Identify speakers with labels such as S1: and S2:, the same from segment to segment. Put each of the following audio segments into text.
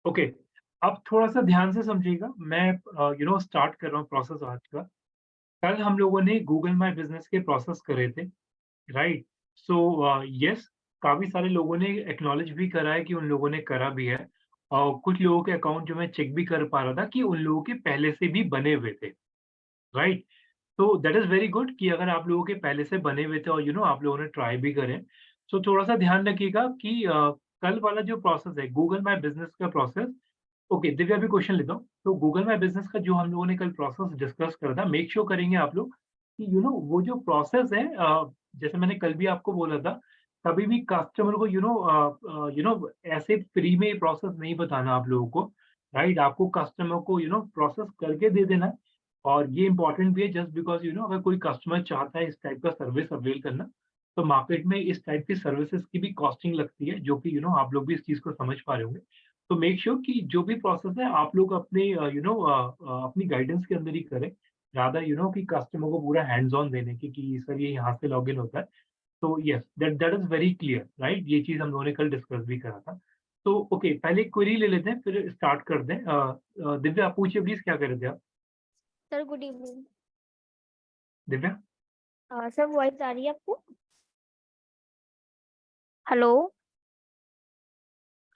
S1: Okay, अब थोड़ा-सा ध्यान से समझिएगा। मैं स्टार्ट कर रहा हूँ प्रोसेस आज का। कल हम लोगों ने गूगल माय बिज़नेस के प्रोसेस करे थे, राइट? सो येस, काफ़ी सारे लोगों ने एक्नॉलेज भी करा है कि उन लोगों ने करा भी है और कुछ लोगों के अकाउंट जो मैं चेक भी कर पा रहा था कि उन लोगों के पहले से भी बने हुए थे, राइट? तो दैट इज़ वेरी गुड कि अगर आप लोगों के पहले से बने हुए थे और आप लोगों ने ट्राई भी करें। सो थोड़ा-सा ध्यान रखिएगा कि कल वाला जो प्रोसेस है गूगल माय बिज़नेस का प्रोसेस। ओके, दिव्या भी क्वेश्चन लेता हूँ। तो गूगल माय बिज़नेस का जो हम लोगों ने कल प्रोसेस डिस्कस करा था, मेक श्योर करेंगे आप लोग कि वो जो प्रोसेस है जैसे मैंने कल भी आपको बोला था, कभी भी कस्टमर को ऐसे फ्री में प्रोसेस नहीं बताना आप लोगों को, राइट? आपको कस्टमर को प्रोसेस करके दे देना है और ये इम्पोर्टेंट भी है जस्ट बिकॉज़ अगर कोई कस्टमर चाहता है इस टाइप का सर्विस अवेल करना, तो मार्केट में इस टाइप की सर्विसेज़ की भी कॉस्टिंग लगती है, जो कि आप लोग भी इस चीज़ को समझ पा रहे होंगे। तो मेक श्योर कि जो भी प्रोसेस है आप लोग अपने अपनी गाइडेंस के अंदर ही करें, रादर कि कस्टमर को पूरा हैंड्स ऑन देने की कि सर ये यहाँ से लॉगिन होता है। तो yes, that that is very clear, right? ये चीज़ हम लोगों ने कल डिस्कस भी करा था। तो ओके, पहले क्वेरी ले लेते हैं फिर स्टार्ट कर दें। दिव्या, आप पूछिए प्लीज़, क्या कह रहे थे आप?
S2: Sir good evening.
S1: Divya?
S2: Sir voice आ रही है आपको? Hello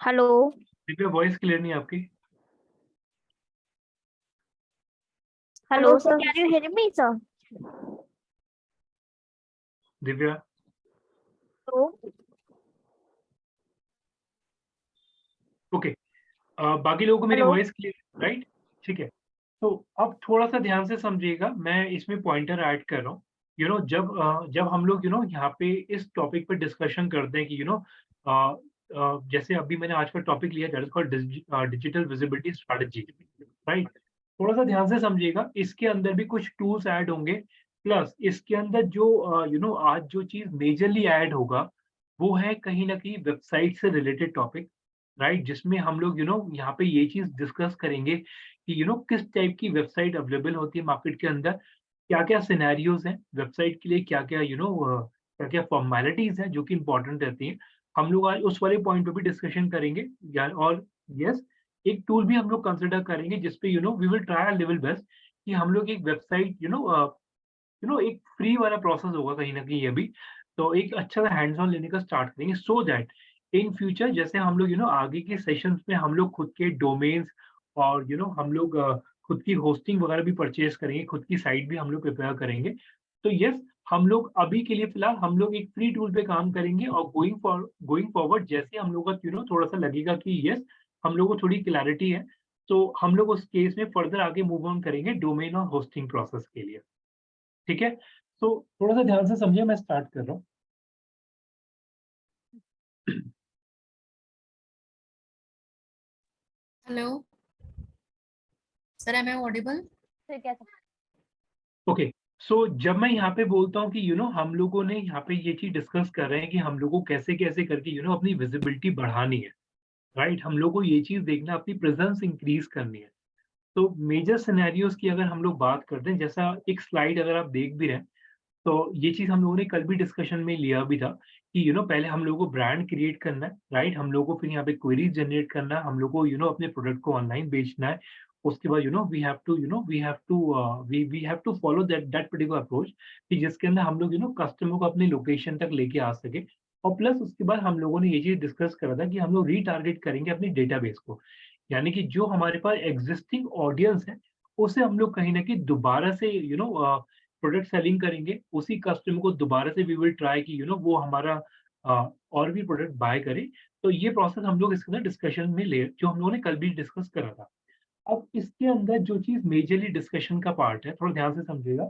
S2: hello.
S1: Divya, voice clear नहीं है आपकी।
S2: Hello sir, can you hear me sir?
S1: Divya?
S2: तो
S1: ओके, बाकी लोगों को मेरी
S2: हेलो।
S1: Voice clear, right? ठीक है। तो अब थोड़ा-सा ध्यान से समझिएगा, मैं इसमें पॉइंटर ऐड कर रहा हूँ। जब हम लोग यहाँ पे इस टॉपिक पे डिस्कशन करते हैं कि जैसे अभी मैंने आज का टॉपिक लिया that is called digital visibility strategy, right? थोड़ा-सा ध्यान से समझिएगा, इसके अंदर भी कुछ टूल्स ऐड होंगे, प्लस इसके अंदर जो आज जो चीज़ मेजरली ऐड होगा, वो है कहीं न कहीं वेबसाइट से रिलेटेड टॉपिक, राइट? जिसमें हम लोग यहाँ पे ये चीज़ डिस्कस करेंगे कि किस टाइप की वेबसाइट अवेलेबल होती है मार्केट के अंदर, क्या-क्या सिनेरियोज़ हैं वेबसाइट के लिए, क्या-क्या क्या-क्या फ़ॉर्मेलिटीज़ हैं जो कि इम्पोर्टेंट रहती हैं। हम लोग आज उस वाले पॉइंट पे भी डिस्कशन करेंगे या और यस, एक टूल भी हम लोग कंसिडर करेंगे जिस पे we will try our level best कि हम लोग एक वेबसाइट एक फ्री वाला प्रोसेस होगा कहीं न कहीं ये भी। तो एक अच्छा सा हैंड्स ऑन लेने का स्टार्ट करेंगे सो दैट इन फ्यूचर जैसे हम लोग आगे के सेशंस में हम लोग खुद के डोमेन्स और हम लोग खुद की होस्टिंग वगैरह भी परचेज़ करेंगे, खुद की साइट भी हम लोग प्रिपेयर करेंगे। तो येस, हम लोग अभी के लिए फिलहाल हम लोग एक फ्री टूल पे काम करेंगे और गोइंग फॉरवर्ड जैसे हम लोगों का थोड़ा-सा लगेगा कि येस, हम लोगों को थोड़ी क्लैरिटी है, तो हम लोग उस केस में फर्दर आगे मूव ऑन करेंगे डोमेन और होस्टिंग प्रोसेस के लिए। ठीक है? तो थोड़ा-सा ध्यान से समझिए, मैं स्टार्ट कर रहा हूँ।
S3: Hello sir, am I audible?
S2: Sir कैसा?
S1: ओके, सो जब मैं यहाँ पे बोलता हूँ कि हम लोगों ने यहाँ पे ये चीज़ डिस्कस कर रहे हैं कि हम लोग को कैसे-कैसे करके अपनी विज़िबिलिटी बढ़ानी है, राइट? हम लोग को ये चीज़ देखना है, अपनी प्रेज़ेंस इंक्रीज़ करनी है। तो मेजर सिनेरियोज़ की अगर हम लोग बात करते हैं, जैसा एक स्लाइड अगर आप देख भी रहे हैं, तो ये चीज़ हम लोगों ने कल भी डिस्कशन में लिया भी था कि पहले हम लोगों को ब्रांड क्रिएट करना है, राइट? हम लोगों को फिर यहाँ पे क्वेरीज़ जनरेट करना है, हम लोग को अपने प्रोडक्ट को ऑनलाइन बेचना है। उसके बाद we have to follow that that particular approach कि जिसके अंदर हम लोग कस्टमर को अपनी लोकेशन तक लेके आ सके और प्लस उसके बाद हम लोगों ने ये चीज़ डिस्कस करा था कि हम लोग रीटारगेट करेंगे अपनी डेटाबेस को। यानी कि जो हमारे पास एक्जिस्टिंग ऑडियंस है, उसे हम लोग कहीं न कहीं दोबारा से प्रोडक्ट सेलिंग करेंगे, उसी कस्टमर को दोबारा से वी विल ट्राई कि वो हमारा और भी प्रोडक्ट बाय करे। तो ये प्रोसेस हम लोग इसके अंदर डिस्कशन में ले जो हम लोगों ने कल भी डिस्कस करा था। अब इसके अंदर जो चीज़ मेजरली डिस्कशन का पार्ट है, थोड़ा ध्यान से समझिएगा।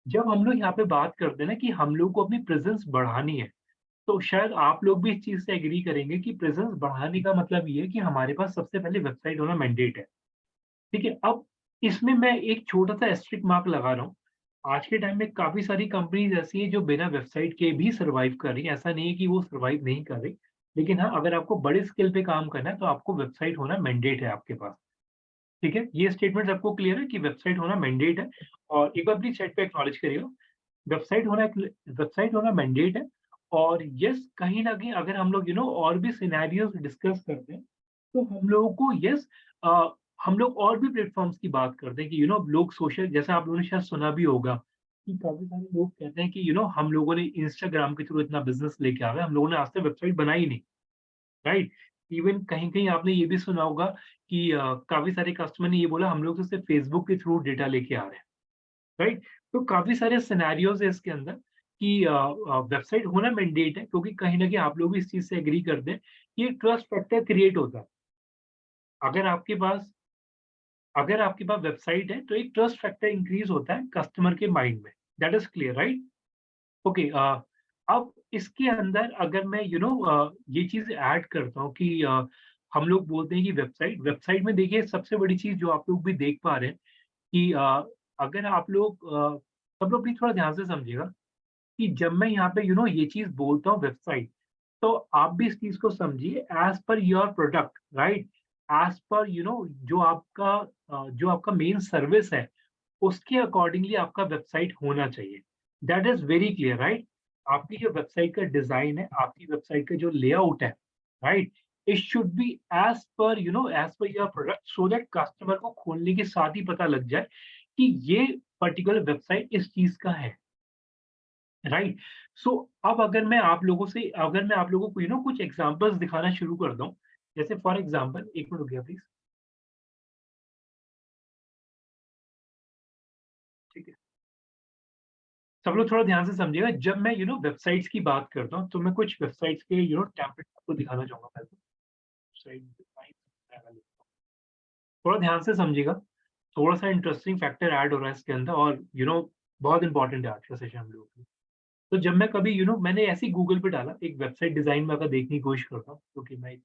S1: जब हम लोग यहाँ पे बात करते हैं ना कि हम लोग को अपनी प्रेज़ेंस बढ़ानी है, तो शायद आप लोग भी इस चीज़ से एग्री करेंगे कि प्रेज़ेंस बढ़ाने का मतलब ये है कि हमारे पास सबसे पहले वेबसाइट होना मैंडेट है। ठीक है? अब इसमें मैं एक छोटा-सा एस्टेरिस्क मार्क लगा रहा हूँ। आज के टाइम में काफ़ी सारी कंपनीज़ ऐसी हैं जो बिना वेबसाइट के भी सर्वाइव कर रही हैं। ऐसा नहीं है कि वो सर्वाइव नहीं कर रही। लेकिन हाँ, अगर आपको बड़े स्केल पे काम करना है तो आपको वेबसाइट होना मैंडेट है आपके पास। ठीक है? ये स्टेटमेंट सबको क्लियर है कि वेबसाइट होना मैंडेट है और एक बार प्लीज़ चैट पे एक्नॉलेज करिएगा। वेबसाइट होना मैंडेट है और येस, कहीं न कहीं अगर हम लोग और भी सिनेरियोज़ डिस्कस करते हैं तो हम लोगों को यस हम लोग और भी प्लेटफॉर्म्स की बात करते हैं कि लोग सोशल, जैसे आप लोगों ने शायद सुना भी होगा कि काफी सारे लोग कहते हैं कि हम लोगों ने इंस्टाग्राम के थ्रू इतना बिजनेस लेके आ गए, हम लोगों ने आज तक वेबसाइट बनाई नहीं, राइट? इवन कहीं कहीं आपने ये भी सुना होगा कि काफी सारे कस्टमर ने ये बोला हम लोग तो सिर्फ फेसबुक के थ्रू डेटा लेके आ रहे हैं, राइट? तो काफी सारे सिनेरियोज है इसके अंदर कि वेबसाइट होना मैंडेट है, क्योंकि कहीं ना कहीं आप लोग भी इस चीज से एग्री करते हैं कि ट्रस्ट फैक्टर क्रिएट होता है। अगर आपके पास अगर आपके पास वेबसाइट है तो एक ट्रस्ट फैक्टर इंक्रीज होता है कस्टमर के माइंड में। That is clear, right? Okay, अब इसके अंदर अगर मैं ये चीज ऐड करता हूँ कि हम लोग बोलते हैं कि वेबसाइट वेबसाइट में देखिए सबसे बड़ी चीज जो आप लोग भी देख पा रहे हैं कि अगर आप लोग सब लोग भी थोड़ा ध्यान से समझिएगा कि जब मैं यहाँ पे ये चीज बोलता हूँ वेबसाइट, तो आप भी इस चीज को समझिए as per your product, right? As per जो आपका मेन सर्विस है, उसके अकॉर्डिंगली आपका वेबसाइट होना चाहिए। That is very clear, right? आपकी जो वेबसाइट का डिजाइन है, आपकी वेबसाइट का जो लेआउट है, right, it should be as per your product, so that customer को खोलने के साथ ही पता लग जाए कि ये पर्टिकुलर वेबसाइट इस चीज का है, राइट? सो अब अगर मैं आप लोगों को कुछ एग्जांपल्स दिखाना शुरू कर दूं, जैसे फॉर एग्जांपल, एक मिनट रुकिए प्लीज। ठीक है, सब लोग थोड़ा ध्यान से समझिएगा। जब मैं वेबसाइट्स की बात करता हूँ तो मैं कुछ वेबसाइट्स के टेम्पलेट आपको दिखाना चाहूंगा पहले तो। वेबसाइट डिजाइन, थोड़ा ध्यान से समझिएगा। थोड़ा सा इंटरेस्टिंग फैक्टर ऐड हो रहा है इसके अंदर, और बहुत इंपॉर्टेंट है आज का सेशन हम लोगों के लिए। तो जब मैं कभी मैंने ऐसे ही गूगल पे डाला एक वेबसाइट डिजाइन में, अगर देखने की कोशिश करता हूँ, क्योंकि मैं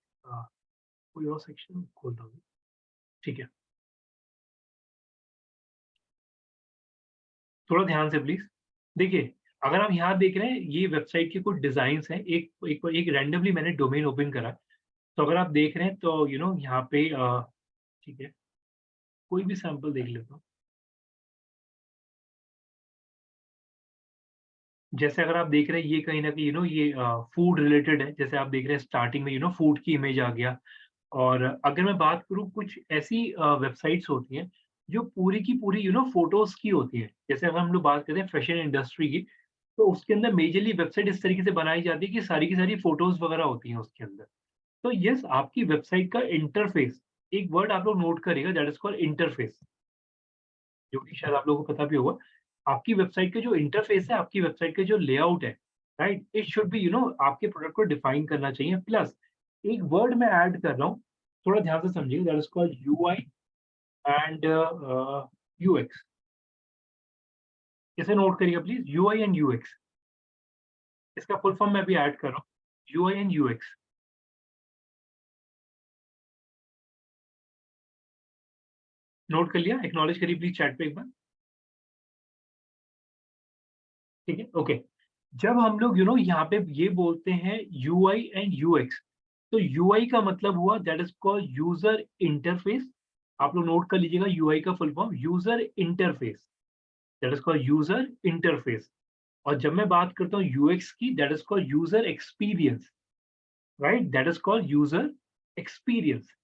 S1: कोई और सेक्शन खोलता हूँ। ठीक है, थोड़ा ध्यान से प्लीज देखिए। अगर आप यहाँ देख रहे हैं, ये वेबसाइट के कुछ डिजाइन हैं। एक रैंडमली मैंने डोमेन ओपन करा। तो अगर आप देख रहे हैं तो यहाँ पे ठीक है, कोई भी सैंपल देख लेता हूँ। जैसे अगर आप देख रहे हैं, ये कहीं ना कहीं ये फूड रिलेटेड है। जैसे आप देख रहे हैं स्टार्टिंग में फूड की इमेज आ गया। और अगर मैं बात करूँ, कुछ ऐसी वेबसाइट्स होती हैं जो पूरी की पूरी फोटोज की होती है। जैसे अगर हम लोग बात करते हैं फैशन इंडस्ट्री की, तो उसके अंदर मेजरली वेबसाइट इस तरीके से बनाई जाती है कि सारी की सारी फोटोज वगैरह होती हैं उसके अंदर। तो यस, आपकी वेबसाइट का इंटरफेस, एक वर्ड आप लोग नोट करिएगा, दैट इज कॉल्ड इंटरफेस, जो कि शायद आप लोगों को पता भी होगा। आपकी वेबसाइट का जो इंटरफेस है, आपकी वेबसाइट का जो लेआउट है, राइट, इट शुड बी आपके प्रोडक्ट को डिफाइन करना चाहिए। प्लस एक वर्ड मैं ऐड कर रहा हूँ, थोड़ा ध्यान से समझिए, that is called UI and UX. इसे नोट करिएगा प्लीज, यूआई एंड यूएक्स। इसका फुल फॉर्म मैं भी ऐड कर रहा हूँ, यूआई एंड यूएक्स। नोट कर लिया? एक्नॉलेज करिए प्लीज चैट पे एक बार। ठीक है, ओके। जब हम लोग यहाँ पे ये बोलते हैं यूआई एंड यूएक्स, तो यूआई का मतलब हुआ that is called user interface. आप लोग नोट कर लीजिएगा, यूआई का full form user interface, that is called user interface. और जब मैं बात करता हूँ यूएक्स की, that is called user experience, right, that is called user experience.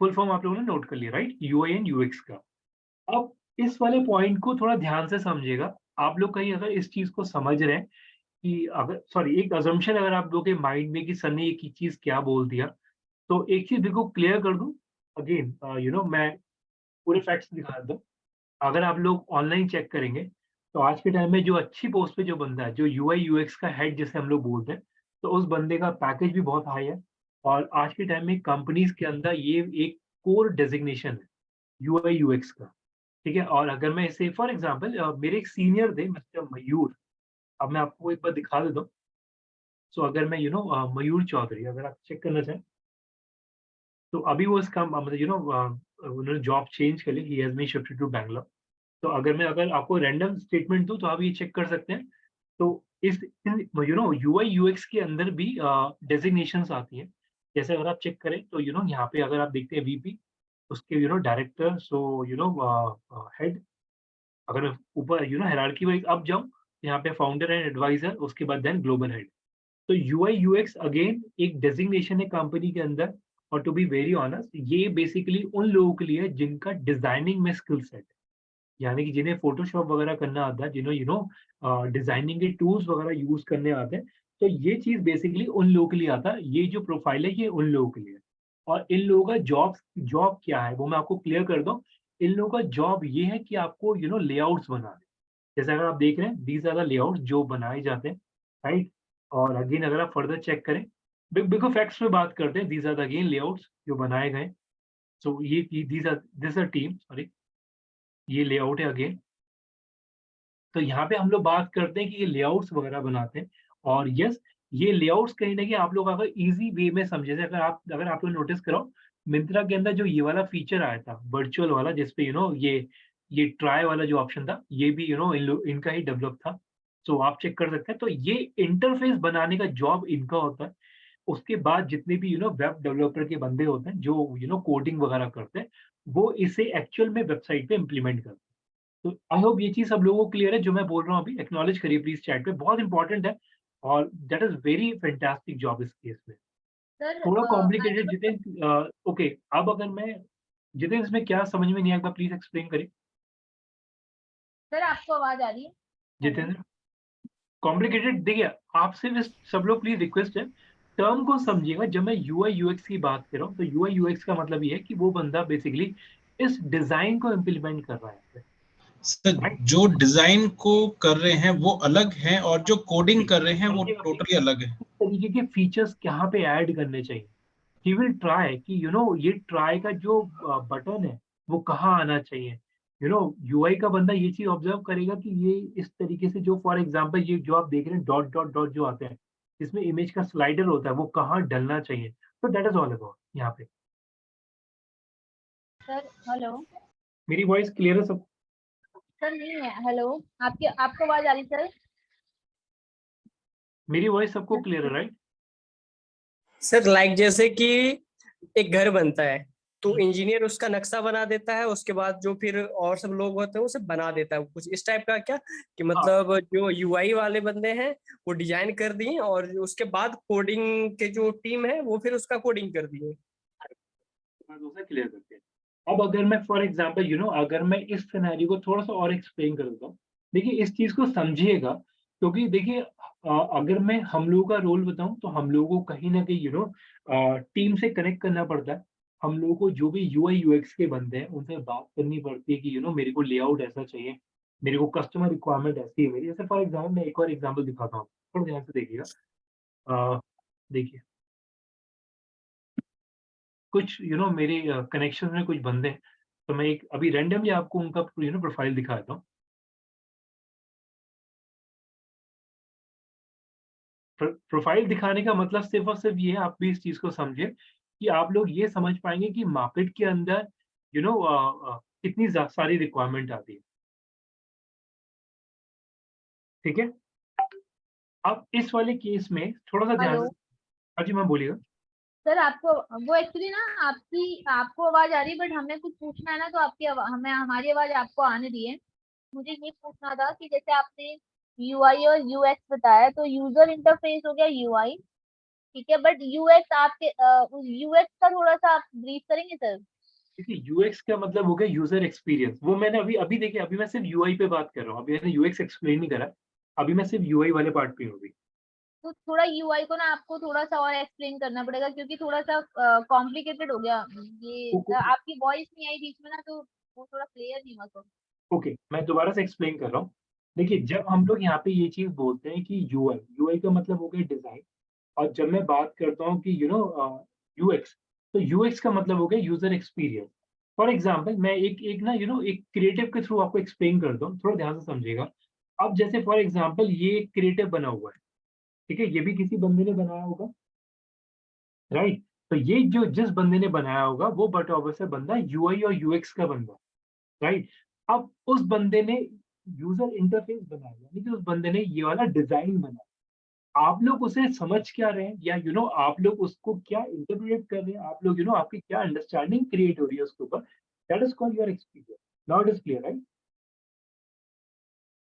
S1: Full form आप लोगों ने नोट कर लिया, राइट, यूआई एंड यूएक्स का। अब इस वाले पॉइंट को थोड़ा ध्यान से समझिएगा। आप लोग कहीं अगर इस चीज को समझ रहे हैं कि अगर सॉरी, एक अजम्पशन अगर आप लोगों के माइंड में कि सर ने एक ही चीज क्या बोल दिया, तो एक चीज बिल्कुल क्लियर कर दूं। अगेन मैं पूरे फैक्ट्स दिखा देता हूँ। अगर आप लोग ऑनलाइन चेक करेंगे, तो आज के टाइम में जो अच्छी पोस्ट पे जो बंदा है, जो यूआई यूएक्स का हेड जिसे हम लोग बोलते हैं, तो उस बंदे का पैकेज भी बहुत हाई है। और आज के टाइम में कंपनीज के अंदर ये एक कोर डेजिग्नेशन है, यूआई यूएक्स का। ठीक है, और अगर मैं इसे फॉर एग्जांपल, मेरे एक सीनियर थे मिस्टर मयूर। अब मैं आपको एक बार दिखा देता हूँ। सो अगर मैं मयूर चौधरी, अगर आप चेक करना चाहें, तो अभी वो इसका मतलब उन्होंने जॉब चेंज कर ली, he has been shifted to Bangalore. तो अगर आपको रैंडम स्टेटमेंट दूं, तो आप ये चेक कर सकते हैं। तो इस यूआई यूएक्स के अंदर भी डेजिग्नेशंस आती हैं। जैसे अगर आप चेक करें तो यहाँ पे अगर आप देखते हैं वीपी, उसके डायरेक्टर, सो हेड। अगर मैं ऊपर हायरार्की वाइज अप जाऊं, यहाँ पे फाउंडर एंड एडवाइजर, उसके बाद देन ग्लोबल हेड। तो यूआई यूएक्स अगेन एक डेजिग्नेशन है कंपनी के अंदर। और टू बी वेरी ऑनेस्ट ये बेसिकली उन लोगों के लिए है जिनका डिजाइनिंग में स्किल सेट है, यानी कि जिन्हें फोटोशॉप वगैरह करना आता है, जिन्हें डिजाइनिंग के टूल्स वगैरह यूज करने आते हैं, तो ये चीज बेसिकली उन लोगों के लिए आता है। ये जो प्रोफाइल है ये उन लोगों के लिए है। और इन लोगों का जॉब जॉब क्या है वो मैं आपको क्लियर कर दूं। इन लोगों का जॉब ये है कि आपको लेआउट्स बनाने, जैसे अगर आप देख रहे हैं दीज आर द लेआउट्स जो बनाए जाते हैं, राइट। और अगेन अगर आप फर्दर चेक करें, बिग फैक्ट्स पे बात करते हैं, these are the again layouts जो बनाए गए। सो ये these are this are team, sorry, ये लेआउट है अगेन। तो यहाँ पे हम लोग बात करते हैं कि ये लेआउट्स वगैरह बनाते हैं। और यस, ये लेआउट्स कहीं ना कहीं आप लोग अगर इजी वे में समझे, जैसे अगर आप लोग नोटिस करो, मिंत्रा के अंदर जो ये वाला फीचर आया था वर्चुअल वाला, जिसपे ये ट्राई वाला जो ऑप्शन था, ये भी इनका ही डेवलप था। सो आप चेक कर सकते हैं। तो ये इंटरफेस बनाने का जॉब इनका होता है। उसके बाद जितने भी वेब डेवलपर के बंदे होते हैं जो कोडिंग वगैरह करते हैं, वो इसे एक्चुअल में वेबसाइट पे इम्प्लीमेंट करते हैं। तो आई होप ये चीज़ सब लोगों को क्लियर है जो मैं बोल रहा हूँ अभी। एक्नॉलेज करिए प्लीज़ चैट पे, बहुत इंपॉर्टेंट है। और that is very fantastic job इस केस में।
S2: सर
S1: थोड़ा
S2: मैंने
S1: कॉम्प्लिकेटेड जितेन, ओके, अब अगर मैं जितेन इसमें क्या समझ में नहीं आया, एक बार प्लीज़ एक्सप्लेन करिए।
S2: सर आपको आवाज आ रही है? हेलो
S1: जितेंद्र, कॉम्प्लिकेटेड देखिए, आपसे बस सब लोग प्लीज़ रिक्वेस्ट है, टर्म को समझिएगा। जब मैं यूआई यूएक्स की बात कर रहा हूँ, तो यूआई यूएक्स का मतलब ये है कि वो बंदा बेसिकली इस डिज़ाइन को इम्प्लीमेंट कर रहा है,
S3: सर
S1: राइट?
S3: जो डिजाइन को कर रहे हैं वो अलग हैं और जो कोडिंग कर रहे हैं वो
S1: समझिएगा प्लीज़,
S3: टोटली अलग है।
S1: किस तरीके के फीचर्स कहाँ पे ऐड करने चाहिए। ही विल ट्राई कि ये ट्राई का जो बटन है वो कहाँ आना चाहिए। यूआई का बंदा ये चीज ऑब्जर्व करेगा कि ये इस तरीके से, जो फॉर एग्जांपल ये जो आप देख रहे हैं डॉट डॉट डॉट जो आते हैं, इसमें इमेज का स्लाइडर होता है, वो कहाँ डलना चाहिए। तो दैट इज ऑल अबाउट यहाँ पे।
S2: सर। हेलो
S1: मेरी वॉइस क्लियर है सब?
S2: सर, नहीं है। हेलो, आपको आवाज आ रही सर?
S1: मेरी वॉइस सबको क्लियर है, राइट?
S4: सर लाइक जैसे कि एक घर बनता है तो इंजीनियर उसका नक्शा बना देता है, उसके बाद जो फिर और सब लोग होते हैं उसे बना देता है, कुछ इस टाइप का क्या कि
S1: हाँ,
S4: मतलब जो यूआई वाले बंदे हैं वो डिजाइन कर दिए और उसके बाद कोडिंग के जो टीम है वो फिर उसका कोडिंग कर दिए।
S1: उसे क्लियर करते हैं। अब अगर मैं फॉर एग्जांपल अगर मैं इस सिनेरियो को थोड़ा सा और एक्सप्लेन कर देता हूँ, देखिए इस चीज को समझिएगा, क्योंकि देखिए अगर मैं हम लोगों का रोल बताऊं, तो हम लोगों को कहीं ना कहीं टीम से कनेक्ट करना पड़ता है। हम लोगों को जो भी यूआई यूएक्स के बंदे हैं उनसे बात करनी पड़ती है कि मेरे को लेआउट ऐसा चाहिए, मेरे को कस्टमर रिक्वायरमेंट ऐसी है मेरी। जैसे फॉर एग्जाम्पल मैं एक और एग्जाम्पल दिखाता हूँ, थोड़ा ध्यान से देखिएगा। देखिए, कुछ मेरे कनेक्शन में कुछ बंदे हैं, तो मैं एक अभी रैंडमली आपको उनका प्रोफाइल दिखा देता हूँ। प्रोफाइल दिखाने का मतलब सिर्फ और सिर्फ ये है, आप भी इस चीज को समझिए कि आप लोग ये समझ पाएंगे कि मार्केट के अंदर कितनी सारी रिक्वायरमेंट आती है। ठीक है, अब इस वाले केस में थोड़ा सा ध्यान
S2: हेलो
S1: से। हाँ जी मैम, बोलिएगा।
S2: सर, आपको वो एक्चुअली ना आपको आवाज आ रही है, बट हमें कुछ पूछना है ना, तो हमें हमारी आवाज आपको आने दी है। मुझे ये पूछना था कि जैसे आपने यूआई और यूएक्स बताया, तो यूजर इंटरफेस हो गया यूआई, ठीक है, बट यूएक्स आपके यूएक्स का थोड़ा सा आप ब्रीफ करेंगे सर?
S1: देखिए, यूएक्स का मतलब हो गया यूजर एक्सपीरियंस। वो मैंने अभी अभी देखिए, अभी मैं सिर्फ यूआई पे बात कर रहा हूँ, अभी मैंने यूएक्स एक्सप्लेन नहीं करा। अभी मैं सिर्फ यूआई वाले पार्ट पे हूँ अभी।
S2: तो थोड़ा यूआई को ना आपको थोड़ा सा और एक्सप्लेन करना पड़ेगा, क्योंकि थोड़ा सा कॉम्प्लिकेटेड हो गया ये। आपकी वॉइस नहीं आई बीच में ना, तो वो थोड़ा क्लियर नहीं हुआ सर।
S1: ओके, मैं दोबारा से एक्सप्लेन कर रहा हूँ। देखिए, जब हम लोग यहाँ पे ये चीज बोलते हैं कि यूआई, यूआई का मतलब हो गया डिजाइन। और जब मैं बात करता हूँ कि यूएक्स, तो यूएक्स का मतलब हो गया यूजर एक्सपीरियंस। फॉर एग्जांपल मैं एक एक ना एक क्रिएटिव के थ्रू आपको एक्सप्लेन कर दूँ, थोड़ा ध्यान से समझिएगा। अब जैसे फॉर एग्जांपल ये क्रिएटिव बना हुआ है, ठीक है, ये भी किसी बंदे ने बनाया होगा, राइट। तो ये जो जिस बंदे ने बनाया होगा वो बट ऑब्वियस बंदा यूआई और यूएक्स का बंदा, राइट। अब उस बंदे ने यूजर इंटरफेस बनाया, यानी कि उस बंदे ने ये वाला डिजाइन बनाया। आप लोग उसे समझ क्या रहे हैं, या आप लोग उसको क्या इंटरप्रेट कर रहे हैं, आप लोग आपकी क्या अंडरस्टैंडिंग क्रिएट हो रही है उसके ऊपर, that is called your experience. Now it is clear, right?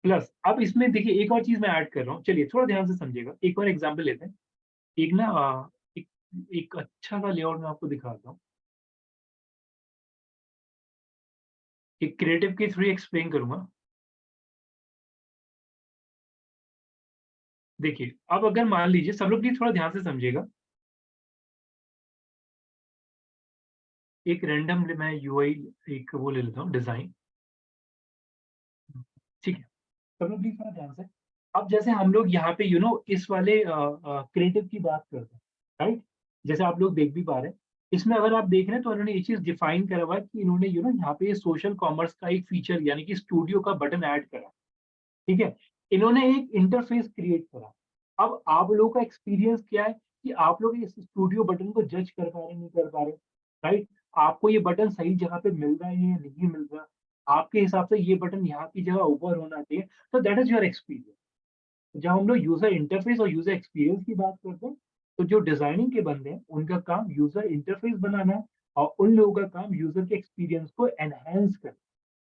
S1: Plus अब इसमें देखिए एक और चीज मैं ऐड कर रहा हूँ, चलिए थोड़ा ध्यान से समझिएगा। एक और एग्जांपल लेते हैं। एक ना एक एक अच्छा सा लेआउट मैं आपको दिखाता हूँ। एक क्रिएटिव के थ्रू एक्सप्लेन करूंगा। देखिए, अब अगर मान लीजिए, सब लोग प्लीज थोड़ा ध्यान से समझिएगा। एक रैंडम मैं यूआई एक वो ले लेता हूँ डिजाइन, ठीक है। सब लोग प्लीज थोड़ा ध्यान से। अब जैसे हम लोग यहाँ पे इस वाले क्रिएटिव की बात करते हैं, राइट? जैसे आप लोग देख भी पा रहे हैं, इसमें अगर आप देख रहे हैं तो इन्होंने ये चीज डिफाइन करा हुआ है कि इन्होंने यहाँ पे सोशल कॉमर्स का एक फीचर यानी कि स्टूडियो का बटन ऐड करा, ठीक है। इन्होंने एक इंटरफेस क्रिएट करा। अब आप लोगों का एक्सपीरियंस क्या है कि आप लोग इस स्टूडियो बटन को जज कर पा रहे नहीं कर पा रहे, राइट? आपको ये बटन सही जगह पे मिल रहा है या नहीं मिल रहा, आपके हिसाब से ये बटन यहाँ की जगह ऊपर होना चाहिए। तो दैट इज योर एक्सपीरियंस। जब हम लोग यूजर इंटरफेस और यूजर एक्सपीरियंस की बात करते हैं, तो जो डिजाइनिंग के बंदे हैं उनका काम यूजर इंटरफेस बनाना है, और उन लोगों का काम यूजर के एक्सपीरियंस को एनहेंस करना।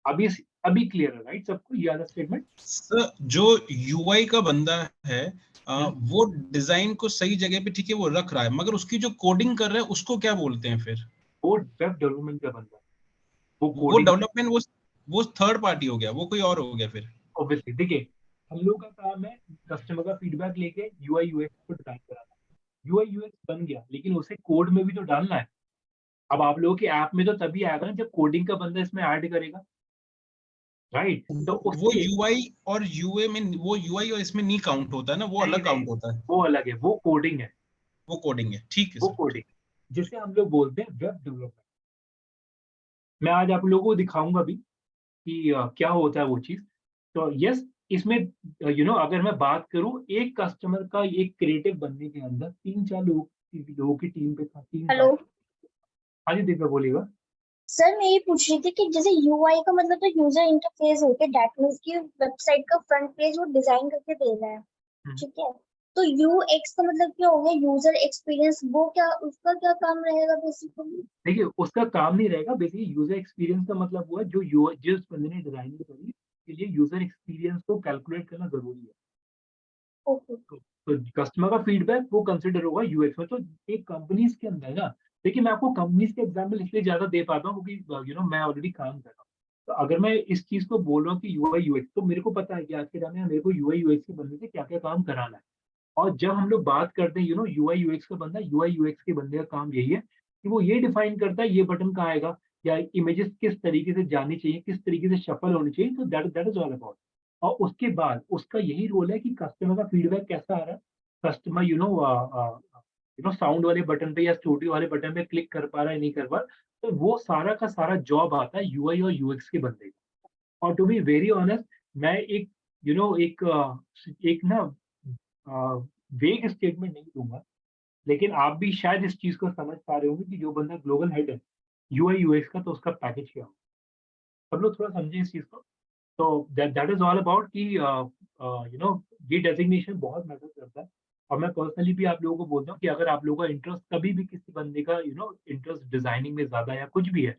S1: अभी क्लियर है, राइट? सबको ये वाला स्टेटमेंट।
S3: सर जो यूआई का बंदा है वो डिजाइन को सही जगह पे ठीक है वो रख रहा है, मगर उसकी जो कोडिंग कर रहा है उसको क्या बोलते हैं फिर?
S1: वो वेब डेवलपमेंट का बंदा है, वो
S3: वो
S1: कोडिंग।
S3: डेवलपमेंट वो थर्ड पार्टी हो गया, वो कोई और हो गया फिर।
S1: ऑब्वियसली देखिए, हम लोग का काम है कस्टमर का फीडबैक लेके यूआई यूएक्स को डिजाइन कराना। यूआई यूएक्स बन गया, लेकिन उसे कोड में भी तो डालना है। अब आप लोगों के ऐप में तो तभी आएगा ना जब कोडिंग का बंदा इसमें ऐड करेगा, राइट? तो
S3: वो
S1: उसके
S3: यूआई और यूए में, वो यूआई और इसमें नहीं काउंट होता है ना, वो
S1: नहीं
S3: अलग
S1: नहीं,
S3: काउंट होता है।
S1: वो अलग है, वो कोडिंग है।
S3: वो कोडिंग है, ठीक है
S1: वो
S3: सर।
S1: कोडिंग जिसे हम लोग बोलते हैं वेब डेवलपमेंट। मैं आज आप लोगों को दिखाऊंगा भी कि क्या होता है वो चीज। तो यस, इसमें अगर मैं बात करूं, एक कस्टमर का एक क्रिएटिव बनने के अंदर 3-4 लोगों की टीम पे था, टीम
S2: हेलो
S1: काम। हाँ जी, दीपक बोलिएगा।
S2: सर, मैं ये पूछ रही थी कि जैसे यूआई का मतलब तो यूजर इंटरफेस होते हैं, दैट मींस कि वेबसाइट का फ्रंट पेज वो डिजाइन करके दे रहा है,
S1: हम्म।
S2: ठीक है। तो यूएक्स का मतलब क्या हो गया, यूजर एक्सपीरियंस, वो क्या, उसका क्या काम रहेगा बेसिकली?
S1: देखिए, उसका काम नहीं रहेगा बेसिकली। यूजर एक्सपीरियंस का मतलब वो है जो जिस बंदे ने डिजाइनिंग करी के लिए यूजर एक्सपीरियंस को कैलकुलेट करना जरूरी है।
S2: ओके।
S1: तो कस्टमर का फीडबैक वो कंसिडर होगा यूएक्स में। तो एक कंपनीज के अंदर ना, देखिए मैं आपको कंपनीज के एग्जांपल इसलिए ज्यादा दे पाता हूँ क्योंकि मैं ऑलरेडी काम कर रहा हूँ। तो अगर मैं इस चीज को बोल रहा हूँ कि यूआई यूएक्स, तो मेरे को पता है कि आज के टाइम में मेरे को यूआई यूएक्स के बंदे से क्या क्या काम कराना है। और जब हम लोग बात करते हैं यूआई यूएक्स का बंदा, यूआई यूएक्स के बंदे का काम यही है कि वो ये डिफाइन करता है ये बटन कहाँ आएगा, या इमेजेस किस तरीके से जानी चाहिए, किस तरीके से शफल होनी चाहिए। तो दैट इज ऑल अबाउट। और उसके बाद उसका यही रोल है कि कस्टमर का फीडबैक कैसा आ रहा है, कस्टमर साउंड वाले बटन पे या स्टूडियो वाले बटन पे क्लिक कर पा रहा है नहीं कर पा रहा। तो वो सारा का सारा जॉब आता है यूआई और यूएक्स के बंदे का। और टू बी वेरी ऑनेस्ट, मैं एक एक ना वेग स्टेटमेंट नहीं दूंगा, लेकिन आप भी शायद इस चीज को समझ पा रहे होंगे कि जो बंदा ग्लोबल हेड है यूआई यूएक्स का, तो उसका पैकेज क्या होगा। सब लोग थोड़ा समझे इस चीज को। तो दैट इज ऑल अबाउट कि ये डेजिग्नेशन बहुत मैटर करता है। और मैं पर्सनली भी आप लोगों को बोलता हूँ कि अगर आप लोगों का इंटरेस्ट कभी भी किसी बंदे का इंटरेस्ट डिजाइनिंग में ज्यादा या कुछ भी है,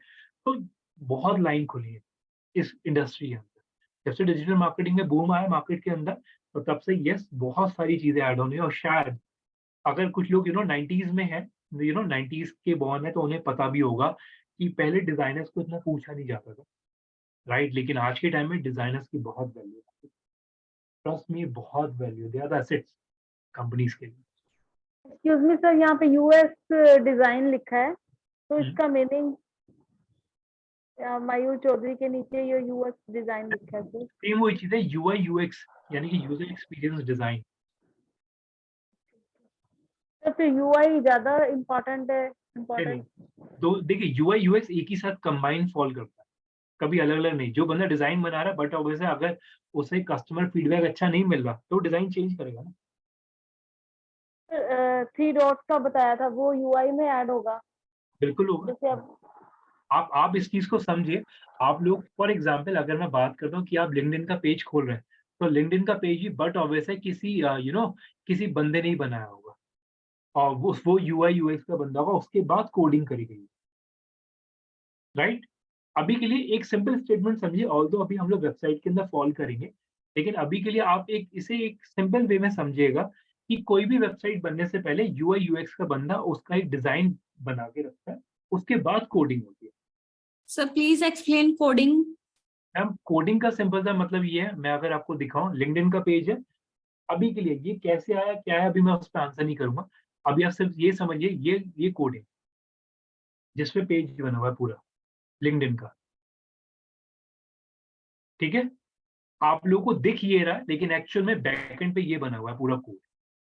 S1: तो बहुत लाइन खुली है इस इंडस्ट्री के अंदर। जब से डिजिटल मार्केटिंग में बूम आया मार्केट के अंदर, तो तब से यस बहुत सारी चीजें ऐड होनी है। और शायद अगर कुछ लोग 90s में है, 90s के बॉर्न है, तो उन्हें पता भी होगा कि पहले डिजाइनर्स को इतना पूछा नहीं जाता था, राइट? लेकिन आज के टाइम में डिजाइनर्स की बहुत वैल्यू है। ट्रस्ट मी, बहुत value, they are the assets companies के लिए।
S5: एक्सक्यूज मी सर, यहाँ पे यूएस डिजाइन लिखा है, तो इसका मीनिंग मयूर चौधरी के नीचे ये यूएस डिजाइन लिखा है सर।
S1: सेम वही चीज है, यूआई यूएक्स यानी कि यूजर एक्सपीरियंस डिजाइन।
S5: तो फिर यूआई ज्यादा इम्पोर्टेंट है, इम्पोर्टेंट।
S1: तो देखिए, यूआई यूएक्स एक ही साथ कंबाइन फॉल करता है, कभी अलग अलग नहीं। जो बंदा डिजाइन बना रहा है, बट वैसे अगर उसे कस्टमर फीडबैक अच्छा नहीं मिल रहा तो डिजाइन चेंज करेगा ना।
S5: 3 डॉट्स का बताया था, वो यूआई में ऐड होगा
S1: बिल्कुल होगा।
S5: जैसे अब।
S1: आप इस चीज को समझिए। आप लोग फॉर एग्जांपल अगर मैं बात करता हूँ कि आप लिंक्डइन का पेज खोल रहे हैं, तो लिंक्डइन का पेज ही बट ऑब्वियस है किसी किसी बंदे ने ही बनाया होगा, और वो यूआई यूएक्स का बंदा होगा, उसके बाद कोडिंग करी गई, राइट? अभी के लिए एक सिंपल स्टेटमेंट समझिए, ऑल्दो अभी हम लोग वेबसाइट के अंदर फॉल करेंगे, लेकिन अभी के लिए आप एक इसे एक सिंपल वे में समझिएगा कि कोई भी वेबसाइट बनने से पहले यूआई यूएक्स का बंदा उसका एक डिजाइन बना के रखता है, उसके बाद कोडिंग होती है।
S6: Sir please explain coding.
S1: Ma'am coding का सिंपल सा मतलब ये है, मैं अगर आपको दिखाऊं, लिंक्डइन का पेज है अभी के लिए, ये कैसे आया क्या है अभी मैं उस पर आंसर नहीं करूंगा। अभी आप सिर्फ ये समझिए, ये कोडिंग जिसपे पेज बना हुआ है पूरा लिंक्डइन का, ठीक है। आप लोगों को दिख ये रहा है, लेकिन एक्चुअल में बैकएंड पे ये बना हुआ है पूरा code,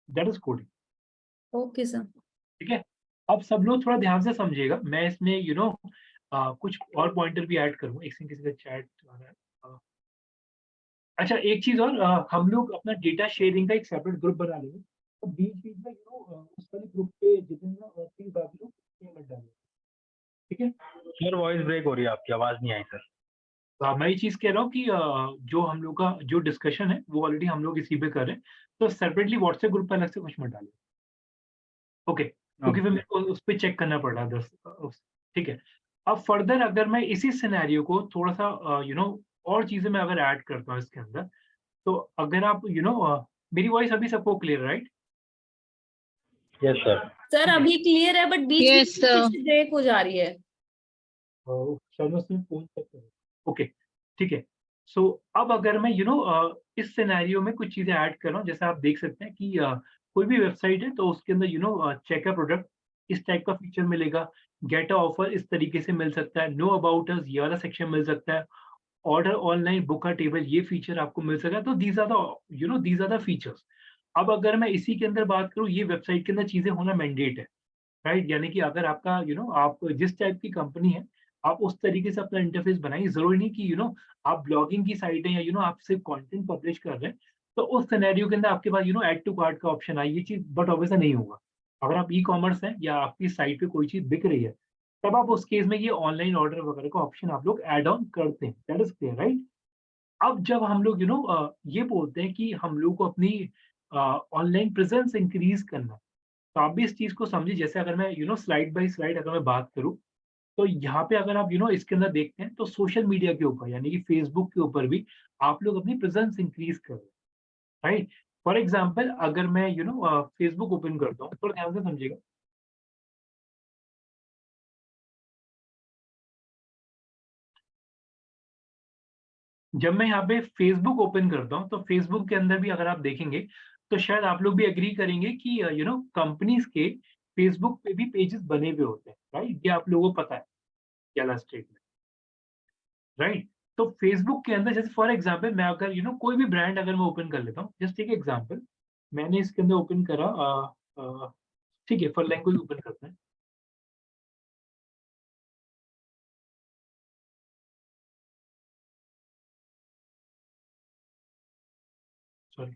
S1: that is coding.
S6: Okay sir.
S1: ठीक है, अब सब लोग थोड़ा ध्यान से समझिएगा, मैं इसमें कुछ और पॉइंटर भी ऐड करूंगा। एक सेकंड, किसी का चैट आ रहा है। अच्छा एक चीज और, हम लोग अपना डेटा शेयरिंग का एक सेपरेट ग्रुप बना लेंगे, तो बीच बीच में उस वाले ग्रुप पे जितने और प्लीज आप लोग मत डालिए, ठीक है।
S7: सर वॉइस ब्रेक हो रही है, आपकी आवाज नहीं आई सर।
S1: मैं ये चीज कह रहा हूँ कि जो हम लोग का जो डिस्कशन है वो ऑलरेडी हम लोग इसी पे कर रहे हैं, तो सेपरेटली व्हाट्सएप ग्रुप पे अलग से कुछ मत डालिए, ओके, क्योंकि फिर मेरे को उस पर चेक करना पड़ रहा है 10, ठीक है। अब फर्दर अगर मैं इसी सिनेरियो को थोड़ा सा और चीजें मैं अगर ऐड करता हूँ इसके अंदर, तो अगर आप मेरी वॉइस अभी सबको clear, right?
S7: Yes sir.
S6: Sir अभी क्लियर है बट बीच
S2: Yes,
S6: में ब्रेक हो जा रही है।
S1: शायद मैं उसमें फोन चेक करूँ, ओके ठीक है। सो अब अगर मैं इस सिनेरियो में कुछ चीजें ऐड कर रहा हूँ, जैसे आप देख सकते हैं कि कोई भी वेबसाइट है तो उसके अंदर चेक अ प्रोडक्ट इस टाइप का फीचर मिलेगा, गेट अ ऑफर इस तरीके से मिल सकता है, नो अबाउट अस ये वाला सेक्शन मिल सकता है, ऑर्डर ऑनलाइन बुक अ टेबल ये फीचर आपको मिल सकता है। तो दीज आर द फीचर्स। अब अगर मैं इसी के अंदर बात करूँ, ये वेबसाइट के अंदर चीजें होना मैंडेट है, राइट? यानी कि अगर आपका आप जिस टाइप की कंपनी है, आप उस तरीके से अपना इंटरफेस बनाइए। जरूरी नहीं कि आप ब्लॉगिंग की साइट है या आप सिर्फ कंटेंट पब्लिश कर रहे हैं तो उस सिनेरियो के अंदर आपके पास ऐड टू कार्ट का ऑप्शन आए, ये चीज बट ऑब्वियसली नहीं होगा। अगर आप ई कॉमर्स है या आपकी साइट पे कोई चीज बिक रही है, तब आप उस केस में ये ऑनलाइन ऑर्डर वगैरह का ऑप्शन आप लोग ऐड ऑन करते हैं, दैट इज क्लियर, राइट? अब जब हम लोग ये बोलते हैं कि हम लोग को अपनी ऑनलाइन प्रेजेंस इंक्रीज करना है, तो आप भी इस चीज को समझिए। जैसे अगर मैं स्लाइड बाय स्लाइड अगर मैं बात करूं, तो यहाँ पे अगर आप इसके अंदर देखते हैं तो सोशल मीडिया के ऊपर यानी कि फेसबुक के ऊपर भी आप लोग अपनी प्रेजेंस इंक्रीज कर रहे हैं, राइट? फॉर एग्जाम्पल अगर मैं फेसबुक ओपन करता हूँ, थोड़ा ध्यान से समझिएगा। जब मैं यहाँ पे फेसबुक ओपन करता हूँ तो फेसबुक के अंदर भी अगर आप देखेंगे तो शायद आप लोग भी एग्री करेंगे कि कंपनीज के फेसबुक पे भी पेजेस बने हुए होते हैं, राइट? ये आप लोगों को पता है क्या स्टेटमेंट, राइट? तो फेसबुक के अंदर जैसे फॉर एग्जांपल मैं अगर कोई भी ब्रांड अगर मैं ओपन कर लेता हूँ, जस्ट टेक एग्जांपल, मैंने इसके अंदर ओपन करा, ठीक है, फॉर लैंग्वेज ओपन करते हैं। सॉरी,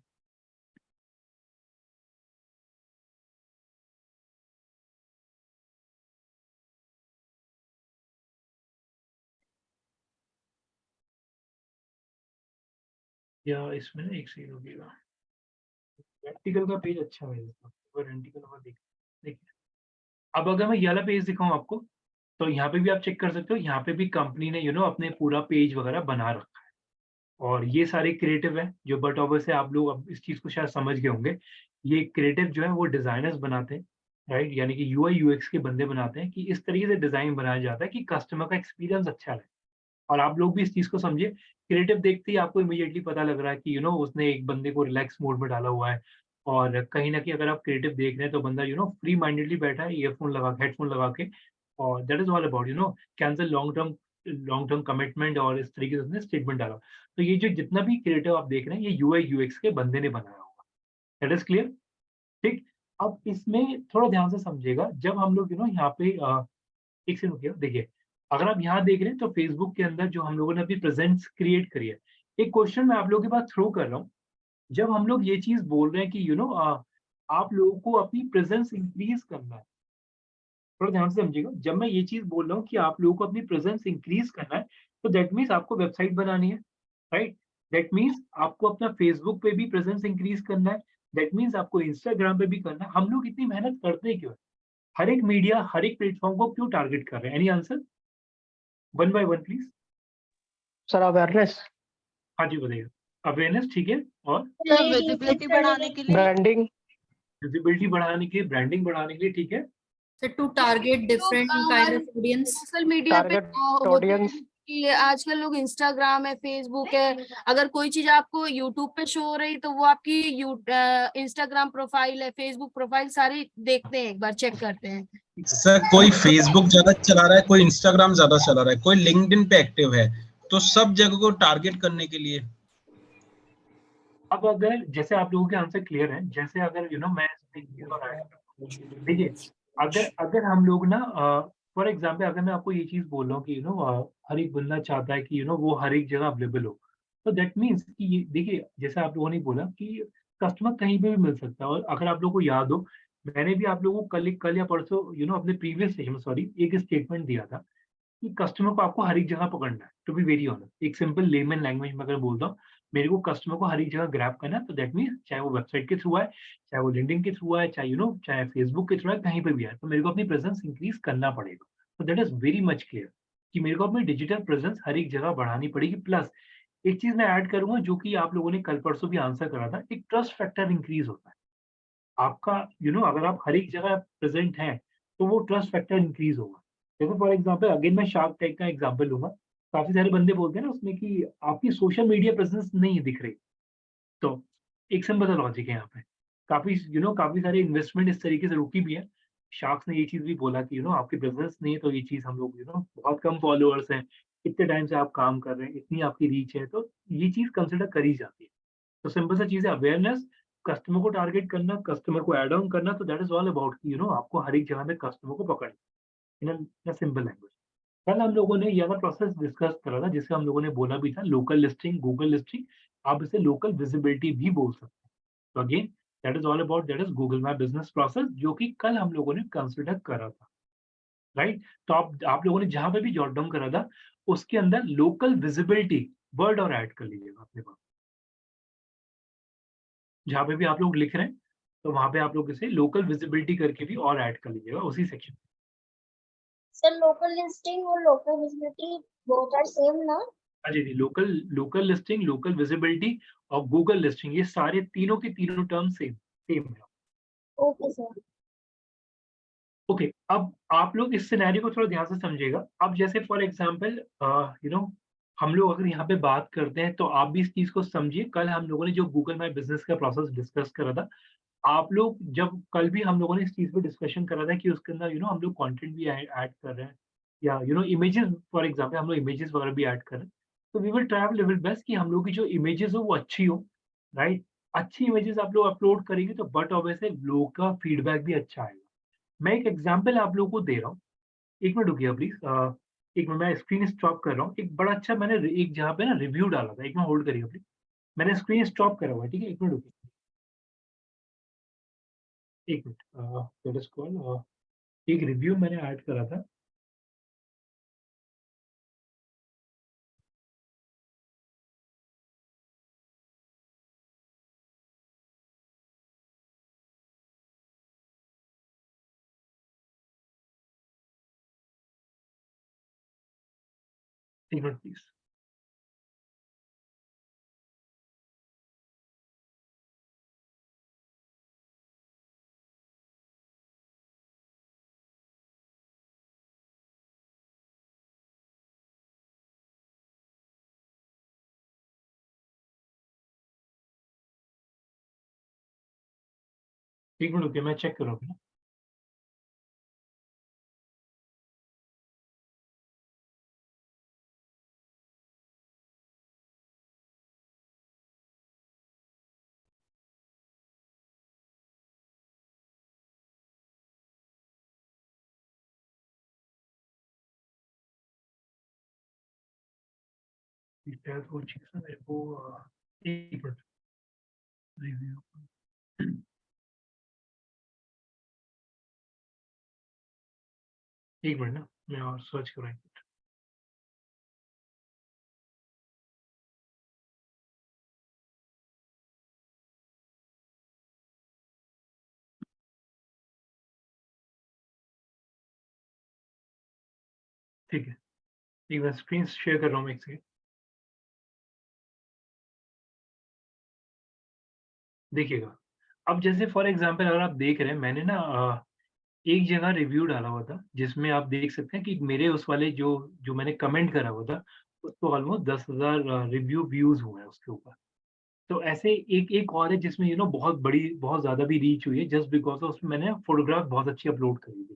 S1: या इसमें ना एक सेकंड रुकिएगा, प्रैक्टिकल का पेज अच्छा है इसका, प्रैक्टिकल का देखिए। अब अगर मैं ये वाला पेज दिखाऊं आपको, तो यहाँ पे भी आप चेक कर सकते हो, यहाँ पे भी कंपनी ने अपने पूरा पेज वगैरह बना रखा है, और ये सारे क्रिएटिव है जो बट ऑब्वियसली आप लोग अब इस चीज को शायद समझ गए होंगे। ये क्रिएटिव जो है वो डिजाइनर्स बनाते हैं, राइट? यानी कि यूआई यूएक्स के बंदे बनाते हैं कि इस तरीके से डिजाइन बनाया जाता है कि कस्टमर का एक्सपीरियंस अच्छा रहे। और आप लोग भी इस चीज को समझिए, क्रिएटिव देखते ही आपको इमीडिएटली पता लग रहा है कि उसने एक बंदे को रिलैक्स मोड में डाला हुआ है, और कहीं ना कहीं अगर आप क्रिएटिव देख रहे हैं तो बंदा फ्री माइंडेडली बैठा है, ईयरफोन लगा हेडफोन लगा के, और that is all about cancel long term commitment, और इस तरीके से उसने स्टेटमेंट डाला। तो ये जो जितना भी क्रिएटिव आप देख रहे हैं ये यूआई यूएक्स के बंदे ने बनाया होगा, दैट इज क्लियर, ठीक? अब इसमें थोड़ा ध्यान से समझिएगा, जब हम लोग यहाँ पे एक से रुकिए, देखिए अगर आप यहाँ देख रहे हैं तो फेसबुक के अंदर जो हम लोगों ने अपनी प्रेजेंस क्रिएट करी है, एक क्वेश्चन मैं आप लोगों के पास थ्रो कर रहा हूँ। जब हम लोग ये चीज बोल रहे हैं कि आप लोगों को अपनी प्रेजेंस इंक्रीज करना है, थोड़ा ध्यान से समझिएगा, जब मैं ये चीज बोल रहा हूँ कि आप लोगों को अपनी प्रेजेंस इंक्रीज करना है, तो दैट मीन्स आपको वेबसाइट बनानी है, राइट? दैट मीन्स आपको अपना फेसबुक पे भी प्रेजेंस इंक्रीज करना है, दैट मीन्स आपको इंस्टाग्राम पे भी करना है। हम लोग इतनी मेहनत करते क्यों है? हर एक मीडिया हर एक प्लेटफॉर्म को क्यों टारगेट कर रहे हैं? Any answer? One by one please.
S8: Sir awareness,
S1: हाँ जी बताइए। अवेयरनेस, ठीक है, और
S9: विजिबिलिटी बढ़ाने के लिए,
S8: ब्रांडिंग,
S1: विजिबिलिटी बढ़ाने के लिए, ब्रांडिंग बढ़ाने के लिए, ठीक है।
S6: So to target different kind of audience.
S9: Social media पे
S8: Target
S9: होता है
S8: audience.
S9: कि आजकल लोग इंस्टाग्राम है, फेसबुक है, अगर कोई चीज आपको यूट्यूब पे शो हो रही तो वो आपकी इंस्टाग्राम प्रोफाइल है, फेसबुक प्रोफाइल सारी देखते हैं, एक बार चेक करते हैं।
S3: सर कोई फेसबुक ज्यादा चला रहा है, कोई इंस्टाग्राम ज्यादा चला रहा है, कोई लिंक्डइन पे एक्टिव है, तो सब जगह को टारगेट करने के लिए।
S1: अब अगर जैसे आप लोगों के आंसर क्लियर है, जैसे अगर मैं देखिए, अगर अगर हम लोग ना फॉर एग्जाम्पल अगर मैं आपको ये चीज बोल रहा हूँ कि हर एक बंदा चाहता है कि वो हर एक जगह अवेलेबल हो, तो दैट मीन्स कि ये देखिए, जैसे आप लोगों ने बोला कि कस्टमर कहीं पे भी मिल सकता है। और अगर आप लोगों को याद हो, मैंने भी आप लोगों को कल या परसों अपने प्रीवियस सेशन में सॉरी एक स्टेटमेंट दिया था कि कस्टमर को आपको हर एक जगह पकड़ना है। टू बी वेरी ऑनेस्ट, एक सिंपल लेमन लैंग्वेज में अगर बोलता हूँ, मेरे को कस्टमर को हर एक जगह ग्रैब करना है, तो दैट मीन्स चाहे वो वेबसाइट के थ्रू आए, चाहे वो लिंक्डइन के थ्रू आए, चाहे चाहे फेसबुक के थ्रू आए, कहीं पे भी आए, तो मेरे को अपनी प्रेजेंस इंक्रीज करना पड़ेगा। तो that is very much clear कि मेरे को अपनी डिजिटल प्रेजेंस हर एक जगह बढ़ानी पड़ेगी। प्लस एक चीज मैं ऐड करूंगा जो कि आप लोगों ने कल परसों भी आंसर करा था, एक ट्रस्ट फैक्टर इंक्रीज होता है आपका। अगर आप हर एक जगह प्रेजेंट हैं, तो वो ट्रस्ट फैक्टर इंक्रीज होगा। देखो फॉर एग्जांपल अगेन मैं शार्क टैंक का एग्जांपल लूंगा। काफी सारे बंदे बोलते हैं ना उसमें कि आपकी सोशल मीडिया प्रेजेंस नहीं दिख रही, तो एक सिंपल सा लॉजिक है यहाँ पे। काफी सारे इन्वेस्टमेंट इस तरीके से रुकी भी है। शार्क्स ने ये चीज भी बोला कि आपकी बिजनेस नहीं है, तो ये चीज हम लोग बहुत कम फॉलोअर्स हैं, इतने टाइम से आप काम कर रहे हैं, इतनी आपकी रीच है, तो ये चीज कंसिडर करी जाती है। तो सिंपल सा चीज है अवेयरनेस, कस्टमर को टारगेट करना, कस्टमर को ऐड ऑन करना, तो दैट इज ऑल अबाउट कि आपको हर एक जगह में कस्टमर को पकड़ना इन सिंपल लैंग्वेज। कल हम लोगों ने ये वाला प्रोसेस डिस्कस करा था, जिसे हम लोगों ने बोला भी था लोकल लिस्टिंग, गूगल लिस्टिंग, आप इसे लोकल विजिबिलिटी भी बोल सकते हैं। तो again that is all about that is Google my business process, जो कि कल हम लोगों ने कंसिडर करा था, राइट। तो आप लोगों ने जहां पे भी जॉट डाउन करा था, उसके अंदर लोकल विजिबिलिटी वर्ड और ऐड कर लीजिएगा अपने पास। जहाँ पे भी आप लोग लिख रहे हैं, तो वहाँ पे आप लोग इसे लोकल विजिबिलिटी करके भी और ऐड कर लीजिएगा उसी सेक्शन।
S2: सर लोकल लिस्टिंग और local visibility both are same ना?
S1: हाँ जी, लोकल लिस्टिंग, लोकल विजिबिलिटी और गूगल लिस्टिंग, ये सारे तीनों के तीनों टर्म सेम सेम है।
S2: Okay sir.
S1: ओके, अब आप लोग इस सिनेरियो को थोड़ा ध्यान से समझिएगा। अब जैसे फॉर एग्जांपल हम लोग अगर यहाँ पे बात करते हैं, तो आप भी इस चीज को समझिए। कल हम लोगों ने जो गूगल माय बिजनेस का प्रोसेस डिस्कस करा था, आप लोग जब कल भी हम लोगों ने इस चीज पे डिस्कशन करा था कि उसके अंदर हम लोग कंटेंट भी ऐड कर रहे हैं, या इमेजेस, फॉर एग्जांपल हम लोग इमेजेस वगैरह भी ऐड कर रहे हैं। तो we will try level best कि हम लोग की जो इमेजेस हो वो अच्छी हो, राइट। अच्छी इमेजेस आप लोग अपलोड करेंगे, तो बट ऑब्वियसली लोगों का फीडबैक भी अच्छा आएगा। मैं एक एग्जाम्पल आप लोगों को दे रहा हूँ, एक मिनट रुकिए प्लीज। एक मिनट, मैं स्क्रीन स्टॉप कर रहा हूँ। एक बड़ा अच्छा मैंने एक जहाँ पे ना रिव्यू डाला था, एक मिनट होल्ड करिए प्लीज। मैंने स्क्रीन स्टॉप करा हुआ है, ठीक है, एक मिनट रुकिए, एक मिनट। दैट इज कॉल्ड, एक रिव्यू मैंने ऐड करा था। एक मिनट प्लीज। एक मिनट रुकिए, मैं चेक कर रहा हूँ। शायद वो चीज़ ना मेरे को एक मिनट रिव्यू, एक मिनट ना, मैं और सर्च कर रहा हूँ। ठीक है, एक बार स्क्रीन शेयर कर रहा हूँ मैं, एक सेकंड। देखिएगा, अब जैसे फॉर एग्जांपल अगर आप देख रहे हैं, मैंने ना एक जगह रिव्यू डाला हुआ था जिसमें आप देख सकते हैं कि मेरे उस वाले जो जो मैंने कमेंट करा हुआ था, उसको ऑलमोस्ट 10,000 रिव्यू व्यूज़ हुए हैं उसके ऊपर। तो ऐसे एक एक और है जिसमें बहुत बड़ी बहुत ज़्यादा भी रीच हुई है जस्ट बिकॉज़ उसमें मैंने फ़ोटोग्राफ बहुत अच्छी अपलोड करी थी।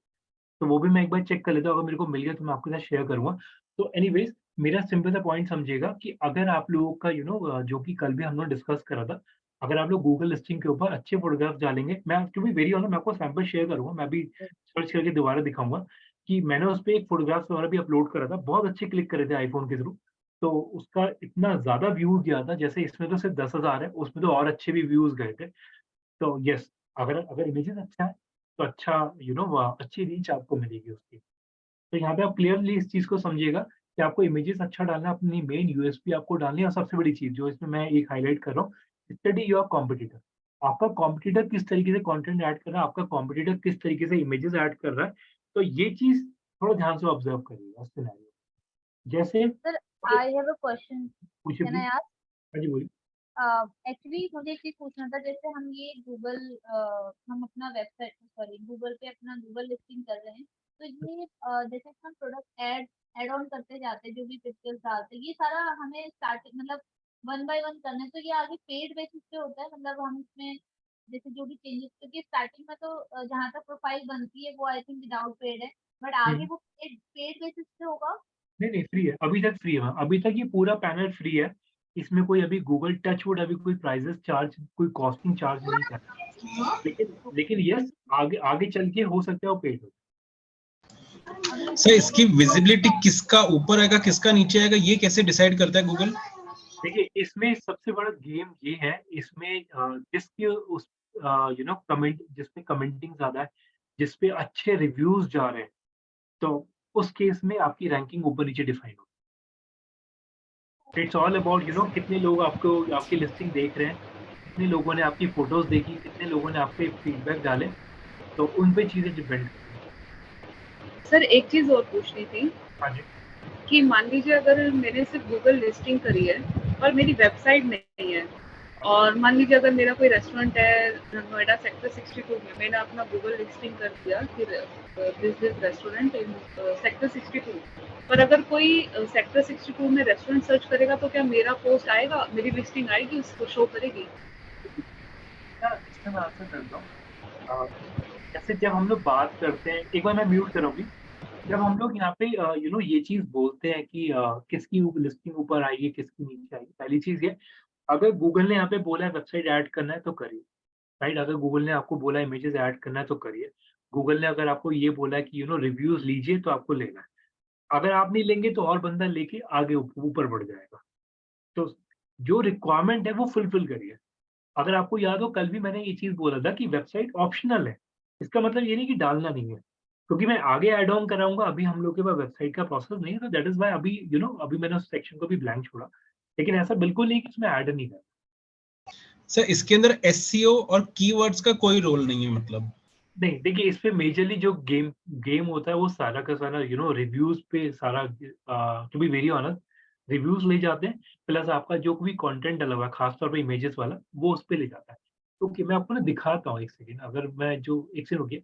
S1: तो वो भी मैं एक बार चेक कर लेता हूँ, अगर मेरे को मिल गया तो मैं आपके साथ शेयर करूँगा। तो एनीवेज़ मेरा सिंपल सा पॉइंट समझिएगा कि अगर आप लोगों का जो कि कल भी हम लोग डिस्कस करा था, अगर आप लोग गूगल लिस्टिंग के ऊपर अच्छे फ़ोटोग्राफ डालेंगे, मैं टू बी वेरी ऑनेस्ट मैं आपको सैंपल शेयर करूँगा, मैं भी सर्च करके दोबारा दिखाऊँगा कि मैंने उस पे एक फ़ोटोग्राफ्स वगैरह भी अपलोड करा था, बहुत अच्छे क्लिक करे थे आईफ़ोन के थ्रू। तो उसका इतना ज़्यादा व्यूज़ गया था, जैसे इसमें तो सिर्फ़ 10,000 है, उसमें तो और अच्छे भी व्यूज़ गए थे। तो येस, अगर अगर इमेजेस अच्छा है, तो अच्छा अच्छी रीच आपको मिलेगी उसकी। तो यहाँ पे आप क्लियरली इस चीज़ को समझिएगा कि आपको इमेजेस अच्छा डालना है, अपनी मेन यूएसपी आपको डालनी है और सबसे बड़ी चीज़ जो इसमें मैं एक हाइलाइट कर रहा हूँ, स्टडी योर कॉम्पिटिटर। आपका कॉम्पिटिटर किस तरीके से कंटेंट ऐड कर रहा है, आपका कॉम्पिटिटर किस तरीके से इमेजेस ऐड कर रहा है, तो ये चीज़ थोड़ा ध्यान से ऑब्जर्व करिएगा सिनेरियो। जैसे
S2: sir I have a question,
S1: पूछिए
S2: कैन
S1: प्लीज।
S2: I ask?
S1: हाँ जी, बोलिए।
S2: एक्चुअली मुझे एक चीज पूछना था, जैसे हम ये गूगल हम अपना वेबसाइट सॉरी गूगल पे अपना गूगल लिस्टिंग कर रहे हैं, तो ये जैसे हम प्रोडक्ट ऐड ऑन करते जाते हैं, जो भी पिक्चर्स डालते हैं, ये सारा हमें स्टार्टिंग मतलब वन बाय वन करना है, तो ये आगे पेड बेसिस पे होता है, मतलब हम इसमें जैसे जो भी चेंजेस, क्योंकि स्टार्टिंग में तो जहाँ तक प्रोफाइल बनती है वो आई थिंक विदाउट पेड है, बट आगे
S1: हुँ।
S2: वो पेड बेसिस पे होगा।
S1: नहीं, नहीं फ्री है, अभी तक फ्री है मैम, अभी तक ये पूरा पैनल फ्री है। इसमें कोई अभी गूगल टचवुड अभी कोई प्राइसेज़ चार्ज कोई कॉस्टिंग चार्ज नहीं कर रहा। लेकिन लेकिन येस आगे आगे चल के हो सकता है वो पेड हो।
S3: सर इसकी विजिबिलिटी किसका ऊपर आएगा किसका नीचे आएगा ये कैसे डिसाइड करता है गूगल?
S1: देखिए, इसमें सबसे बड़ा गेम ये है, इसमें जिसके उस कमेंट जिसपे कमेंटिंग ज़्यादा है, जिसपे अच्छे रिव्यूज़ जा रहे हैं, तो उस केस में आपकी रैंकिंग ऊपर-नीचे डिफाइन होगी। इट्स ऑल अबाउट कितने लोग आपको आपकी लिस्टिंग देख रहे हैं, कितने लोगों ने आपकी फ़ोटोज़ देखी, कितने लोगों ने आप पे फीडबैक डाले, तो उन पे चीज़ें डिपेंड करती हैं।
S10: सर एक चीज और पूछनी थी
S1: हाँ जी।
S10: कि मान लीजिए अगर मैंने सिर्फ गूगल लिस्टिंग करी है और मेरी वेबसाइट नहीं है, और मान लीजिए अगर मेरा कोई रेस्टोरेंट है नोएडा सेक्टर 62 में, मैंने अपना गूगल लिस्टिंग कर दिया कि दिस रेस्टोरेंट इन सेक्टर 62, पर अगर कोई सेक्टर 62 में रेस्टोरेंट सर्च करेगा तो क्या मेरा पोस्ट आएगा, मेरी लिस्टिंग आएगी, उसको शो करेगी?
S1: इसका मैं आंसर करता हूँ। जैसे जब हम लोग बात करते हैं, एक बार मैं म्यूट करूँगी। जब हम लोग यहाँ पे ये चीज़ बोलते हैं कि किसकी लिस्टिंग ऊपर आएगी, किसकी नीचे आएगी, पहली चीज़ ये, अगर गूगल ने यहाँ पे बोला है वेबसाइट ऐड करना है तो करिए, राइट? अगर गूगल ने आपको बोला है इमेजेस ऐड करना है तो करिए। गूगल ने अगर आपको ये बोला है कि रिव्यूज़ लीजिए तो आपको लेना है। अगर आप नहीं लेंगे तो और बंदा लेके आगे ऊपर बढ़ जाएगा। तो जो रिक्वायरमेंट है वो फुलफिल करिए। अगर आपको याद हो कल भी मैंने ये चीज़ बोला था कि वेबसाइट ऑप्शनल है। इसका मतलब ये नहीं कि डालना नहीं है। क्योंकि मैं आगे ऐड ऑन कराऊँगा, अभी हम लोग के पास वेबसाइट का प्रोसेस नहीं है, तो दैट इज़ व्हाई अभी अभी मैंने उस सेक्शन को भी ब्लैंक छोड़ा। लेकिन ऐसा बिल्कुल नहीं कि इसमें ऐड नहीं करना।
S3: सर इसके अंदर एसईओ और कीवर्ड्स का कोई रोल नहीं है मतलब?
S1: नहीं, देखिए इसपे मेजरली जो गेम गेम होता है वो सारा का सारा रिव्यूज़ पे सारा to be very honest reviews ले जाते हैं, प्लस आपका जो भी कंटेंट डला हुआ है, खास तौर पे इमेजेस वाला, वो उस पे ले जाता है। ओके, मैं आपको ना दिखाता हूँ 1 सेकंड, अगर मैं जो 1 सेकंड रुकिए।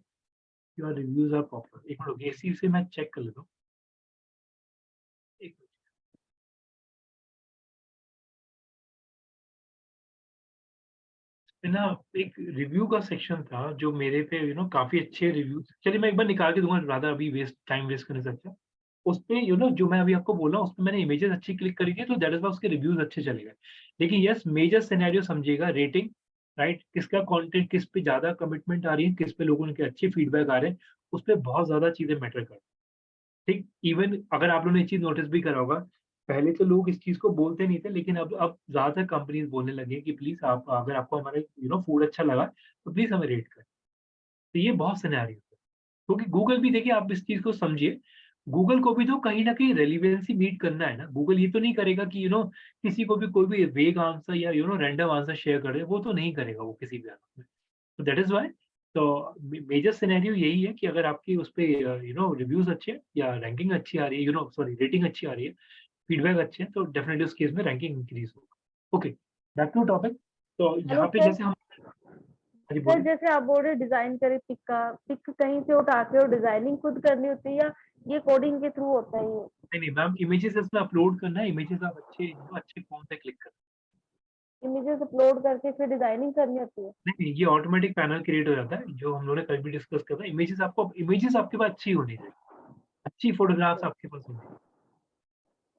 S1: Your reviews are proper, 1 minute रुकिए, इसी से मैं चेक कर लेता हूँ। 1 मिनट। इसमें ना एक रिव्यू का सेक्शन था जो मेरे पे काफ़ी अच्छे रिव्यूज़, चलिए मैं एक बार निकाल के दूँगा, ज़्यादा अभी टाइम वेस्ट करने से अच्छा। उसपे जो मैं अभी आपको बोला उसपे मैंने इमेजेस अच्छी क्लिक करी थी, तो दैट इज़ व्हाई उसके रिव्यूज़ अच्छे चले गए। लेकिन येस मेजर सिनेरियो समझिएगा, रेटिंग, राइट? किसका कंटेंट किस पे ज़्यादा कमिटमेंट आ रही है, किस पे लोगों के अच्छे फीडबैक आ रहे हैं, उसपे बहुत ज़्यादा चीज़ें मैटर करती हैं। ठीक, इवन अगर आप लोगों ने ये चीज़ नोटिस भी करा होगा, पहले तो लोग इस चीज़ को बोलते नहीं थे, लेकिन अब ज़्यादातर कंपनीज़ बोलने लगी हैं कि प्लीज़ आप अगर आपको हमारा फूड अच्छा लगा, तो प्लीज़ हमें रेट करें। तो ये बहुत सिनेरियो है। क्योंकि गूगल भी देखिए, आप इस चीज़ को समझिए, गूगल को भी तो कहीं न कहीं रेलेवेंसी मीट करना है ना। गूगल ये तो नहीं करेगा कि किसी को भी कोई भी वेग आंसर या रैंडम आंसर शेयर करे, वो तो नहीं करेगा वो किसी भी हालत में। तो दैट इज़ व्हाई, तो मेजर सिनेरियो यही है कि अगर आपकी उस पे रिव्यूज़ अच्छे हैं या रैंकिंग अच्छी आ रही है, सॉरी रेटिंग अच्छी आ रही है, फीडबैक अच्छे हैं, तो डेफिनिटली उस केस में रैंकिंग इंक्रीज़ होगा। Okay, back to topic. तो
S2: हेलो
S1: यहाँ पे
S2: सर,
S1: जैसे हम हाँ जी
S5: सर
S1: बोलिए।
S5: जैसे आप बोल रहे डिजाइन करे पिक कहीं से उठा के और डिजाइनिंग खुद करनी होती है या ये कोडिंग के थ्रू होता है ये?
S1: नहीं मैम, इमेजेस इसमें अपलोड करना है, इमेजेस आप अच्छे फोन से क्लिक करना
S5: इमेजेस अपलोड करके फिर डिजाइनिंग करनी होती है?
S1: नहीं, ये ऑटोमेटिक पैनल क्रिएट हो जाता है, जो हम लोगों ने कल भी डिस्कस किया था। इमेजेस आपके पास अच्छी होनी चाहिए, अच्छी फोटोग्राफ्स आपके पास होनी चाहिए।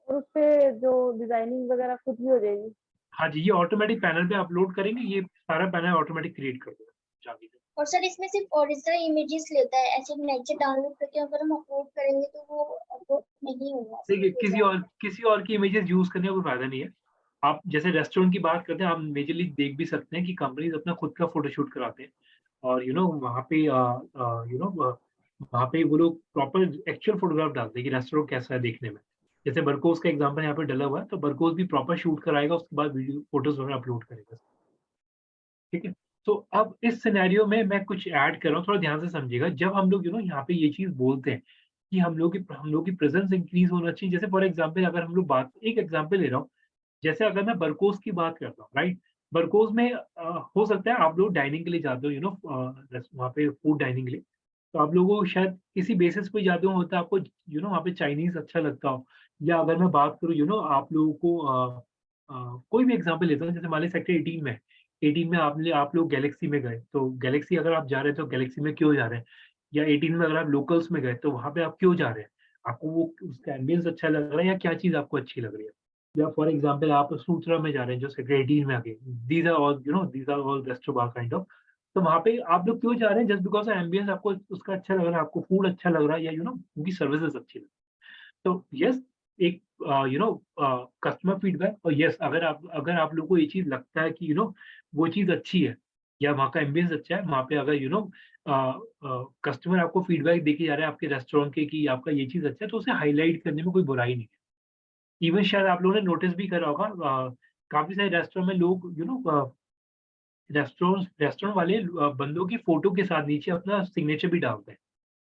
S5: और उसपे जो डिजाइनिंग वगैरह खुद ही हो जाएगी?
S1: हाँ जी, ये ऑटोमेटिक पैनल पे अपलोड करेंगे, ये सारा पैनल ऑटोमेटिक क्रिएट कर देगा जाके।
S11: और सर इसमें सिर्फ ओरिजिनल इमेजेस लेता है, ऐसे नेचर डाउनलोड करके अगर हम अपलोड करेंगे तो वो अपलोड नहीं होगा?
S1: देखिए, किसी और की इमेजेस यूज करने का कोई फायदा नहीं है। आप जैसे रेस्टोरेंट की बात करते हैं, आप मेजरली देख भी सकते हैं कि कंपनीज अपना खुद का फोटोशूट कराते हैं, और वहाँ पे वहाँ पे वो लोग प्रॉपर एक्चुअल फोटोग्राफ डालते हैं कि रेस्टोरेंट कैसा है देखने में। जैसे बरकोस का एग्जांपल यहाँ पे डला हुआ है, तो बरकोस भी प्रॉपर शूट कराएगा, उसके बाद वीडियो फोटोज वगैरह अपलोड करेगा। ठीक है। तो अब इस सिनेरियो में मैं कुछ ऐड कर रहा हूँ, थोड़ा ध्यान से समझिएगा। जब हम लोग यहाँ पे ये चीज बोलते हैं कि हम लोग की प्रेजेंस इंक्रीज होना चाहिए। जैसे फॉर एग्जांपल अगर हम लोग एक एग्जांपल ले रहा हूँ, जैसे अगर मैं बरकोस की बात करता हूँ, राइट, बरकोस में हो सकता है आप लोग डाइनिंग के लिए जाते हो, वहाँ पे फूड डाइनिंग के लिए, तो आप लोगों को शायद किसी बेसिस पे जाते हो, होता है आपको वहाँ पे चाइनीज अच्छा लगता हो, या अगर मैं बात करूँ आप लोगों को कोई भी एग्जांपल लेता हूँ, जैसे मान लीजिए सेक्टर 18 में, आप लोग गैलेक्सी में गए, तो गैलेक्सी अगर आप जा रहे हैं तो गैलेक्सी में क्यों जा रहे हैं, या 18 में अगर आप लोकल्स में गए तो वहाँ पे आप क्यों जा रहे हैं, आपको वो उसका एम्बियंस अच्छा लग रहा है या क्या चीज़ आपको अच्छी लग रही है। या फॉर एग्जांपल आप सूत्रा में जा रहे हैं जो सेक्टर 18 में आगे, these are all restaurant bar kind of, तो वहाँ पे आप लोग क्यों जा रहे हैं, जस्ट बिकॉज एम्बियंस आपको उसका अच्छा लग रहा है, आपको फूड अच्छा लग रहा है, या उनकी सर्विसेज अच्छी लग रही है। तो यस, एक कस्टमर फीडबैक, और यस अगर आप लोग को ये चीज लगता है कि वो चीज अच्छी है, या वहाँ का एम्बियंस अच्छा है, वहाँ पे अगर कस्टमर आपको फीडबैक देके जा रहे हैं आपके रेस्टोरेंट के कि आपका ये चीज अच्छा है, तो उसे हाईलाइट करने में कोई बुराई नहीं है। इवन शायद आप लोगों ने नोटिस भी करा होगा, काफी सारे रेस्टोरेंट में लोग रेस्टोरेंट वाले बंदों की फोटो के साथ नीचे अपना सिग्नेचर भी डालते हैं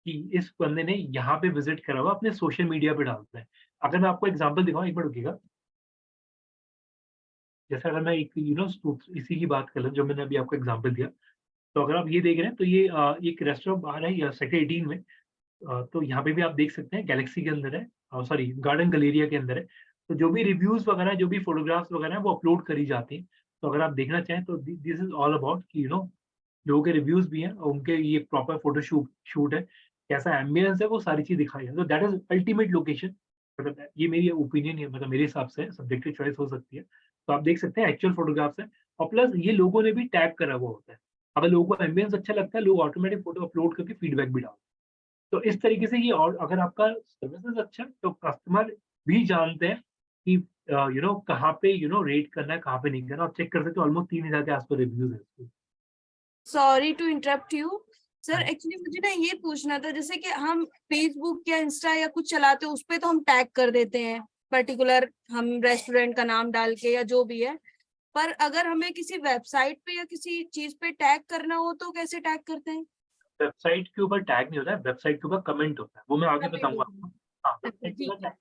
S1: कि इस बंदे ने यहाँ पे विजिट करा हुआ, अपने सोशल मीडिया पे डालते हैं। अगर मैं आपको एग्जांपल दिखाऊं, एक मिनट रुकिएगा। जैसे अगर मैं एक इसी की बात कर लूं जो मैंने अभी आपको एग्जांपल दिया, तो अगर आप ये देख रहे हैं तो ये एक रेस्टोरेंट बाहर है सेक्टर 18 में, तो यहाँ पे भी आप देख सकते हैं गैलेक्सी के अंदर है, सॉरी गार्डन गलेरिया के अंदर है। तो जो भी रिव्यूज वगैरह, जो भी फोटोग्राफ्स वगैरह है, वो अपलोड करी जाती हैं। तो अगर आप देखना चाहें तो दिस इज ऑल अबाउट कि लोगों के रिव्यूज भी हैं, और उनके ये प्रॉपर फोटो शूट है, कैसा एम्बियंस है, वो सारी चीज दिखाई है। तो दैट इज अल्टीमेट लोकेशन। मतलब ये मेरी ओपिनियन है, मतलब मेरे हिसाब से सब्जेक्टिव चॉइस हो सकती है। तो आप देख सकते हैं एक्चुअल फोटोग्राफ्स है, और प्लस ये लोगों ने भी टैग करा हुआ होता है। अगर लोगों को एम्बियंस अच्छा लगता है, लोग ऑटोमेटिक फोटो अपलोड करके फीडबैक भी डालते हैं। तो इस तरीके से ये, और अगर आपका सर्विसेज अच्छा है तो कस्टमर भी जानते हैं कि कहाँ पे रेट करना है, कहाँ पे नहीं करना। आप चेक कर सकते हो, ऑलमोस्ट 3000 के आसपास रिव्यूज है।
S9: Sorry to interrupt you sir,
S1: हाँ।
S9: एक्चुअली मुझे ना ये पूछना था, जैसे कि हम फेसबुक या इंस्टा या कुछ चलाते हैं, उस पे तो हम टैग कर देते हैं पर्टिकुलर, हम रेस्टोरेंट का नाम डाल के या जो भी है, पर अगर हमें किसी वेबसाइट पे या किसी चीज पे टैग करना हो तो कैसे टैग करते हैं?
S1: वेबसाइट के ऊपर टैग नहीं होता है, वेबसाइट के ऊपर कमेंट होता है, वो मैं आगे बताऊंगा आपको। हाँ,
S9: अच्छा, ठीक है।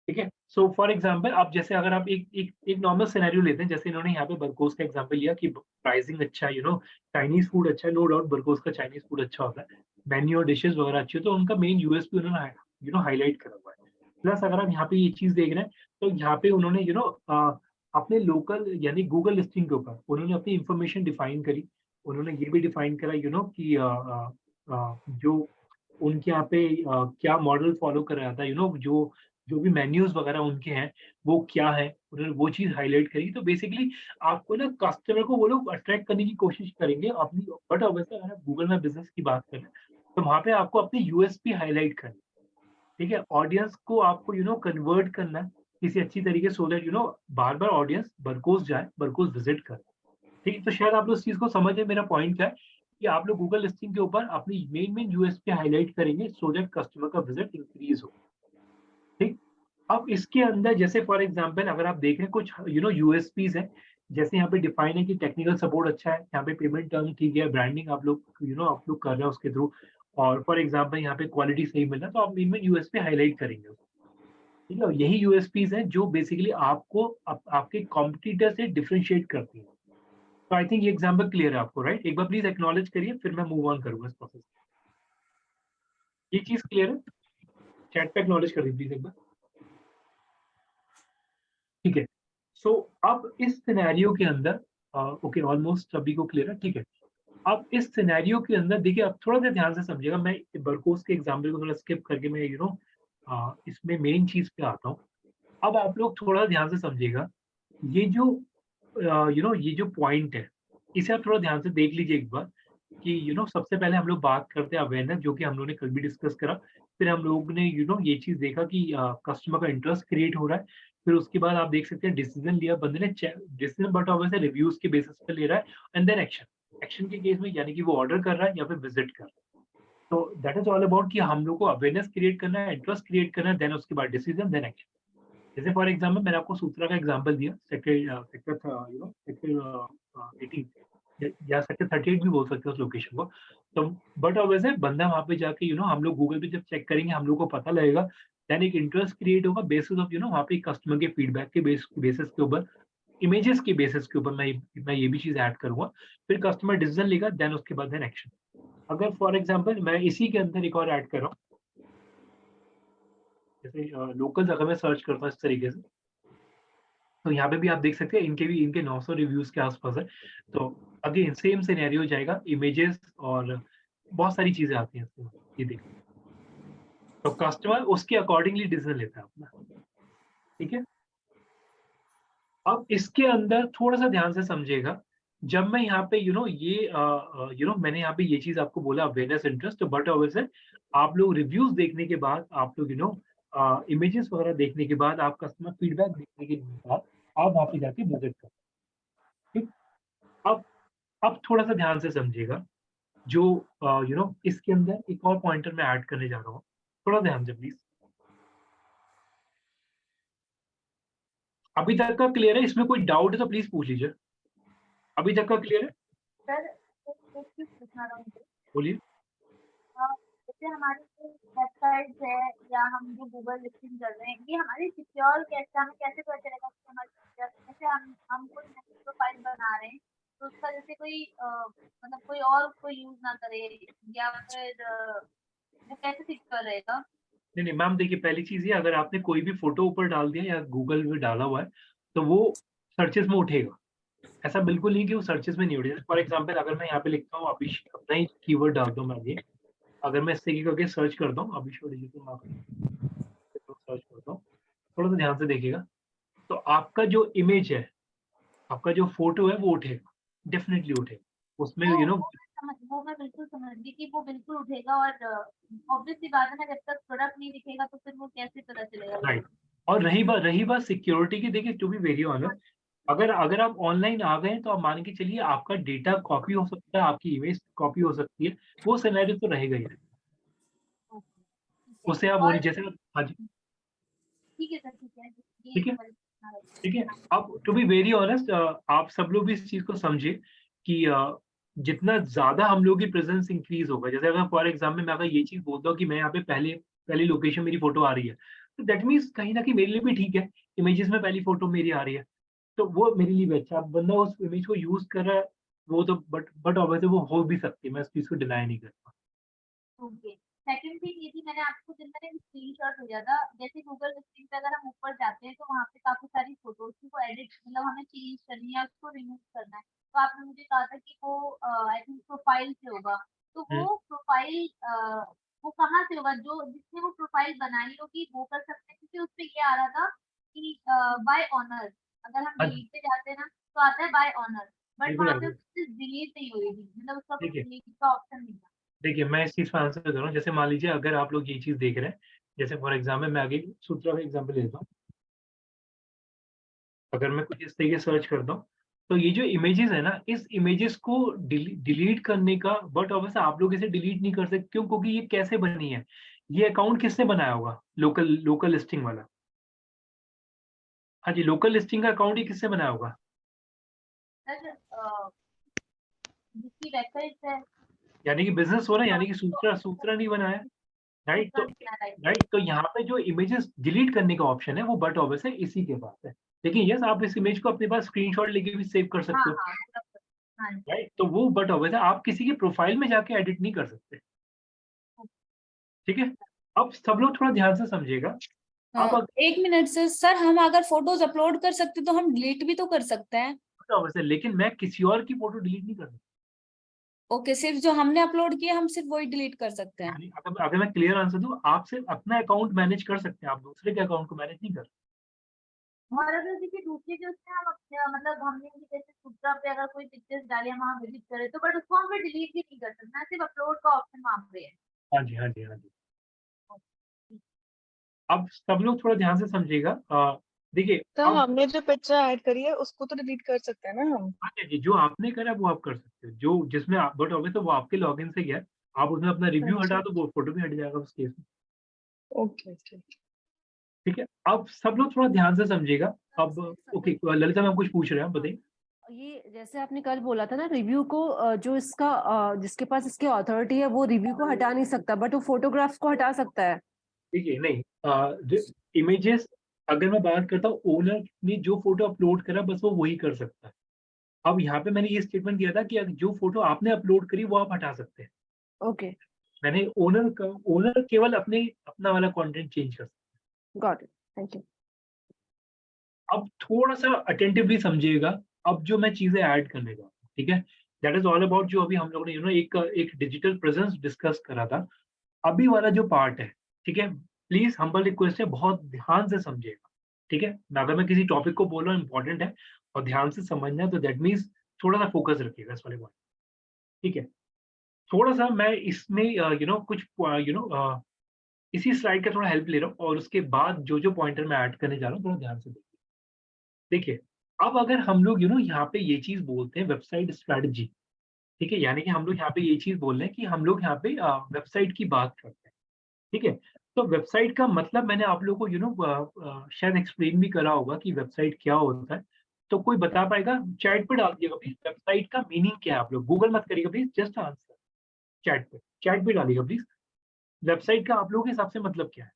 S1: ठीक है। सो फॉर एग्जांपल, आप जैसे अगर आप एक नॉर्मल सिनेरियो लेते हैं, जैसे इन्होंने यहाँ पे बरकोस का एग्जांपल लिया कि प्राइसिंग अच्छा है, चाइनीज फूड अच्छा है, नो डाउट बरकोस का चाइनीज फूड अच्छा होता है, मेन्यू और डिशेस वगैरह अच्छी हो, तो उनका मेन यूएसपी उन्होंने हाईलाइट करा हुआ है। प्लस अगर आप यहाँ पे ये चीज देख रहे हैं, तो यहाँ पे उन्होंने अपने लोकल यानी गूगल लिस्टिंग के ऊपर उन्होंने अपनी इंफॉर्मेशन डिफाइन करी। उन्होंने ये भी डिफाइन करा कि जो उनके यहाँ पे क्या मॉडल फॉलो कर रहा था, जो भी मेन्यूज वगैरह उनके हैं वो क्या है, उन्होंने वो चीज हाईलाइट करी। तो बेसिकली आपको ना कस्टमर को वो लोग अट्रैक्ट करने की कोशिश करेंगे अपनी, बट ऑब्वियसली अगर आप गूगल में बिजनेस की बात करें तो वहाँ पे आपको अपनी यूएसपी हाईलाइट करनी, ठीक है। ऑडियंस को आपको कन्वर्ट करना है किसी अच्छी तरीके, so that bar bar audience बरकोस जाए, बरकोस विजिट करे। ठीक है। तो शायद आप लोग इस चीज को समझे, मेरा पॉइंट क्या है कि आप लोग गूगल लिस्टिंग के ऊपर अपनी मेन यूएसपी हाईलाइट करेंगे, सो दैट कस्टमर का विजिट इंक्रीज हो। ठीक। अब इसके अंदर जैसे फॉर एग्जांपल अगर आप देख रहे हैं कुछ यूएसपीज है, जैसे यहाँ पे डिफाइन है कि टेक्निकल सपोर्ट अच्छा है, यहाँ पे पेमेंट टर्म ठीक है, ब्रांडिंग आप लोग कर रहे हैं उसके थ्रू, और फॉर एग्जांपल यहाँ पे क्वालिटी सही मिल रहा है, तो आप मेन यूएसपी हाईलाइट करेंगे। ठीक है। यही यूएसपीज हैं जो बेसिकली आपको आपके कॉम्पिटिटर से डिफरेंशिएट करती हैं। तो आई थिंक ये एग्जाम्पल क्लियर है आपको, राइट? एक बार प्लीज एक्नॉलेज करिए, फिर मैं मूव ऑन करूंगा इस प्रोसेस। ये चीज क्लियर है? चैट पे एक्नॉलेज कर दीजिए प्लीज एक बार। ठीक है। सो अब इस सिनेरियो के अंदर ओके, ऑलमोस्ट सभी को क्लियर है, ठीक है। अब इस सिनेरियो के अंदर देखिए, आप थोड़ा सा ध्यान से समझिएगा। मैं बरकोस के एग्जाम्पल को थोड़ा स्किप करके मैं इसमें मेन चीज पे आता हूँ। अब आप लोग थोड़ा ध्यान से समझिएगा, ये जो ये जो पॉइंट है, इसे आप थोड़ा ध्यान से देख लीजिए एक बार कि सबसे पहले हम लोग बात करते हैं अवेयरनेस, जो कि हम लोगों ने कल भी डिस्कस करा। फिर हम लोग ने ये चीज देखा कि कस्टमर का इंटरेस्ट क्रिएट हो रहा है। फिर उसके बाद आप देख सकते हैं डिसीजन लिया बंदे ने, डिसीजन बट ऑब्वियसली रिव्यूज के बेसिस पे ले रहा है, एंड देन एक्शन के केस में यानी कि वो ऑर्डर कर रहा है या फिर विजिट कर रहा है। तो दैट इज ऑल अबाउट कि हम लोग को अवेयरनेस क्रिएट करना है, इंटरेस्ट क्रिएट करना है, देन उसके बाद डिसीजन, देन एक्शन। जैसे फॉर एग्जाम्पल मैंने आपको सूत्रा का एग्जाम्पल दिया, सेक्टर 18 या सेक्टर 38 भी बोल सकते हो उस लोकेशन को। तो बट ऑब्वियसली बंदा वहाँ पे जाके हम लोग गूगल पे जब चेक करेंगे, हम लोग को पता लगेगा, देन एक इंटरेस्ट क्रिएट होगा बेसिस ऑफ वहाँ पे कस्टमर के फीडबैक के बेसिस के ऊपर, इमेजेस के बेसिस के ऊपर मैं ये भी चीज ऐड करूंगा। फिर कस्टमर डिसीजन लेगा, देन उसके बाद देन एक्शन। अगर फॉर एग्जाम्पल मैं इसी के अंदर एक और ऐड कर रहा हूँ, जैसे लोकल्स अगर मैं सर्च करता हूँ इस तरीके से, तो यहाँ पे भी आप देख सकते हैं इनके 900 रिव्यूज के आसपास है। तो अगेन सेम सिनेरियो जाएगा, इमेजेस और बहुत सारी चीजें आती हैं इसमें, ये देखिए। तो कस्टमर उसके अकॉर्डिंगली डिसीजन लेता है अपना, ठीक है। अब इसके अंदर थोड़ा सा ध्यान से समझिएगा, जब मैं यहाँ पे मैंने यहाँ पे ये चीज आपको बोला अवेयरनेस, इंटरेस्ट, बट ऑब्वियसली आप लोग रिव्यूज देखने के बाद, आप लोग इमेजेस वगैरह देखने के बाद, आप कस्टमर फीडबैक देखने के बाद आप वहाँ पे जाके विजिट करो, ठीक। अब थोड़ा सा ध्यान से समझिएगा, जो इसके अंदर एक और पॉइंटर मैं ऐड करने जा रहा हूँ, थोड़ा ध्यान से प्लीज। अभी तक का क्लियर है? इसमें कोई डाउट है तो प्लीज पूछ लीजिए। अभी तक का क्लियर है?
S2: सर एक चीज पूछना था मुझे।
S1: बोलिए।
S2: जैसे हमारी जो वेबसाइट है या हम जो गूगल लिस्टिंग कर रहे हैं, ये हमारी सिक्योर कैसे, हमें कैसे पता चलेगा कि हमारी secure? जैसे हम कोई प्रोफाइल बना रहे हैं, तो उसका जैसे कोई मतलब कोई और कोई यूज ना करे, या फिर वो कैसे सिक्योर रहेगा?
S1: नहीं मैम, देखिए पहली चीज ये, अगर आपने कोई भी फोटो ऊपर डाल दिया या गूगल में डाला हुआ है, तो वो सर्चेस में उठेगा। ऐसा बिल्कुल नहीं कि वो सर्चेस में नहीं उठेगा। फॉर एग्जांपल अगर मैं यहाँ पे लिखता हूँ अभिषेक, अपना ही कीवर्ड डालता हूँ मैं आगे, अगर मैं इस तरीके करके सर्च करता हूँ अभिषेक डिजिटल मार्केटिंग, सर्च करता हूँ, थोड़ा सा ध्यान से देखिएगा, तो आपका जो इमेज है, आपका जो फोटो है वो उठेगा, डेफिनेटली उठेगा उसमें।
S2: वो मैं बिल्कुल समझ गई कि वो बिल्कुल उठेगा, और ऑब्वियसली बात है ना, जब तक प्रोडक्ट नहीं दिखेगा तो फिर वो कैसे पता चलेगा?
S1: राइट। और रही बात सिक्योरिटी की, देखिए टू बी वेरी ऑनेस्ट, अगर आप ऑनलाइन आ गए तो आप मान के चलिए आपका डेटा कॉपी हो सकता है, आपकी इमेज कॉपी हो सकती है, वो सिनेरियो तो रहेगा ही। उससे आप बोलिए जैसे, हाँ जी
S2: ठीक है सर, ठीक है,
S1: ठीक है, ठीक है। अब टू बी वेरी ऑनेस्ट, आप सब लोग भी इस चीज को समझिए कि जितना ज्यादा हम लोग की प्रेजेंस इंक्रीज होगा, जैसे अगर फॉर एग्जाम्पल मैं अगर ये चीज बोलता हूँ कि मैं यहाँ पे पहली लोकेशन मेरी फोटो आ रही है, तो दैट मीन्स कहीं ना कहीं मेरे लिए भी ठीक है, इमेजेस में पहली फोटो मेरी आ रही है, तो वो मेरे लिए भी अच्छा। बंदा उस इमेज को यूज कर रहा है, वो तो बट ऑब्वियसली वो हो भी सकती है, मैं इस चीज को डिनाई नहीं करता।
S2: ओके, सेकंड थिंग ये थी, मैंने आपको दिन में स्क्रीनशॉट भेजा था, जैसे गूगल लिस्टिंग पे अगर हम ऊपर जाते हैं तो वहाँ पे काफी सारी फोटोज को एडिट, मतलब हमें चेंज करनी है, उसको रिमूव करना है, तो आपने मुझे कहा था कि वो आई थिंक प्रोफाइल से होगा, तो वो प्रोफाइल वो कहाँ से होगा? जो जिसने वो प्रोफाइल बनाई होगी वो कर सकते हैं, क्योंकि उसपे ये आ रहा था कि बाय ऑनर, अगर हम डिलीट पे जाते हैं ना तो आता है बाय ऑनर, बट वहाँ पे डिलीट नहीं हुई थी, मतलब उसका डिलीट का ऑप्शन नहीं था।
S1: देखिए मैं इस चीज पर आंसर कर रहा हूँ। जैसे मान लीजिए अगर आप लोग ये चीज देख रहे हैं, जैसे फॉर एग्जाम्पल मैं आगे सूत्रा का एग्जाम्पल लेता हूँ, अगर मैं कुछ इस तरीके सर्च करता हूँ, तो ये जो इमेजेस है ना, इस इमेजेस को डिलीट करने का, बट ऑब्वियसली आप लोग इसे डिलीट नहीं कर सकते। क्यों? क्योंकि ये कैसे बनी है, ये अकाउंट किसने बनाया होगा? लोकल लिस्टिंग वाला। हाँ जी, लोकल लिस्टिंग का अकाउंट ही किसने बनाया होगा?
S2: जिसकी वेबसाइट है,
S1: यानी कि बिजनेस हो रहा है, यानी कि सूत्रा नहीं बनाया, राइट? तो यहाँ पे जो इमेजेस डिलीट करने का ऑप्शन है वो बट ऑब्वियसली इसी के पास है। लेकिन यस, आप इस इमेज को अपने पास स्क्रीनशॉट लेके भी सेव कर सकते हो।
S2: हाँ जी।
S1: राइट? तो वो बट वैसे आप किसी की प्रोफाइल में जाके एडिट नहीं कर सकते, ठीक है? अब सब लोग थोड़ा ध्यान से समझिएगा। अब
S6: एक मिनट सर, हम अगर फोटोज अपलोड कर सकते तो हम डिलीट भी तो कर सकते हैं।
S1: वैसे लेकिन मैं किसी और की फोटो डिलीट नहीं कर सकता।
S6: ओके, सिर्फ जो हमने अपलोड किया हम सिर्फ वही डिलीट कर सकते हैं।
S1: यानी अगर मैं क्लियर आंसर दूं, आप सिर्फ अपना अकाउंट मैनेज कर सकते हैं, आप दूसरे के अकाउंट को मैनेज नहीं कर सकते।
S2: और अगर किसी दूसरे के उसमें हम मतलब हमने भी जैसे सूत्रा पे अगर कोई पिक्चर्स डाले हम वहाँ विजिट करें तो बट उसको हम फिर डिलीट भी नहीं कर सकते, सिर्फ अपलोड का ऑप्शन वहाँ पे है।
S1: हाँ जी, हाँ जी, हाँ जी। अब सब लोग थोड़ा ध्यान से समझिएगा। देखिए
S12: तो
S1: अब
S12: हमने जो पिक्चर ऐड करी है उसको तो डिलीट कर सकते हैं ना हम।
S1: हाँ जी, जो आपने करा वो आप कर सकते हो, जो जिसमें आप बट ऑब्वियसली वो आपके लॉगिन से गया है, आप उसमें अपना रिव्यू
S12: अच्छा,
S1: हटा दो, वो फोटो भी हट जाएगा उस केस में।
S12: ओके ठीक।
S1: ठीक है, अब सब लोग थोड़ा ध्यान से समझिएगा। अब ओके, ललिता मैम कुछ पूछ रहे हैं, आप बताइए।
S13: ये जैसे आपने कल बोला था ना, रिव्यू को जो इसका जिसके पास इसकी अथॉरिटी है वो रिव्यू को हटा नहीं सकता, बट वो फोटोग्राफ्स को हटा सकता है।
S1: देखिए नहीं, इमेजेस अगर मैं बात करता हूँ, ओनर ने जो फोटो अपलोड करा बस वो वही कर सकता है। अब यहाँ पे मैंने ये स्टेटमेंट किया था कि जो फोटो आपने अपलोड करी वो आप हटा सकते हैं।
S13: ओके,
S1: मैंने ओनर केवल अपना वाला कंटेंट चेंज कर सकता
S13: गॉट इट, थैंक यू।
S1: है। अब थोड़ा सा अटेंटिवली समझिएगा, अब जो मैं चीजें ऐड करने जा रहा हूँ, ठीक है? दैट इज ऑल अबाउट जो अभी हम लोगों ने एक डिजिटल प्रेजेंस डिस्कस करा था। अभी वाला जो पार्ट है, ठीक है, प्लीज हम्बल रिक्वेस्ट है, बहुत ध्यान से समझिएगा, ठीक है? अगर मैं किसी टॉपिक को बोल रहा हूँ इंपॉर्टेंट है और ध्यान से समझना है, तो दैट मीन्स थोड़ा सा फोकस रखिएगा इस वाले पॉइंट, ठीक है? थोड़ा सा मैं इसमें कुछ इसी स्लाइड का थोड़ा हेल्प ले रहा हूँ, और उसके बाद जो जो पॉइंटर मैं ऐड करने जा रहा हूँ थोड़ा ध्यान से देखिए। देखिए, अब अगर हम लोग यहाँ पे ये चीज बोलते हैं वेबसाइट स्ट्रेटजी, ठीक है, यानी कि हम लोग यहाँ पे ये चीज बोल रहे हैं कि हम लोग यहाँ पे वेबसाइट की बात करते हैं, ठीक है? तो वेबसाइट का मतलब मैंने आप लोगों को शायद एक्सप्लेन भी करा होगा कि वेबसाइट क्या होता है। तो कोई बता पाएगा? चैट पे डाल दीजिएगा प्लीज, वेबसाइट का मीनिंग क्या है। आप लोग गूगल मत करिएगा प्लीज, जस्ट आंसर चैट पे डालिएगा प्लीज। वेबसाइट का आप लोगों के हिसाब से मतलब क्या है?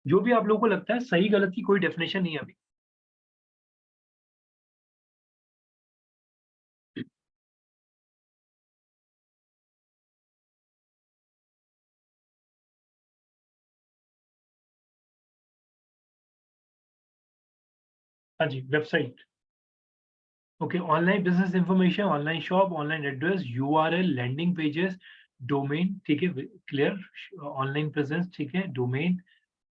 S1: जो भी आप लोगों को लगता है, सही गलत की कोई डेफिनेशन नहीं है अभी। हाँ जी, website, okay, online business information, online shop, online address, URL, landing pages, domain, ठीक है, क्लियर, ऑनलाइन प्रेजेंस, ठीक है, डोमेन,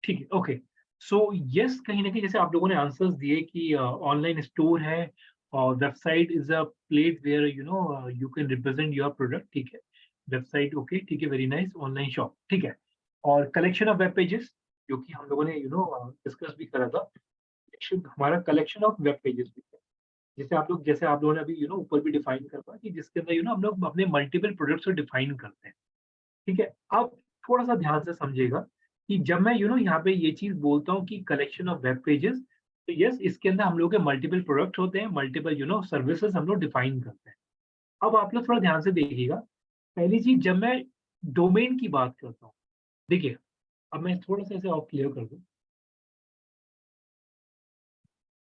S1: ठीक है, ओके। सो यस, कहीं ना कहीं जैसे आप लोगों ने आंसर्स दिए कि ऑनलाइन स्टोर है, और website is a place where you can represent your product, ठीक है, वेबसाइट, ओके, ठीक है, वेरी नाइस, ऑनलाइन शॉप, ठीक है, और कलेक्शन ऑफ वेब पेजेस, जो कि हम लोगों ने डिस्कस भी करा था, हमारा कलेक्शन ऑफ वेब पेजेस भी है। जैसे आप लोगों ने अभी ऊपर भी डिफाइन कर पाया कि जिसके अंदर हम लोग अपने मल्टीपल प्रोडक्ट्स को डिफाइन करते हैं, ठीक है? अब थोड़ा सा ध्यान से समझिएगा कि जब मैं यहाँ पे ये चीज बोलता हूँ कि कलेक्शन ऑफ वेब पेजेस, तो यस, इसके अंदर हम लोग के मल्टीपल प्रोडक्ट होते हैं, मल्टीपल सर्विसेज हम लोग डिफाइन करते हैं। अब आप लोग थोड़ा ध्यान से देखिएगा, पहली चीज जब मैं डोमेन की बात करता हूँ, देखिए, अब मैं थोड़ा सा इसे और क्लियर कर दूं।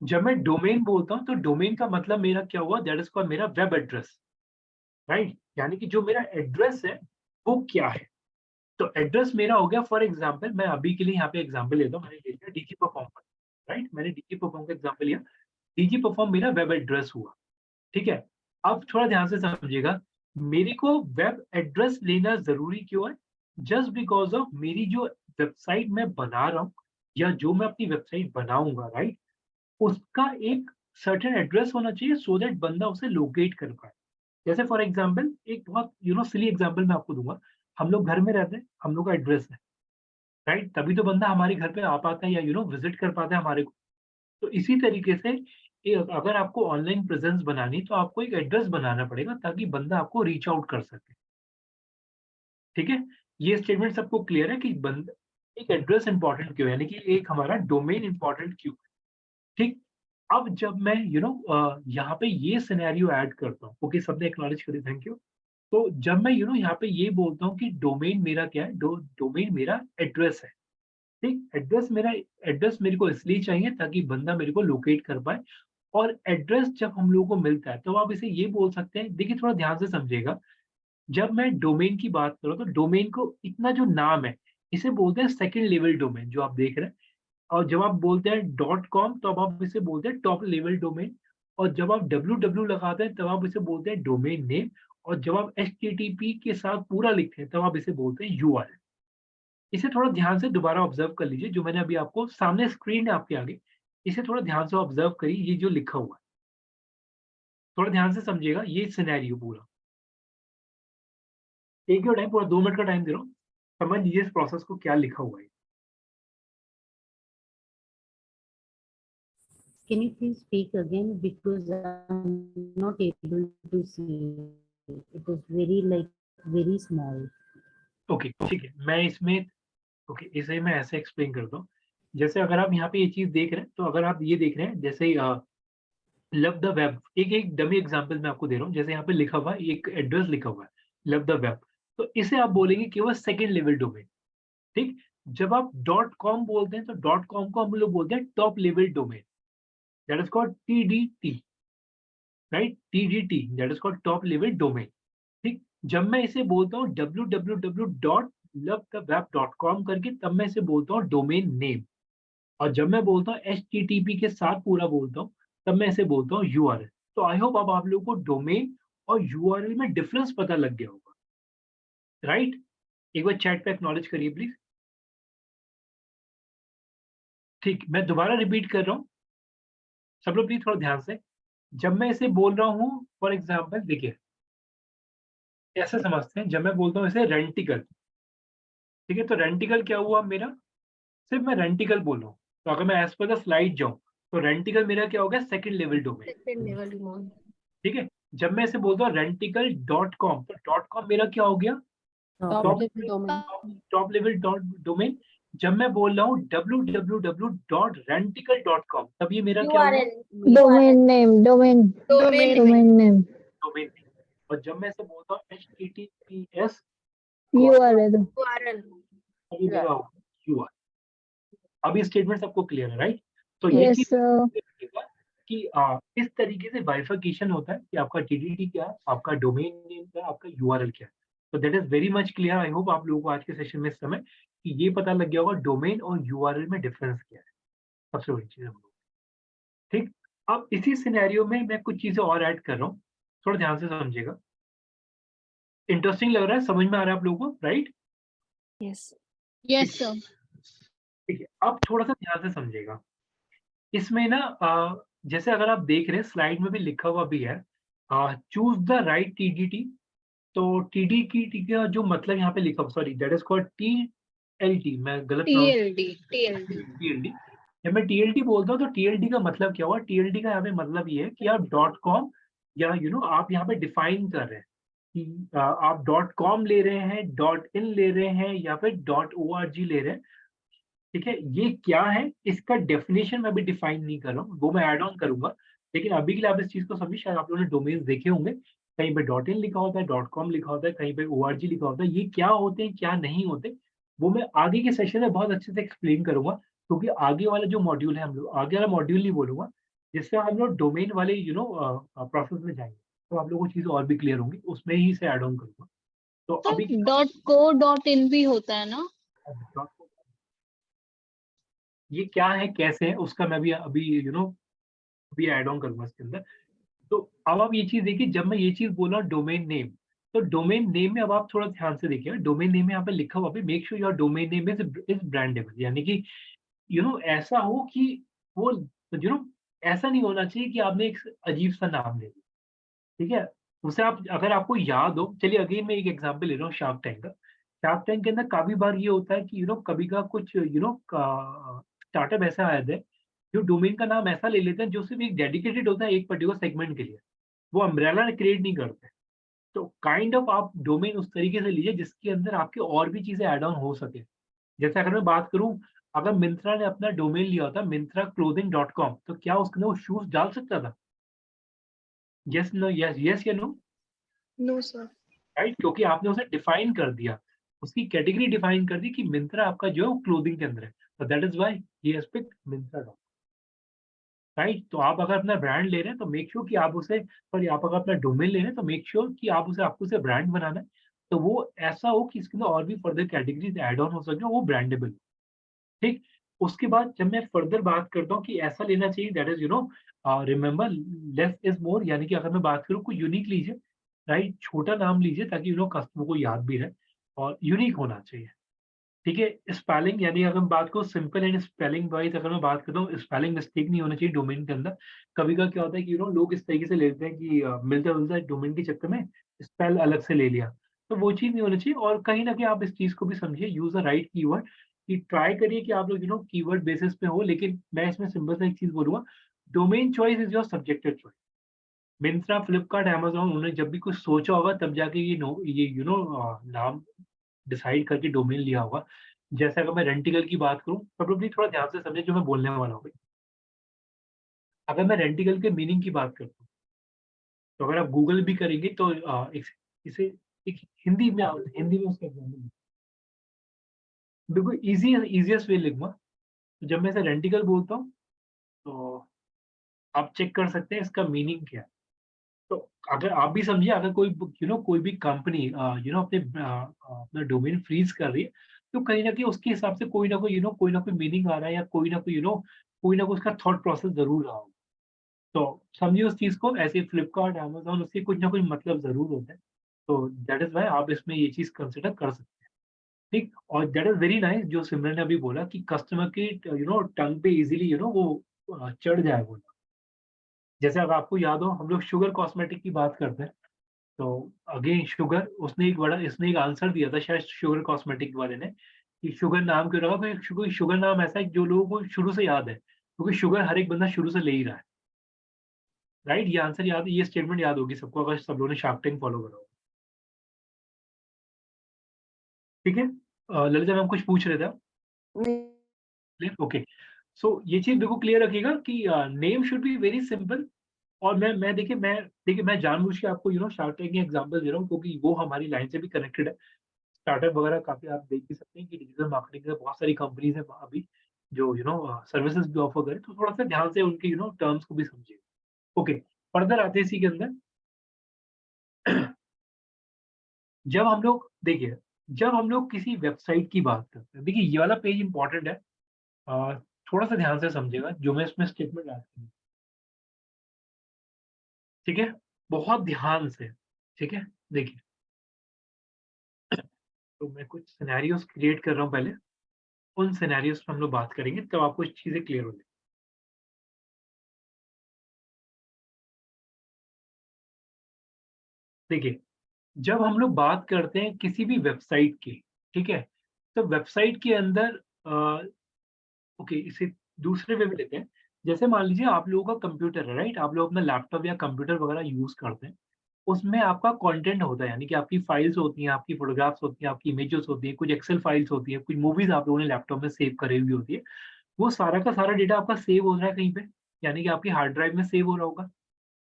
S1: जब मैं डोमेन बोलता हूँ तो डोमेन का मतलब मेरा क्या हुआ? दैट इज कॉल्ड मेरा वेब एड्रेस, राइट? यानी कि जो मेरा एड्रेस है वो क्या है? तो एड्रेस मेरा हो गया, फॉर एग्जांपल मैं अभी के लिए यहाँ पे एग्जांपल लेता हूँ, मैंने ले लिया डीजी परफॉर्म, राइट? मैंने डीजी परफॉर्म का एग्जांपल लिया, डीजी परफॉर्म मेरा वेब एड्रेस हुआ, ठीक है? अब थोड़ा ध्यान से समझिएगा, मेरे को वेब एड्रेस लेना जरूरी क्यों है? जस्ट बिकॉज ऑफ मेरी जो वेबसाइट मैं बना रहा हूँ, या जो मैं अपनी वेबसाइट बनाऊंगा, राइट, उसका एक सर्टेन एड्रेस होना चाहिए, सो दैट बंदा उसे लोकेट कर पाए। जैसे फॉर एग्जांपल एक बहुत सिली एग्जांपल मैं आपको दूंगा, हम लोग घर में रहते हैं, हम लोग का एड्रेस है, राइट? तभी तो बंदा हमारे घर पे आ पाता है, या विजिट कर पाता है हमारे को। तो इसी तरीके से अगर आपको ऑनलाइन प्रेजेंस बनानी, तो आपको एक एड्रेस बनाना पड़ेगा ताकि बंदा आपको रीच आउट कर सके, ठीक है? ये स्टेटमेंट सबको क्लियर है कि एक एड्रेस इंपॉर्टेंट क्यों है, यानी कि एक हमारा डोमेन इंपॉर्टेंट क्यों है, ठीक? अब जब मैं यहाँ पे ये सिनेरियो ऐड करता हूँ, ओके, सबने एक्नॉलेज करी, थैंक यू। तो जब मैं यहाँ पे ये बोलता हूँ कि डोमेन मेरा क्या है, डोमेन मेरा एड्रेस है, ठीक, एड्रेस मेरे को इसलिए चाहिए ताकि बंदा मेरे को लोकेट कर पाए। और एड्रेस जब हम लोगों को मिलता है तो आप इसे ये बोल सकते हैं, देखिए थोड़ा ध्यान से समझिएगा, जब मैं डोमेन की बात करूँ तो डोमेन को इतना जो नाम है इसे बोलते हैं सेकंड लेवल डोमेन जो आप देख रहे हैं। और जब आप बोलते हैं .com तो अब आप इसे बोलते हैं टॉप लेवल डोमेन। और जब आप www लगाते हैं तब आप इसे बोलते हैं डोमेन नेम। और जब आप http के साथ पूरा लिखते हैं तब आप इसे बोलते हैं URL। इसे थोड़ा ध्यान से दोबारा ऑब्जर्व कर लीजिए, जो मैंने अभी आपको सामने स्क्रीन है आपके आगे, इसे थोड़ा ध्यान से ऑब्जर्व करिए, ये जो लिखा हुआ है थोड़ा ध्यान से समझिएगा, ये सिनेरियो पूरा। एक ही टाइम, पूरा 2 मिनट का टाइम दे रहा हूँ, समझ लीजिए इस प्रोसेस को क्या लिखा हुआ है।
S14: Can you please speak again because I'm not able to see. It is very small.
S1: Okay ठीक है, मैं इसमें इसे मैं ऐसे एक्सप्लेन करता हूँ। जैसे अगर आप यहाँ पे ये चीज देख रहे हैं, तो अगर आप ये देख रहे हैं जैसे लव द वेब, एक डमी एग्जांपल मैं आपको दे रहा हूँ। जैसे यहाँ पे लिखा हुआ है, एक एड्रेस लिखा हुआ है लव द वेब, तो इसे आप बोलेंगे केवल सेकंड लेवल डोमेन। ठीक, जब आप .com बोलते हैं तो .com को हम लोग बोलते हैं top level domain, that is called TDT, right, TDT that is called top level domain. ठीक, जब मैं इसे बोलता हूँ www.lovetheweb.com करके, तब मैं इसे बोलता हूँ डोमेन नेम। और जब मैं बोलता हूँ HTTP के साथ पूरा बोलता हूँ, तब मैं इसे बोलता हूँ URL। तो आई होप अब आप लोगों को डोमेन और URL में डिफरेंस पता लग गया होगा, राइट? एक बार चैट पे एक्नॉलेज करिए प्लीज। ठीक, मैं दोबारा रिपीट कर रहा हूँ, सब लोग प्लीज थोड़ा ध्यान से। जब मैं इसे बोल रहा हूँ, फॉर एग्जाम्पल देखिए ऐसे समझते हैं, जब मैं बोलता हूँ इसे रेंटिकल, ठीक है, तो रेंटिकल क्या हुआ मेरा, सिर्फ मैं रेंटिकल बोल रहा हूँ। तो अगर मैं एज पर द स्लाइड जाऊँ तो रेंटिकल मेरा क्या हो गया, सेकंड लेवल डोमेन। ठीक है, जब मैं इसे बोलता हूँ रेंटिकल.com, तो .com मेरा क्या हो गया, टॉप लेवल डोमेन। जब मैं बोल रहा हूँ www.rentical.com, तब ये मेरा क्या होगा,
S5: डोमेन नेम।
S1: और जब मैं इसे बोलता हूँ HTTPS
S5: URL।
S1: तब ये मेरा होगा URL। अब ये स्टेटमेंट सबको क्लियर है, राइट? तो ये
S5: Yes,
S1: चीज
S5: sir.
S1: कि इस तरीके से बाइफर्केशन होता है कि आपका TDT क्या है, आपका डोमेन नेम क्या है, आपका URL क्या है। तो that is very much clear. I hope आप लोगों को आज के सेशन में इस समय कि ये पता लग गया होगा डोमेन और URL में डिफरेंस क्या है, सबसे बड़ी चीज हम लोग। ठीक, अब इसी सिनेरियो में मैं कुछ चीजें और ऐड कर रहा हूँ, थोड़ा ध्यान से समझिएगा। इंटरेस्टिंग लग रहा है, समझ में आ रहा है आप लोगों को, राइट?
S6: Yes
S2: yes sir.
S1: ठीक है, अब थोड़ा सा ध्यान से समझिएगा। इसमें ना जैसे अगर आप देख रहे हैं स्लाइड में भी लिखा हुआ भी है, चूज द राइट TDT। तो TDT का जो मतलब यहाँ पे लिखा, sorry that is called TLT, मैं गलत TLD। जब मैं TLT बोलता हूँ तो TLT का मतलब क्या हुआ, TLT का यहाँ पे मतलब ये है कि आप .com या आप यहाँ पे डिफाइन कर रहे हैं कि आप .com ले रहे हैं, .in ले रहे हैं या फिर .org ले रहे हैं। ठीक है, ये क्या है इसका डेफिनेशन मैं भी डिफाइन नहीं कर रहा हूँ, वो मैं ऐड ऑन करूंगा। लेकिन अभी के लिए आप इस चीज को समझिए, शायद आप लोगों ने डोमेन्स देखे होंगे, कहीं पे .in लिखा होता है, .com लिखा होता है, कहीं पे org लिखा होता है। ये क्या होते हैं क्या नहीं होते, वो मैं आगे के सेशन में बहुत अच्छे से एक्सप्लेन करूंगा, क्योंकि आगे वाला जो मॉड्यूल है, हम लोग आगे वाला मॉड्यूल नहीं बोलूंगा, जिससे हम लोग डोमेन वाले प्रोसेस में जाएंगे, तो आप लोगों को चीजें और भी क्लियर होंगी, उसमें ही इसे ऐड ऑन करूंगा। तो अभी
S2: .co.in भी होता है ना?
S1: ये क्या है कैसे है उसका मैं भी अभी अभी ऐड ऑन करूंगा इसके अंदर। तो अब आप ये चीज देखिए, जब मैं ये चीज बोला डोमेन नेम, तो डोमेन नेम में अब आप थोड़ा ध्यान से देखिए, डोमेन नेम में यहाँ पे लिखा हुआ है make sure your domain name is brandable, यानी कि ऐसा हो कि वो ऐसा नहीं होना चाहिए कि आपने एक अजीब सा नाम ले लिया। ठीक है, उसे आप अगर आपको याद हो, चलिए अगेन मैं एक एग्जांपल ले रहा हूँ शार्क टैंक का। शार्क टैंक के अंदर काफी बार ये होता है कि कभी का कुछ स्टार्टअप ऐसा आ जाता है जो डोमेन का नाम ऐसा ले लेते हैं जो सिर्फ एक डेडिकेटेड होता है एक पर्टिकुलर सेगमेंट के लिए, वो अम्ब्रेला क्रिएट नहीं करते। तो काइंड ऑफ आप डोमेन उस तरीके से लीजिए जिसके अंदर आपके और भी चीजें ऐड ऑन हो सके। जैसे अगर मैं बात करूं, अगर मिंत्रा ने अपना डोमेन लिया होता mintraclothing.com, तो क्या उसके अंदर वो शूज डाल सकता था? यस नो, यस या नो?
S12: No sir.
S1: राइट, क्योंकि आपने उसे डिफाइन कर दिया, उसकी कैटेगरी डिफाइन कर दी कि मिंत्रा आपका जो क्लोथिंग के अंदर है। So that is why he has picked Myntra.com. Right? तो आप अगर अपना ब्रांड ले रहे हैं तो मेक श्योर कि आप उसे, सॉरी आप अगर अपना डोमेन ले रहे हैं तो मेक श्योर कि आप उसे, आपको उसे ब्रांड बनाना है तो वो ऐसा हो कि इसके अंदर और भी फर्दर कैटेगरीज ऐड ऑन हो सके, वो ब्रांडेबल। ठीक, उसके बाद जब मैं फर्दर बात करता हूँ कि ऐसा लेना चाहिए, that is remember less is more, यानी कि अगर मैं बात करूँ कोई यूनिक लीजिए, राइट, छोटा नाम लीजिए ताकि कस्टमर को याद भी रहे, और यूनिक होना चाहिए। ठीक है, स्पेलिंग, यानी अगर मैं बात करूँ सिंपल एंड स्पेलिंग वाइज, अगर मैं बात करता हूँ, स्पेलिंग मिस्टेक नहीं होना चाहिए डोमेन के अंदर। कभी का क्या होता है कि लोग इस तरीके से लेते हैं कि मिलता जुलता है, डोमेन के चक्कर में स्पेल अलग से ले लिया, तो वो चीज नहीं होनी चाहिए। और कहीं ना कहीं आप इस चीज को भी समझिए, यूज द राइट कीवर्ड, कि ट्राई करिए कि आप लोग कीवर्ड बेसिस पे हो। लेकिन मैं इसमें सिंपल सा एक चीज बोलूंगा, domain choice is your subjective choice. Myntra, Flipkart, Amazon, उन्होंने जब भी कुछ सोचा होगा तब जाके ये नाम डिसाइड करके डोमेन लिया होगा। जैसे अगर मैं रेंटिकल की बात करूं, प्रोबेबली थोड़ा ध्यान से समझे जो मैं बोलने वाला हूँ। अगर मैं रेंटिकल के मीनिंग की बात करता हूँ, तो अगर आप गूगल भी करेंगे तो इसे एक हिंदी में उसका एग्जाम्पल बिल्कुल इजीएस्ट वे लिखूंगा। तो जब मैं इसे रेंटिकल बोलता हूँ तो आप चेक कर सकते हैं इसका मीनिंग क्या है। तो अगर आप भी समझिए, अगर कोई भी कंपनी अपना डोमेन फ्रीज कर रही है, तो कहीं ना कहीं उसके हिसाब से कोई ना कोई मीनिंग आ रहा है, या कोई ना कोई उसका थॉट प्रोसेस जरूर रहा होगा। तो समझिए उस चीज को ऐसे। फ्लिपकार्ट, अमेजोन, उसके कुछ ना कुछ मतलब जरूर होता है। तो दैट इज वाई आप इसमें ये चीज कंसिडर कर सकते हैं। ठीक, और दैट इज वेरी नाइस जो सिमरन ने अभी बोला कि कस्टमर की टंग पे इजीली वो चढ़ जाए बोला। जैसे अगर आपको याद हो, हम लोग शुगर कॉस्मेटिक की बात करते हैं, तो अगेन शुगर, इसने एक आंसर दिया था शायद शुगर कॉस्मेटिक वाले ने, कि शुगर नाम क्यों रखा, क्योंकि शुगर नाम ऐसा है जो लोगों को शुरू से याद है, क्योंकि शुगर हर एक बंदा शुरू से ले ही रहा है। राइट, ये आंसर याद, ये स्टेटमेंट याद होगी सबको अगर सब लोगों ने शार्क टैंक फॉलो करा हो। ठीक है, ललिता मैम कुछ पूछ रहे थे आप? ओके, सो ये चीज बिल्कुल क्लियर रखिएगा कि name should be very simple. और मैं देखिए मैं जानबूझ के आपको शार्क टैंक के एग्जांपल दे रहा हूँ, क्योंकि वो हमारी लाइन से भी कनेक्टेड है। स्टार्टअप वगैरह काफी आप देख भी सकते हैं कि डिजिटल मार्केटिंग के बहुत सारी कंपनीज हैं अभी जो सर्विसेज भी ऑफर करें, तो थोड़ा सा ध्यान से उनके टर्म्स को भी समझिए। ओके, फर्दर आते हैं इसी के अंदर। जब हम लोग किसी वेबसाइट की बात करते हैं, देखिए ये वाला पेज इंपॉर्टेंट है, थोड़ा सा ध्यान से समझिएगा जो मैं इसमें स्टेटमेंट ऐड करूँ। ठीक है, बहुत ध्यान से। ठीक है, देखिए, तो मैं कुछ सिनेरियोस क्रिएट कर रहा हूँ पहले, उन सिनेरियोस पे हम लोग बात करेंगे, तब आपको चीजें क्लियर हो जाएगी। देखिए, जब हम लोग बात करते हैं किसी भी वेबसाइट की, ठीक है, तो वेबसाइट के अंदर ओके, इसे दूसरे वे में लेते हैं। जैसे मान लीजिए आप लोगों का कंप्यूटर है, राइट, आप लोग अपना लैपटॉप या कंप्यूटर वगैरह यूज करते हैं, उसमें आपका कंटेंट होता है, यानी कि आपकी फाइल्स होती हैं, आपकी फोटोग्राफ्स होती हैं, आपकी इमेजेस होती हैं, कुछ एक्सेल फाइल्स होती हैं, कुछ मूवीज आप लोगों ने लैपटॉप में सेव करी हुई होती है। वो सारा का सारा डेटा आपका सेव हो रहा है कहीं पे, यानी कि आपकी हार्ड ड्राइव में सेव हो रहा होगा,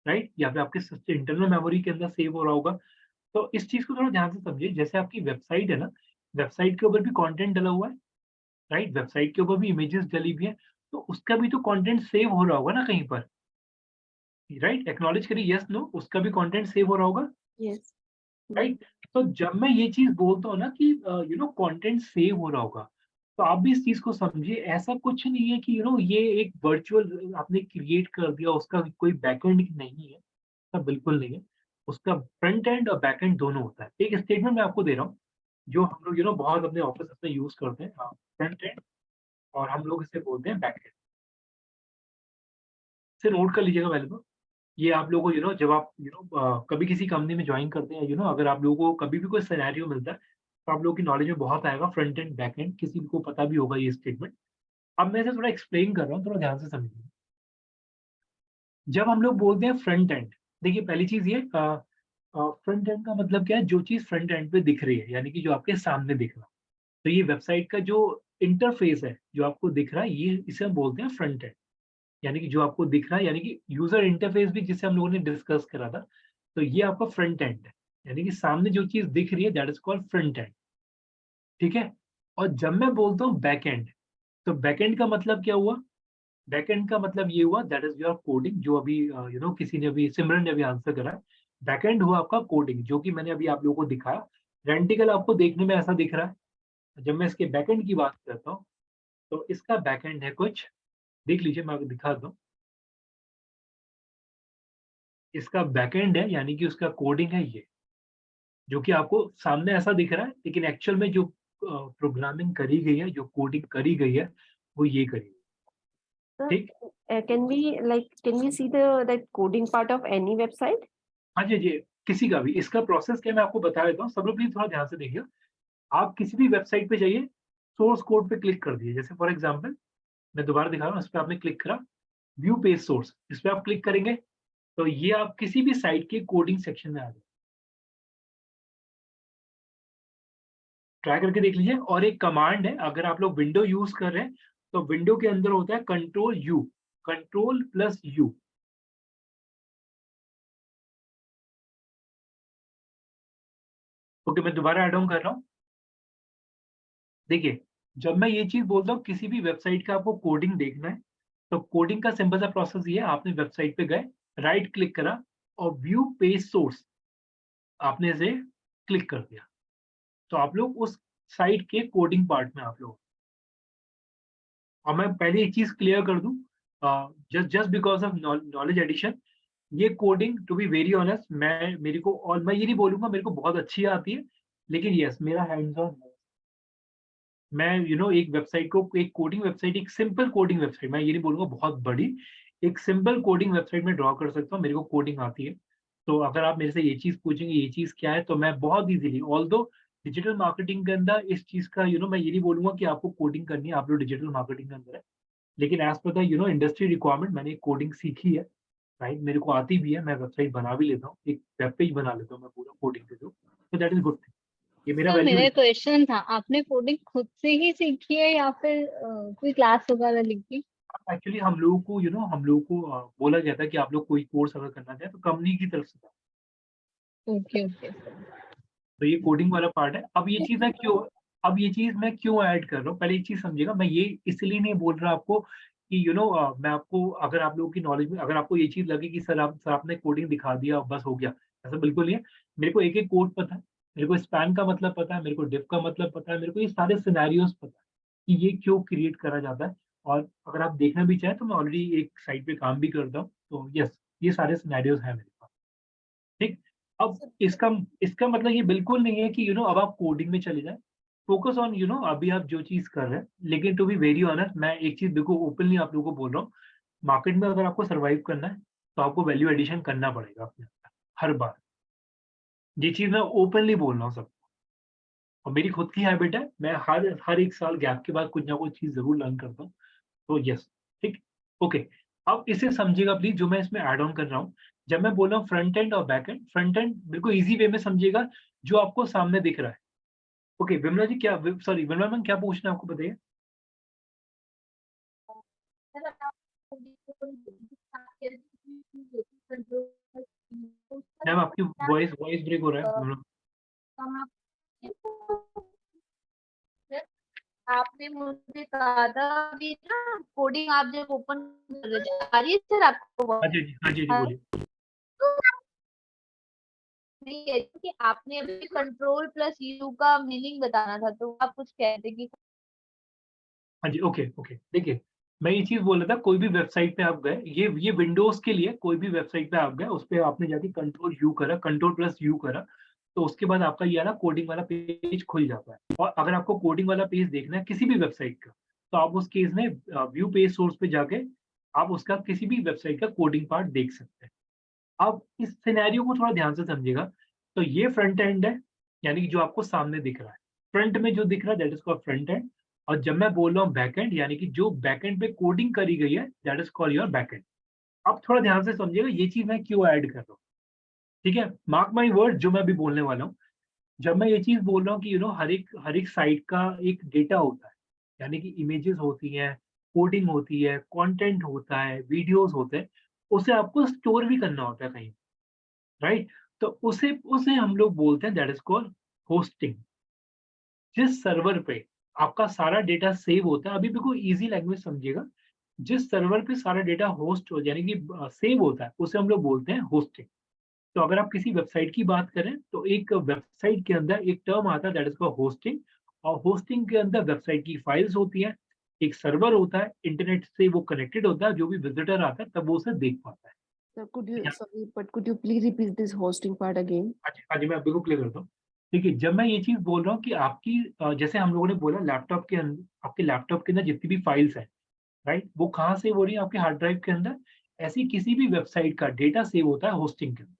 S1: राइट, या फिर आपके इंटरनल मेमोरी के अंदर सेव हो रहा होगा। तो इस चीज को थोड़ा ध्यान से समझिए। जैसे आपकी वेबसाइट है ना, वेबसाइट के ऊपर भी कंटेंट डला हुआ है, राइट, वेबसाइट के ऊपर भी इमेजेस डली हुई है, तो उसका भी तो कंटेंट सेव हो रहा होगा ना कहीं पर, राइट, एक्नॉलेज करिए, यस नो, उसका भी कंटेंट सेव हो रहा होगा,
S9: यस,
S1: राइट। तो जब मैं ये चीज बोलता हूँ ना कि कंटेंट सेव हो रहा होगा, तो आप भी इस चीज को समझिए। ऐसा कुछ नहीं है कि ये एक वर्चुअल आपने क्रिएट कर दिया, उसका कोई बैकएंड नहीं है, ऐसा बिल्कुल नहीं है। उसका फ्रंट एंड और बैक एंड दोनों होता है। एक स्टेटमेंट मैं आपको दे रहा हूँ जो हम लोग बहुत अपने ऑफिस में यूज करते हैं, फ्रंट एंड, और हम लोग इसे बोलते हैं बैक एंड। इसे नोट कर लीजिएगा पहले तो। ये आप लोगों को जब आप कभी किसी कंपनी में ज्वाइन करते हैं, अगर आप लोगों को कभी भी कोई सिनेरियो मिलता है, तो आप लोगों की नॉलेज में बहुत आएगा, फ्रंट एंड बैक एंड किसी को पता भी होगा ये स्टेटमेंट। अब मैं इसे थोड़ा एक्सप्लेन कर रहा हूँ, थोड़ा ध्यान से समझिए। जब हम लोग बोलते हैं फ्रंट एंड, देखिए पहली चीज ये, फ्रंट एंड का मतलब क्या है, जो चीज फ्रंट एंड पे दिख रही है, यानी कि जो आपके सामने दिख रहा है। तो ये वेबसाइट का जो इंटरफेस है जो आपको दिख रहा है, ये इसे हम बोलते हैं फ्रंट एंड, यानी कि जो आपको दिख रहा है, यानी कि यूजर इंटरफेस भी जिसे हम लोगों ने डिस्कस करा था, तो ये आपका फ्रंट एंड है, यानी कि सामने जो चीज दिख रही है, that is called front end. ठीक है, और जब मैं बोलता हूँ बैक एंड, तो बैकएंड का मतलब क्या हुआ? बैकएंड का मतलब ये हुआ दैट इज योर कोडिंग, जो अभी किसी ने अभी, सिमरन ने अभी आंसर करा है। बैकएंड हुआ आपका कोडिंग, जो कि मैंने अभी आप लोगों को दिखाया। रेंटिकल आपको देखने में ऐसा दिख रहा है। जब मैं इसके बैकएंड की बात करता हूँ तो इसका बैकएंड है कुछ, देख लीजिए, मैं आपको दिखा दूं। इसका बैकएंड है, यानी कि उसका कोडिंग है ये, जो कि आपको सामने ऐसा दिख रहा है, लेकिन एक्चुअल में जो प्रोग्रामिंग करी गई है, जो कोडिंग करी गई है, वो ये करी गई है। ठीक,
S13: can we see that coding part of any website?
S1: हाँ जी जी, किसी का भी। इसका प्रोसेस क्या, मैं आपको बता देता हूँ। सब लोग प्लीज थोड़ा ध्यान से देखिए। आप किसी भी वेबसाइट पे जाइए, सोर्स कोड पे क्लिक कर दिए। जैसे फॉर एग्जांपल मैं दोबारा दिखा रहा हूँ, इस पे आपने क्लिक करा, व्यू पेज सोर्स, इस पे आप क्लिक करेंगे तो ये आप किसी भी साइट के कोडिंग सेक्शन में आ जाए। ट्राई करके देख लीजिए। और एक कमांड है, अगर आप लोग विंडो यूज कर रहे हैं तो विंडो के अंदर होता है control you, control plus you. Okay, मैं दोबारा ऐड ऑन कर रहा हूँ। देखिए, जब मैं ये चीज बोलता हूँ किसी भी वेबसाइट का आपको कोडिंग देखना है, तो कोडिंग का सिंपल सा प्रोसेस ये है, आपने वेबसाइट पे गए, राइट क्लिक करा और व्यू पेज सोर्स आपने इसे क्लिक कर दिया, तो आप लोग उस साइट के कोडिंग पार्ट में आप लोग। और मैं पहले एक चीज क्लियर कर दूं, just because of knowledge addition, ये coding to be very honest, मेरे को, और मैं ये नहीं बोलूंगा मेरे को बहुत अच्छी आती है, लेकिन यस, मेरा हैंड्स ऑन है। मैं एक वेबसाइट को, एक कोडिंग वेबसाइट, एक सिंपल कोडिंग वेबसाइट, मैं ये नहीं बोलूंगा बहुत बड़ी, एक सिंपल कोडिंग वेबसाइट में ड्रॉ कर सकता हूँ। मेरे को कोडिंग आती है। तो अगर आप मेरे से ये चीज पूछेंगे ये चीज क्या है, तो मैं बहुत इजीली, ऑल्दो डिजिटल मार्केटिंग के अंदर इस चीज का मैं ये नहीं बोलूंगा कि आपको कोडिंग करनी है, आप लोग डिजिटल मार्केटिंग के अंदर है, लेकिन as per the industry requirement मैंने कोडिंग सीखी है, राइट, मेरे को आती भी है, मैं वेबसाइट बना भी लेता हूँ, एक वेब पेज बना लेता हूँ मैं पूरा कोडिंग के थ्रू, तो दैट इज गुड थिंग। ये मेरा
S2: सर
S1: वैल्यू।
S2: मेरा क्वेश्चन था, आपने कोडिंग खुद से ही सीखी है या फिर कोई क्लास वगैरह लिखी?
S1: एक्चुअली हम लोगों को हम लोगों को बोला गया था कि आप लोग कोई कोर्स अगर करना चाहे तो कंपनी की तरफ से था।
S2: Okay okay.
S1: तो ये कोडिंग वाला पार्ट है। अब ये चीज मैं क्यों ऐड कर रहा हूँ, पहले एक चीज समझिएगा। मैं ये इसलिए नहीं बोल रहा आपको कि मैं आपको, अगर आप लोगों की नॉलेज में अगर आपको ये चीज लगे कि सर आपने कोडिंग दिखा दिया बस हो गया, ऐसा बिल्कुल नहीं है। मेरे को एक एक कोड पता है, मेरे को स्पैन का मतलब पता है, मेरे को डिफ का मतलब पता है, मेरे को ये सारे सिनेरियोस पता है कि ये क्यों क्रिएट करा जाता है। और अगर आप देखना भी चाहें तो मैं ऑलरेडी एक साइट पे काम भी करता हूँ, तो यस, ये सारे सिनेरियोस हैं मेरे पास। ठीक, अब इसका इसका मतलब ये बिल्कुल नहीं है कि अब आप कोडिंग में चले जाए। फोकस ऑन अभी आप जो चीज कर रहे हैं। लेकिन टू बी वेरी ऑनेस्ट, मैं एक चीज देखो ओपनली आप लोगों को बोल रहा हूँ, मार्केट में अगर आपको सर्वाइव करना है तो आपको वैल्यू एडिशन करना पड़ेगा अपने अंदर हर बार। ये चीज मैं ओपनली बोल रहा हूँ सबको, और मेरी खुद की हैबिट है, मैं हर एक साल गैप के बाद कुछ ना कुछ चीज जरूर लर्न करता हूँ। तो यस, ठीक, ओके। अब इसे समझिएगा प्लीज, जो मैं इसमें ऐड ऑन कर रहा हूँ। जब मैं बोल रहा हूँ फ्रंट एंड और बैक एंड, फ्रंट एंड बिल्कुल इजी वे में समझिएगा, जो आपको सामने दिख रहा है। ओके विमला जी, क्या, सॉरी विमला मैम, क्या पूछना है आपको, बताइए। मैम आपकी वॉइस ब्रेक हो रहा है विमला।
S2: आपने मुझे कहा था कि ना कोडिंग आप जब ओपन कर रहे थे, आ रही है सर आपको?
S1: हाँ जी हाँ जी बोलिए।
S2: नहीं है कि आपने अभी कंट्रोल प्लस यू का मीनिंग बताना था, तो आप कुछ कहते कि।
S1: हाँ जी, ओके ओके। देखिए, मैं ये चीज बोल रहा था, कोई भी वेबसाइट पे आप गए, ये विंडोज के लिए, कोई भी वेबसाइट पे आप गए, उस पर आपने जाके कंट्रोल यू करा, कंट्रोल प्लस यू करा, तो उसके बाद आपका ये ना कोडिंग वाला पेज खुल जाता है। और अगर आपको कोडिंग वाला पेज देखना है किसी भी वेबसाइट का, तो आप उस केस में व्यू पेज सोर्स पे जाके आप उसका किसी भी वेबसाइट का कोडिंग पार्ट देख सकते हैं। अब इस सिनेरियो को थोड़ा ध्यान से समझिएगा। तो ये फ्रंट एंड है, यानी कि जो आपको सामने दिख रहा है, फ्रंट में जो दिख रहा है that is called front end. और जब मैं बोल रहा हूँ बैक एंड, यानी कि जो बैक एंड पे कोडिंग करी गई है, that is called your back and. अब थोड़ा ध्यान से समझिएगा ये चीज मैं क्यों ऐड कर रहा हूँ, ठीक है। मार्क माई वर्ड, जो मैं अभी बोलने वाला हूँ, जब मैं ये चीज बोल रहा हूँ कि हर एक साइट का एक डेटा होता है, यानी कि इमेजेस होती हैं, कोडिंग होती है, कंटेंट होता है, वीडियोस होते हैं, उसे आपको स्टोर भी करना होता है कहीं, राइट। तो उसे उसे हम लोग बोलते हैं दैट इज कॉल्ड होस्टिंग। जिस सर्वर पे आपका सारा डेटा सेव होता है। अभी बिल्कुल ईजी लैंग्वेज समझिएगा, जिस सर्वर पे सारा डेटा होस्ट हो यानी कि सेव होता है उसे हम लोग बोलते हैं होस्टिंग। तो अगर आप किसी वेबसाइट की बात करें तो एक वेबसाइट के अंदर एक टर्म आता है दैट इज कॉल्ड होस्टिंग, और होस्टिंग के अंदर वेबसाइट की फाइल्स होती है, एक सर्वर होता है, इंटरनेट से वो कनेक्टेड होता है, जो भी विजिटर आता है तब वो उसे देख पाता है।
S13: Sir, could you,
S1: Yeah.
S13: sorry, but could you please repeat this hosting part again?
S1: हाँ जी, मैं आपको क्लियर करता हूँ। देखिए, जब मैं ये चीज बोल रहा हूँ कि आपकी जैसे हम लोगों ने बोला लैपटॉप के अंदर, आपके लैपटॉप के अंदर जितनी भी फाइल्स हैं, राइट, वो कहाँ सेव हो रही है आपके हार्ड ड्राइव के अंदर। ऐसी किसी भी वेबसाइट का डेटा सेव होता है होस्टिंग के अंदर,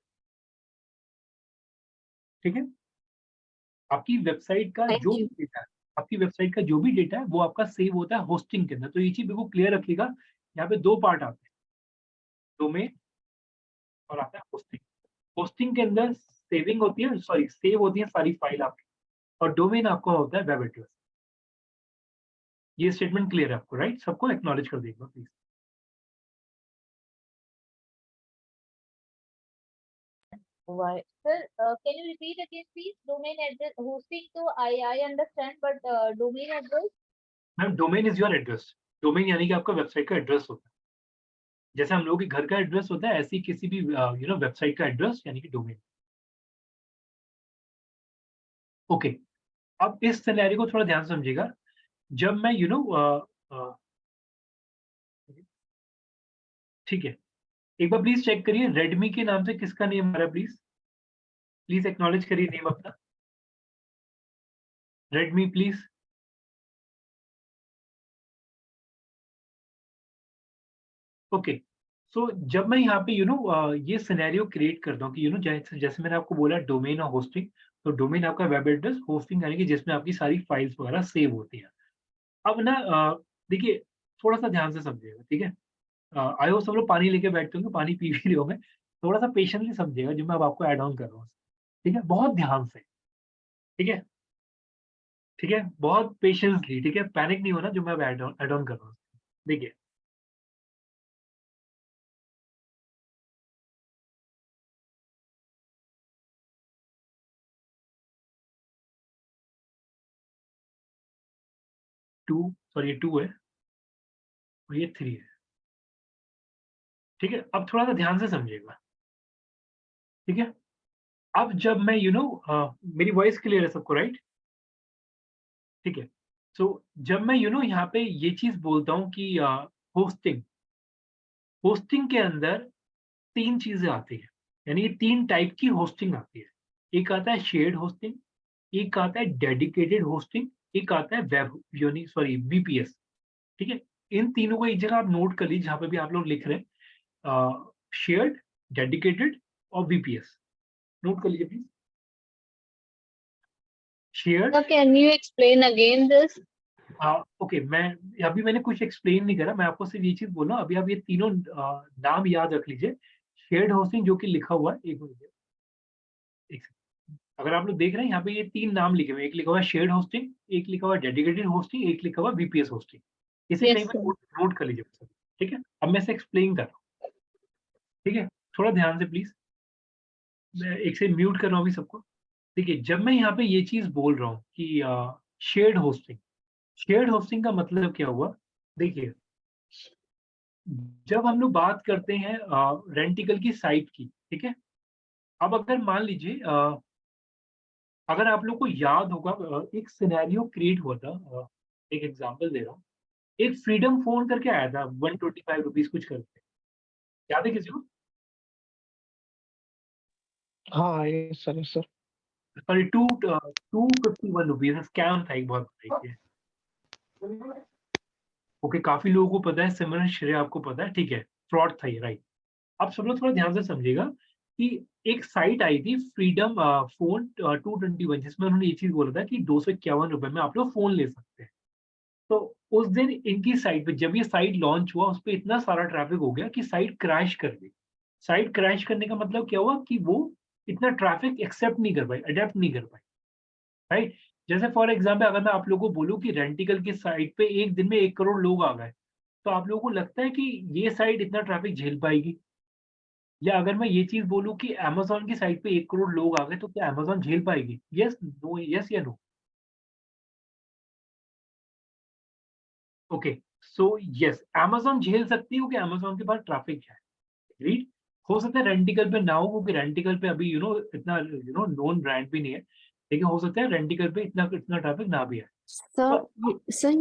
S1: ठीक है। आपकी वेबसाइट का
S6: Thank
S1: जो
S6: you.
S1: भी डेटा है, आपकी वेबसाइट का जो भी डेटा है वो आपका सेव होता है होस्टिंग के अंदर। तो ये चीज बिल्कुल क्लियर रखिएगा, यहाँ पे दो पार्ट आते हैं, डोमेन और आता है होस्टिंग। होस्टिंग के अंदर सेविंग होती है, सॉरी सेव होती है सारी फाइल आपकी, और डोमेन आपका होता है वेब एड्रेस। ये स्टेटमेंट क्लियर है आपको, राइट? सबको एक्नॉलेज कर दीजिएगा please.
S2: Why? Sir, can you repeat again, please? Domain address, hosting, so I understand, but domain address?
S1: Ma'am, domain is your address. Domain यानी कि आपका वेबसाइट का एड्रेस होता है। जैसे हम लोगों के घर का एड्रेस होता है, ऐसी किसी भी वेबसाइट का एड्रेस यानी कि डोमेन। ओके, अब इस सिनेरियो को थोड़ा ध्यान से समझिएगा। जब मैं ठीक है, एक बार प्लीज चेक करिए रेडमी के नाम से किसका नेम आ रहा है, प्लीज प्लीज एक्नॉलेज करिए नेम अपना। Redmi please. ओके, सो जब मैं यहाँ पे ये सिनेरियो क्रिएट करता हूँ कि जैसे जैसे मैंने आपको बोला डोमेन और होस्टिंग, तो डोमेन आपका वेब एड्रेस, होस्टिंग यानी कि जिसमें आपकी सारी फाइल्स वगैरह सेव होती हैं। अब ना देखिए, थोड़ा सा ध्यान से समझिएगा, ठीक है। आई होप सब लोग पानी लेके बैठते होंगे, पानी पी भी रहे होंगे। थोड़ा सा पेशेंटली समझिएगा जो मैं अब आपको ऐड ऑन कर रहा हूँ, ठीक है, बहुत ध्यान से, ठीक है, ठीक है, बहुत पेशेंसली, ठीक है, पैनिक नहीं होना जो मैं अब ऐड ऑन कर रहा हूँ। देखिए, ये टू है और ये 3 है, ठीक है। अब थोड़ा सा ध्यान से समझिएगा, ठीक है। अब जब मैं मेरी वॉइस क्लियर है सबको, राइट? ठीक है। सो जब मैं यहाँ पे ये चीज बोलता हूँ कि होस्टिंग, होस्टिंग के अंदर 3 चीजें आती है, यानी ये 3 टाइप की होस्टिंग आती है। एक आता है शेयर्ड होस्टिंग, एक आता है डेडिकेटेड होस्टिंग, एक आता है वेब वीपीएस, ठीक है। इन तीनों को एक जगह आप नोट कर लीजिए जहाँ पे भी आप लोग लिख रहे हैं, शेयर्ड, डेडिकेटेड और वीपीएस, नोट कर लीजिए please. Shared,
S2: Sir, can you explain again this?
S1: Okay, मैंने कुछ एक्सप्लेन नहीं करा, मैं आपको सिर्फ ये चीज बोल रहा हूँ। अभी आप ये तीनों नाम याद रख लीजिए। शेयर्ड होस्टिंग जो कि लिखा हुआ है, एक मिनट, एक सेकंड। अगर आप लोग देख रहे हैं यहाँ पे ये 3 नाम लिखे हुए हैं, एक लिखा हुआ है शेयर्ड होस्टिंग, एक लिखा हुआ है डेडिकेटेड होस्टिंग, एक लिखा हुआ है वीपीएस होस्टिंग। इसे
S2: Yes,
S1: कहीं
S2: sir.
S1: पर नोट कर लीजिए सर, ठीक है। अब मैं इसे एक्सप्लेन कर रहा हूँ, ठीक है, थोड़ा ध्यान से प्लीज। मैं एक से म्यूट कर रहा हूँ अभी सबको। देखिए, जब मैं यहाँ पे ये चीज बोल रहा हूँ कि शेयर्ड होस्टिंग, शेयर्ड होस्टिंग का मतलब क्या हुआ? देखिए, जब हम लोग बात करते हैं रेंटिकल की साइट की, ठीक है। अब अगर मान लीजिए अगर आप लोग को याद होगा, एक सिनेरियो क्रिएट हुआ था, एक एग्जांपल दे रहा हूँ। एक फ्रीडम फोन करके आया था 125 रुपीज कुछ करके, याद है किसी को?
S8: हाँ yes sir, yes sir.
S1: Sorry, 251 rupees scam था एक, बहुत बड़ा। ओके, काफी लोगों को पता है, सिमरन श्रेया आपको पता है, ठीक है, फ्रॉड था ये, राइट। अब सब लोग थोड़ा ध्यान से समझिएगा कि एक साइट आई थी फ्रीडम फोन 221, जिसमें उन्होंने ये चीज बोला था कि 251 रुपए में आप लोग फोन ले सकते हैं। तो उस दिन इनकी साइट पे, जब ये साइट लॉन्च हुआ, उस पर इतना सारा ट्रैफिक हो गया कि साइट क्रैश कर गई। साइट क्रैश करने का मतलब क्या हुआ कि वो इतना ट्रैफिक एक्सेप्ट नहीं कर पाई, अडेप्ट नहीं कर पाई, राइट। जैसे फॉर एग्जाम्पल अगर मैं आप लोगों को बोलूँ कि रेंटिकल की साइट पे एक दिन में 1 करोड़ लोग आ गए, तो आप लोगों को लगता है कि ये साइट इतना ट्रैफिक झेल पाएगी? या अगर मैं ये चीज बोलूँ कि अमेज़न की साइट पे 1 करोड़ लोग आ गए, तो क्या अमेज़न झेल पाएगी? यस, नो, यस या no? Okay, so yes, Amazon झेल सकती है क्योंकि अमेज़न के पास ट्रैफ़िक है, एग्रीड। हो सकता है रेंटिकल पे ना हो क्योंकि रेंटिकल पे अभी इतना नोन ब्रांड भी नहीं है, लेकिन हो सकता है रेंटिकल पे इतना इतना ट्रैफ़िक ना भी आए।
S13: सर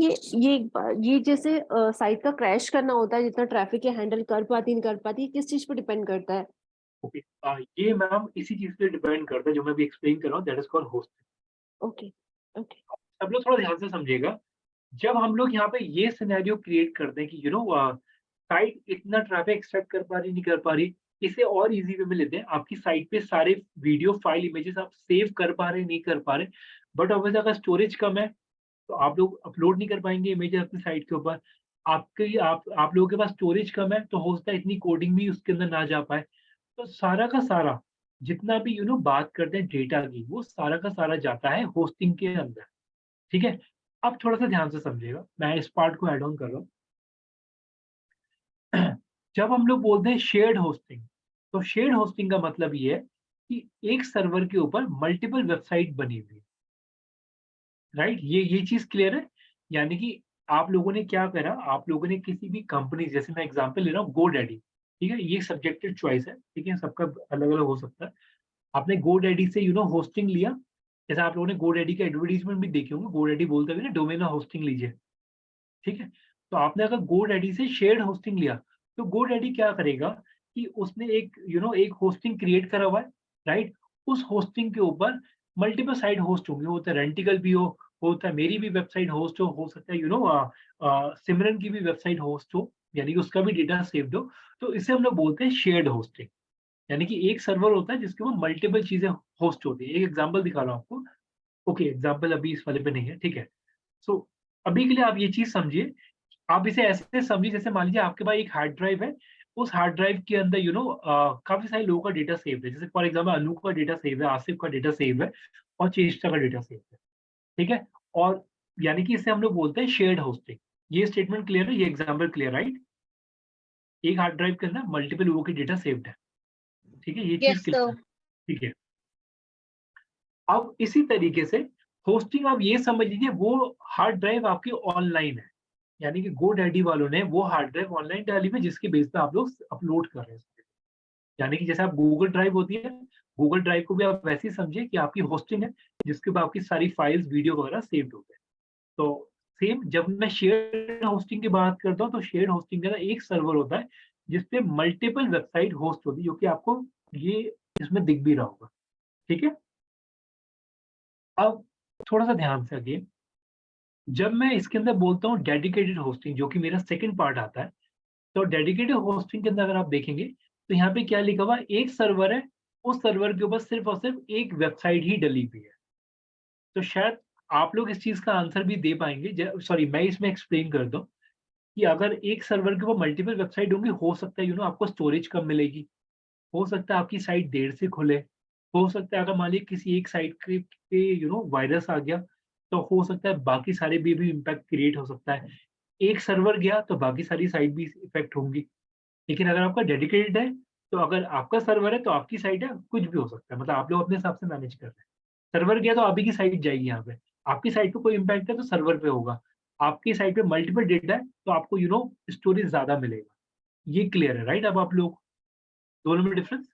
S13: ये जैसे साइट का क्रैश करना होता है, जितना ट्रैफिक है हैंडल कर पाती नहीं कर पाती, किस चीज पे डिपेंड करता है?
S1: ओके, ये मैम इसी चीज़ पे डिपेंड करता है जो मैं अभी एक्सप्लेन कर रहा हूँ, that is called hosting.
S13: Okay okay
S1: सब लोग थोड़ा ध्यान से समझिएगा। जब हम लोग यहाँ पे ये सिनेरियो क्रिएट करते हैं कि साइट इतना ट्रैफिक एक्सट्रैक्ट कर पा रही, नहीं कर पा रही, इसे और ईज़ी वे में लेते हैं। आपकी साइट पे सारे वीडियो फाइल, इमेजेस आप सेव कर पा रहे, नहीं कर पा रहे, बट ऑब्वियसली अगर स्टोरेज कम है, तो आप लोग अपलोड नहीं कर पाएँगे इमेजेस अपनी साइट के ऊपर। आप लोगों के पास स्टोरेज कम है, तो हो सकता है इतनी कोडिंग भी उसके अंदर ना जा पाए। तो सारा का सारा जितना भी बात करते हैं डेटा की, वो सारा का सारा जाता है होस्टिंग के अंदर, ठीक है? अब थोड़ा-सा ध्यान से समझिएगा, मैं इस पार्ट को ऐड ऑन कर रहा हूँ। जब हम लोग बोलते हैं शेयर्ड होस्टिंग, तो शेयर्ड होस्टिंग का मतलब ये है कि एक सर्वर के ऊपर मल्टीपल वेबसाइट बनी हुई है, राइट? ये चीज़ क्लियर है? यानी कि आप लोगों ने क्या करा, आप लोगों ने किसी भी कंपनी, जैसे मैं एग्ज़ाम्पल ले रहा हूँ गोडैडी, ठीक है? ये सब्जेक्टिव चॉइस है, ठीक है? सबका अलग-अलग हो सकता है। आपने गोडैडी से होस्टिंग लिया, जैसे आप लोगों ने गोडैडी के एडवर्टाइज़मेंट भी देखे होंगे, गोडैडी बोलते हुए ना डोमेन होस्टिंग लीजिए। ठीक है? तो आपने अगर गोडैडी से शेयर्ड होस्टिंग लिया, तो गोडैडी क्या करेगा कि उसने एक होस्टिंग क्रिएट करा हुआ है, राइट? उस होस्टिंग के ऊपर मल्टीपल साइट होस्ट होंगे, होता है रेंटिकल भी होता है मेरी भी वेबसाइट होस्ट हो सकता है सिमरन की भी वेबसाइट होस्ट हो, यानी कि उसका भी डेटा सेव्ड हो, तो इसे हम लोग बोलते हैं शेयर्ड होस्टिंग। यानी कि एक सर्वर होता है जिसके ऊपर मल्टीपल चीज़ें होस्ट होती हैं। एक एग्ज़ाम्पल दिखा रहा हूँ आपको। ओके, एग्ज़ाम्पल अभी इस वाले पे नहीं है, ठीक है? सो अभी के लिए आप ये चीज़ समझिए, आप इसे ऐसे समझिए जैसे मान लीजिए आपके पास एक हार्ड ड्राइव है, उस हार्ड ड्राइव के अंदर काफ़ी सारे लोगों का डेटा सेव्ड है। जैसे फॉर एग्ज़ाम्पल अनु का डेटा सेव है, आसिफ का डेटा सेव है और चेष्टा का डेटा सेव है, ठीक है? और यानी कि इसे हम लोग बोलते हैं शेयर्ड होस्टिंग। ये स्टेटमेंट क्लियर है? ये एग्ज़ाम्पल क्लियर, राइट? एक हार्ड ड्राइव के अंदर मल्टीपल लोगों के डेटा सेव्ड है, ठीक है? ये चीज़
S9: यस
S1: क्लियर
S9: सर।
S1: है, ठीक है? अब इसी तरीके से होस्टिंग आप ये समझ लीजिए वो हार्ड ड्राइव आपकी ऑनलाइन है। यानी कि गोडैडी वालों ने वो हार्ड ड्राइव ऑनलाइन डाली हुई है जिसके बेस पे आप लोग अपलोड कर रहे हैं। यानी कि जैसे आप गूगल ड्राइव होती है, गूगल ड्राइव को भी आप वैसे ही समझिए कि आपकी होस्टिंग है जिसके ऊपर आपकी सारी फाइल्स, वीडियो वगैरह सेव्ड होते हैं। तो सेम जब मैं शेयर्ड होस्टिंग की बात करता हूँ तो शेयर्ड होस्टिंग के अंदर एक सर्वर होता है जिसपे मल्टीपल वेबसाइट होस्ट होती है, जो कि आपको ये इसमें दिख भी रहा होगा। ठीक है? अब थोड़ा-सा ध्यान से अगेन, जब मैं इसके अंदर बोलता हूँ डेडिकेटेड होस्टिंग, जो कि मेरा सेकंड पार्ट आता है, तो डेडिकेटेड होस्टिंग के अंदर अगर आप देखेंगे, तो यहाँ पे क्या लिखा हुआ है, एक सर्वर है, उस सर्वर के ऊपर सिर्फ़ और सिर्फ़ एक वेबसाइट ही डली हुई है। तो शायद आप लोग इस चीज़ का आंसर भी दे पाएँगे, ज सॉरी मैं इसमें एक्सप्लेन कर दूँ कि अगर एक सर्वर के ऊपर मल्टीपल वेबसाइट होंगी, हो सकता है आपको स्टोरेज कम मिलेगी, हो सकता है आपकी साइट देर से खुले, हो सकता है अगर मान लीजिए किसी एक साइट पे वायरस आ गया, तो हो सकता है बाकी सारे भी इम्पैक्ट क्रिएट हो सकता है। एक सर्वर गया तो बाकी सारी साइट भी इफ़ेक्ट होंगी। लेकिन अगर आपका डेडिकेटेड है, तो अगर आपका सर्वर है तो आपकी साइट है, कुछ भी हो सकता है। मतलब आप लोग अपने हिसाब से मैनेज कर रहे हैं। सर्वर गया तो आप ही की साइट जाएगी यहाँ पे। आपकी साइट पे कोई इम्पैक्ट है तो सर्वर पे होगा। आपकी साइट पे मल्टीपल डेटा है तो आपको स्टोरेज ज़्यादा मिलेगा। ये क्लियर है राइट? अब आप लोग दोनों में डिफरेंस?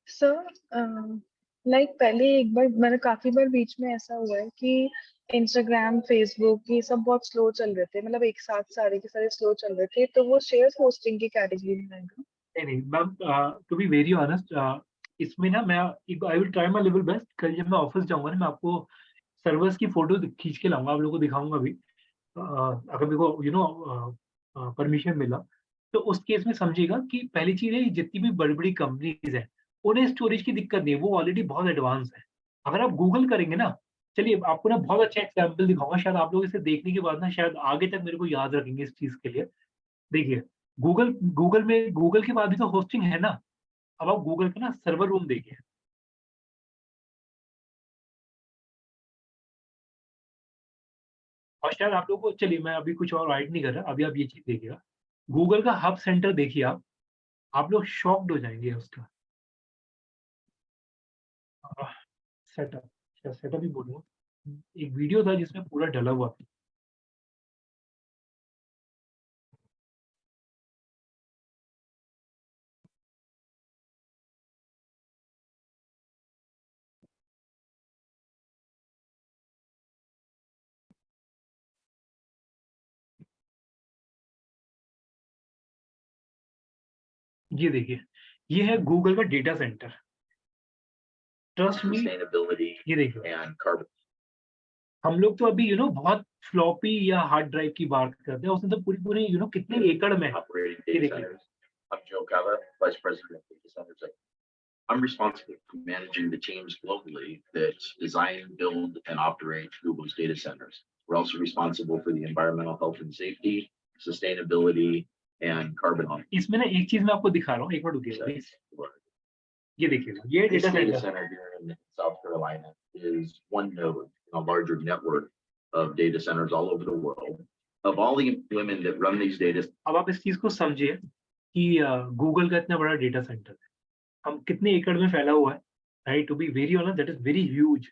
S12: सर लाइक पहले एक बार मैंने काफी बार बीच में ऐसा हुआ है कि इंस्टाग्राम, फेसबुक ये सब बहुत स्लो चल रहे थे, मतलब एक साथ सारे के सारे स्लो चल रहे थे, तो वो शेयर होस्टिंग की कैटेगरी में आएगा?
S1: नहीं, नहीं ma'am, to be very honest, इसमें ना मैं I will try my level best. कल जब मैं ऑफिस जाऊँगा ना, मैं आपको सर्वर्स की फ़ोटो खींच के लाऊँगा, आप लोगों को दिखाऊँगा भी। अगर मेरे को परमिशन मिला, तो उस केस में समझिएगा कि पहली चीज़ है, जितनी भी बड़ी-बड़ी कंपनीज़ हैं, उन्हें स्टोरेज की दिक्कत नहीं है, वो ऑलरेडी बहुत एडवांस है। अगर आप गूगल करेंगे ना, चलिए आपको ना बहुत अच्छा एग्ज़ाम्पल दिखाऊँगा, शायद आप लोग इसे देखने के बाद ना शायद आगे तक मेरे को याद रखेंगे इस चीज़ के लिए। देखिए, गूगल गूगल के बाद भी तो होस्टिंग है ना, अब आप गूगल का ना सर्वर रूम देखिए। और शायद आप लोगों को, चलिए मैं अभी कुछ और ऐड नहीं कर रहा, अभी आप ये चीज़ देखिएगा। गूगल का हब सेंटर देखिए आप लोग शॉक्ड हो जाएँगे उसका। अ, सेटअप, शायद सेटअप ही बोलूँगा। एक वीडियो था जिसमें पूरा डला हुआ था। ये देखिए, ये है गूगल का डेटा सेंटर। ट्रस्ट मी, ये देखिए, हम लोग तो अभी बहुत फ्लॉपी या हार्ड ड्राइव की बात करते हैं, उसमें तो पूरी कितने एकड़ में है। ये देखिए,
S15: I'm Joe Cava, Vice President of Data Centers. I'm responsible for managing the teams globally that design, build, and operate Google's data centers. We're also responsible for the environmental health and safety, sustainability, and carbon audit.
S1: इसमें ना एक चीज मैं आपको दिखा रहा हूँ, एक मिनट रुकिए प्लीज। ये देखिएगा, ये
S15: This
S1: data
S15: data
S1: centre
S15: center here in South Carolina is one node in a larger network of data centers all over the world. Of all the women that run these data,
S1: अब आप इस चीज को समझिए कि Google का इतना बड़ा डेटा सेंटर है, हम कितने एकड़ में फैला हुआ है, right? To be very honest, that is very huge,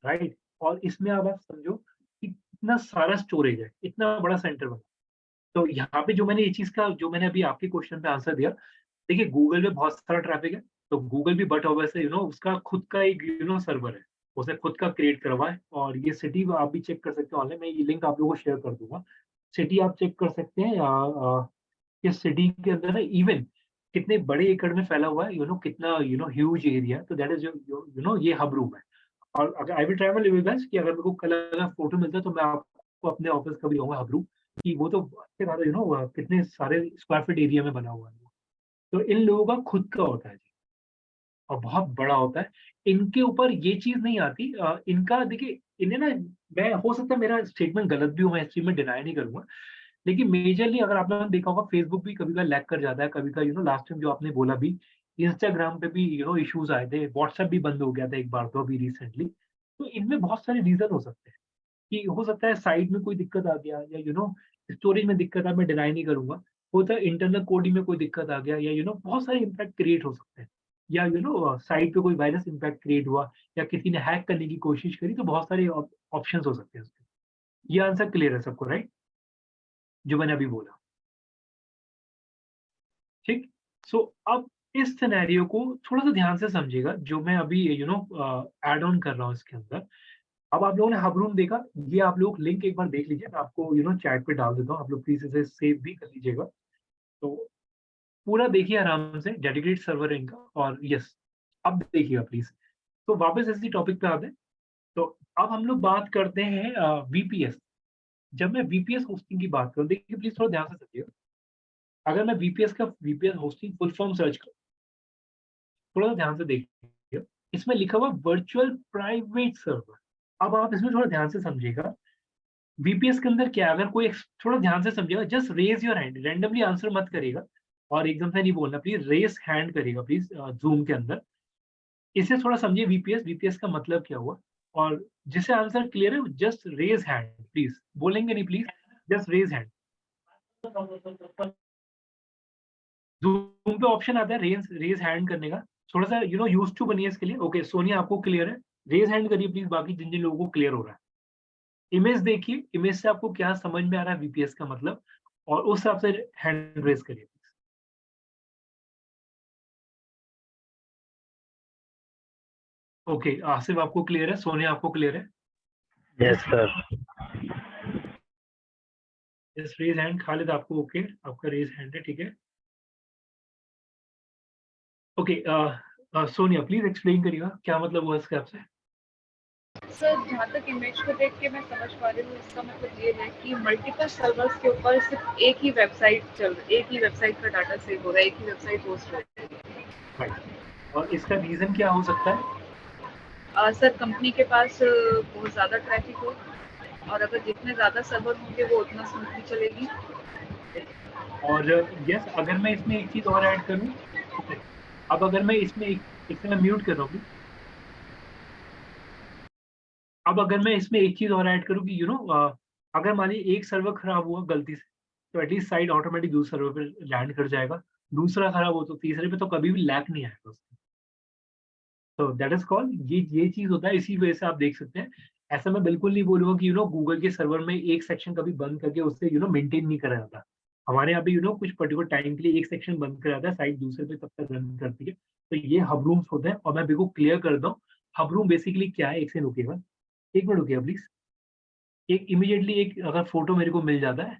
S1: right? और इसमें अब आप समझो कि इतना सारा स्टोरेज है, इतना बड़ा सेंटर बना। तो यहाँ पे जो मैंने ये चीज का, जो मैंने अभी आपके क्वेश्चन पे आंसर दिया, देखिए गूगल में बहुत सारा ट्रैफिक है, तो गूगल भी बट ऑब्वियसली उसका खुद का एक सर्वर है, उसने खुद का क्रिएट करवा है। और ये सिटी आप भी चेक कर सकते हैं ऑनलाइन, मैं ये लिंक आप लोगों को शेयर कर दूंगा। सिटी आप चेक कर सकते हैं, इस सिटी के अंदर ना इवन कितने बड़े एकड़ में फैला हुआ है, कितना ह्यूज एरिया। तो दैट इज ये हब रूम है। और अगर आई will try my level best कि अगर मेरे को कल अगर फोटो मिलता है तो मैं आपको अपने ऑफिस का भी दूंगा हब रूम, कि वो तो कितने सारे स्क्वायर फीट एरिया में बना हुआ है। तो इन लोगों का खुद का होता है जी, और बहुत बड़ा होता है। इनके ऊपर ये चीज नहीं आती, इनका देखिए, इन्हें ना, मैं हो सकता है मेरा स्टेटमेंट गलत भी हो, मैं इस चीज में डिनाई नहीं करूंगा, लेकिन मेजरली अगर आपने देखा होगा फेसबुक भी कभी कभी लैग कर जाता है, कभी कभी लास्ट टाइम जो आपने बोला भी, इंस्टाग्राम पे भी इश्यूज आए थे, व्हाट्सएप भी बंद हो गया था एक बार तो अभी रिसेंटली। तो इनमें बहुत सारे रीजन हो सकते हैं, कि हो सकता है साइड में कोई दिक्कत आ गया, या स्टोरेज में दिक्कत आ, मैं डिनाई नहीं करूंगा, होता है इंटरनल कोडिंग में कोई दिक्कत आ गया, या बहुत सारे इम्पैक्ट क्रिएट हो सकते हैं, या साइट पे कोई वायरस इम्पैक्ट क्रिएट हुआ, या किसी ने हैक करने की कोशिश करी, तो बहुत सारे ऑप्शंस हो सकते हैं उसके। ये आंसर क्लियर है सबको, राइट? जो मैंने अभी बोला, ठीक। सो अब इस सिनेरियो को थोड़ा सा ध्यान से समझिएगा, जो मैं अभी ऐड ऑन कर रहा हूँ इसके अंदर। अब आप लोगों ने हब रूम देखा, ये आप लोग लिंक एक बार देख लीजिए, मैं आपको चैट पे डाल देता हूँ, आप लोग प्लीज इसे सेव भी कर लीजिएगा। तो पूरा देखिए आराम से, डेडिकेटेड सर्वर है इनका। और यस, अब देखिएगा प्लीज। तो वापस इसी टॉपिक पे आते हैं। तो अब हम लोग बात करते हैं वीपीएस। जब मैं वीपीएस होस्टिंग की बात करूँ, देखिए प्लीज थोड़ा ध्यान से समझिएगा। अगर मैं VPS hosting full form search करूँ, थोड़ा सा ध्यान से देखिए, इसमें लिखा हुआ वर्चुअल प्राइवेट सर्वर। अब आप इसमें थोड़ा ध्यान से समझिएगा, वीपीएस के अंदर क्या है, अगर कोई थोड़ा ध्यान से समझिएगा, just raise your hand, randomly answer मत करेगा और एकदम से नहीं बोलना, प्लीज रेज हैंड करेगा प्लीज जूम के अंदर। इसे थोड़ा समझिए, वीपीएस का मतलब क्या हुआ, और जिसे आंसर क्लियर है जस्ट रेज हैंड प्लीज, बोलेंगे नहीं please, just raise hand. Zoom पे ऑप्शन आता है रेज हैंड करने का, थोड़ा सा यूज्ड टू बनिए इसके लिए। ओके सोनिया, आपको क्लियर है? रेज हैंड करिए प्लीज, बाकी जिन जिन लोगों को क्लियर हो रहा है। इमेज देखिए, इमेज से आपको क्या समझ में आ रहा है वीपीएस का मतलब, और उस हिसाब से हैंड रेज करिए। ओके आसिफ, आपको क्लियर है? सोनिया, आपको क्लियर है?
S7: Yes sir.
S1: Just raise hand. Khalid, आपको ओके, आपका रेज हैंड है, ठीक है। ओके सोनिया, प्लीज एक्सप्लेन करिएगा क्या मतलब हुआ इसके आपसे।
S10: सर जहाँ तक इमेज को देख के मैं समझ पा रही हूँ, इसका मतलब ये है कि मल्टीपल सर्वर्स के ऊपर सिर्फ एक ही वेबसाइट चल रही है, एक ही वेबसाइट का डाटा सेव हो रहा है, एक ही वेबसाइट होस्ट हो रही है।
S1: और इसका रीजन क्या हो सकता है?
S10: सर कंपनी के पास बहुत ज़्यादा ट्रैफिक हो, और अगर जितने ज़्यादा सर्वर होंगे वो उतना स्मूथली चलेगी।
S1: और यस, अगर मैं इसमें एक चीज़ और ऐड करूँ, अब अगर मैं इसमें इसे मैं म्यूट कर रहा हूँ, अब अगर मैं इसमें एक चीज़ और ऐड करूँ कि अगर मान लीजिए एक सर्वर खराब हुआ गलती से, तो एटलीस्ट साइड ऑटोमेटिक दूसरे सर्वर पे लैंड कर जाएगा, दूसरा खराब हो तो तीसरे पे तो कभी भी लैग नहीं आएगा उसका। तो दैट इज कॉल्ड, ये चीज होता है। इसी वजह से आप देख सकते हैं, ऐसा मैं बिल्कुल नहीं बोलूंगा कि गूगल के सर्वर में एक सेक्शन कभी बंद करके उससे मेंटेन नहीं करा जाता। हमारे यहाँ पे कुछ पर्टिकुलर टाइम के लिए एक सेक्शन बंद करा जाता है, साइट दूसरे पे तब तक रन करती है। तो ये हब रूम्स होते हैं, और मैं बिल्कुल क्लियर कर दूं हब रूम बेसिकली क्या है। एक से रुकिएगा, एक मिनट रुकिएगा प्लीज। एक इमीडिएटली एक अगर फोटो मेरे को मिल जाता है,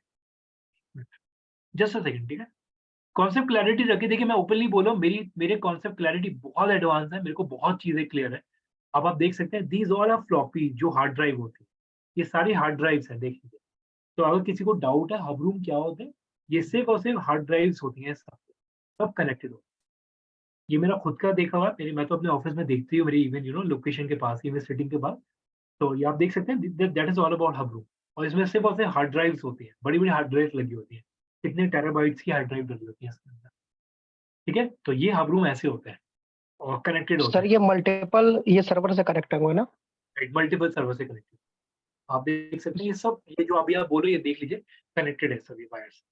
S1: जस्ट अ सेकंड, ठीक है। कॉन्सेप्ट क्लैरिटी रखिए। देखिए मैं ओपनली बोल रहा हूँ, मेरे कॉन्सेप्ट क्लैरिटी बहुत एडवांस है, मेरे को बहुत चीजें क्लियर है। अब आप देख सकते हैं दीज ऑल आर फ्लॉपी, जो हार्ड ड्राइव होती है, ये सारी हार्ड ड्राइव्स हैं, देख लीजिए। तो अगर किसी को डाउट है हब रूम क्या होते हैं, ये सिर्फ और सिर्फ हार्ड ड्राइव्स होती हैं, सब कनेक्टेड होती है। ये मेरा खुद का देखा हुआ है, मैं तो अपने ऑफिस में देखती हूँ, मेरी इवन लोकेशन के पास ही, सिटिंग के पास। तो ये आप देख सकते हैं, that is all about hub room. और इसमें सिर्फ और सिर्फ हार्ड ड्राइव्स होती है, बड़ी बड़ी हार्ड ड्राइव लगी होती है, कितने टेराबाइट्स की हार्ड ड्राइव लगी होती है इसके अंदर। ठीक है, तो ये हब रूम ऐसे होते हैं और कनेक्टेड होते
S8: सर ये मल्टीपल ये सर्वर से कनेक्ट हुए ना?
S1: हैं, मल्टीपल सर्वर से कनेक्टेड। आप देख सकते हैं ये सब, ये जो अभी आप बोल रहे हो, ये देख लीजिए कनेक्टेड है सभी वायर्स।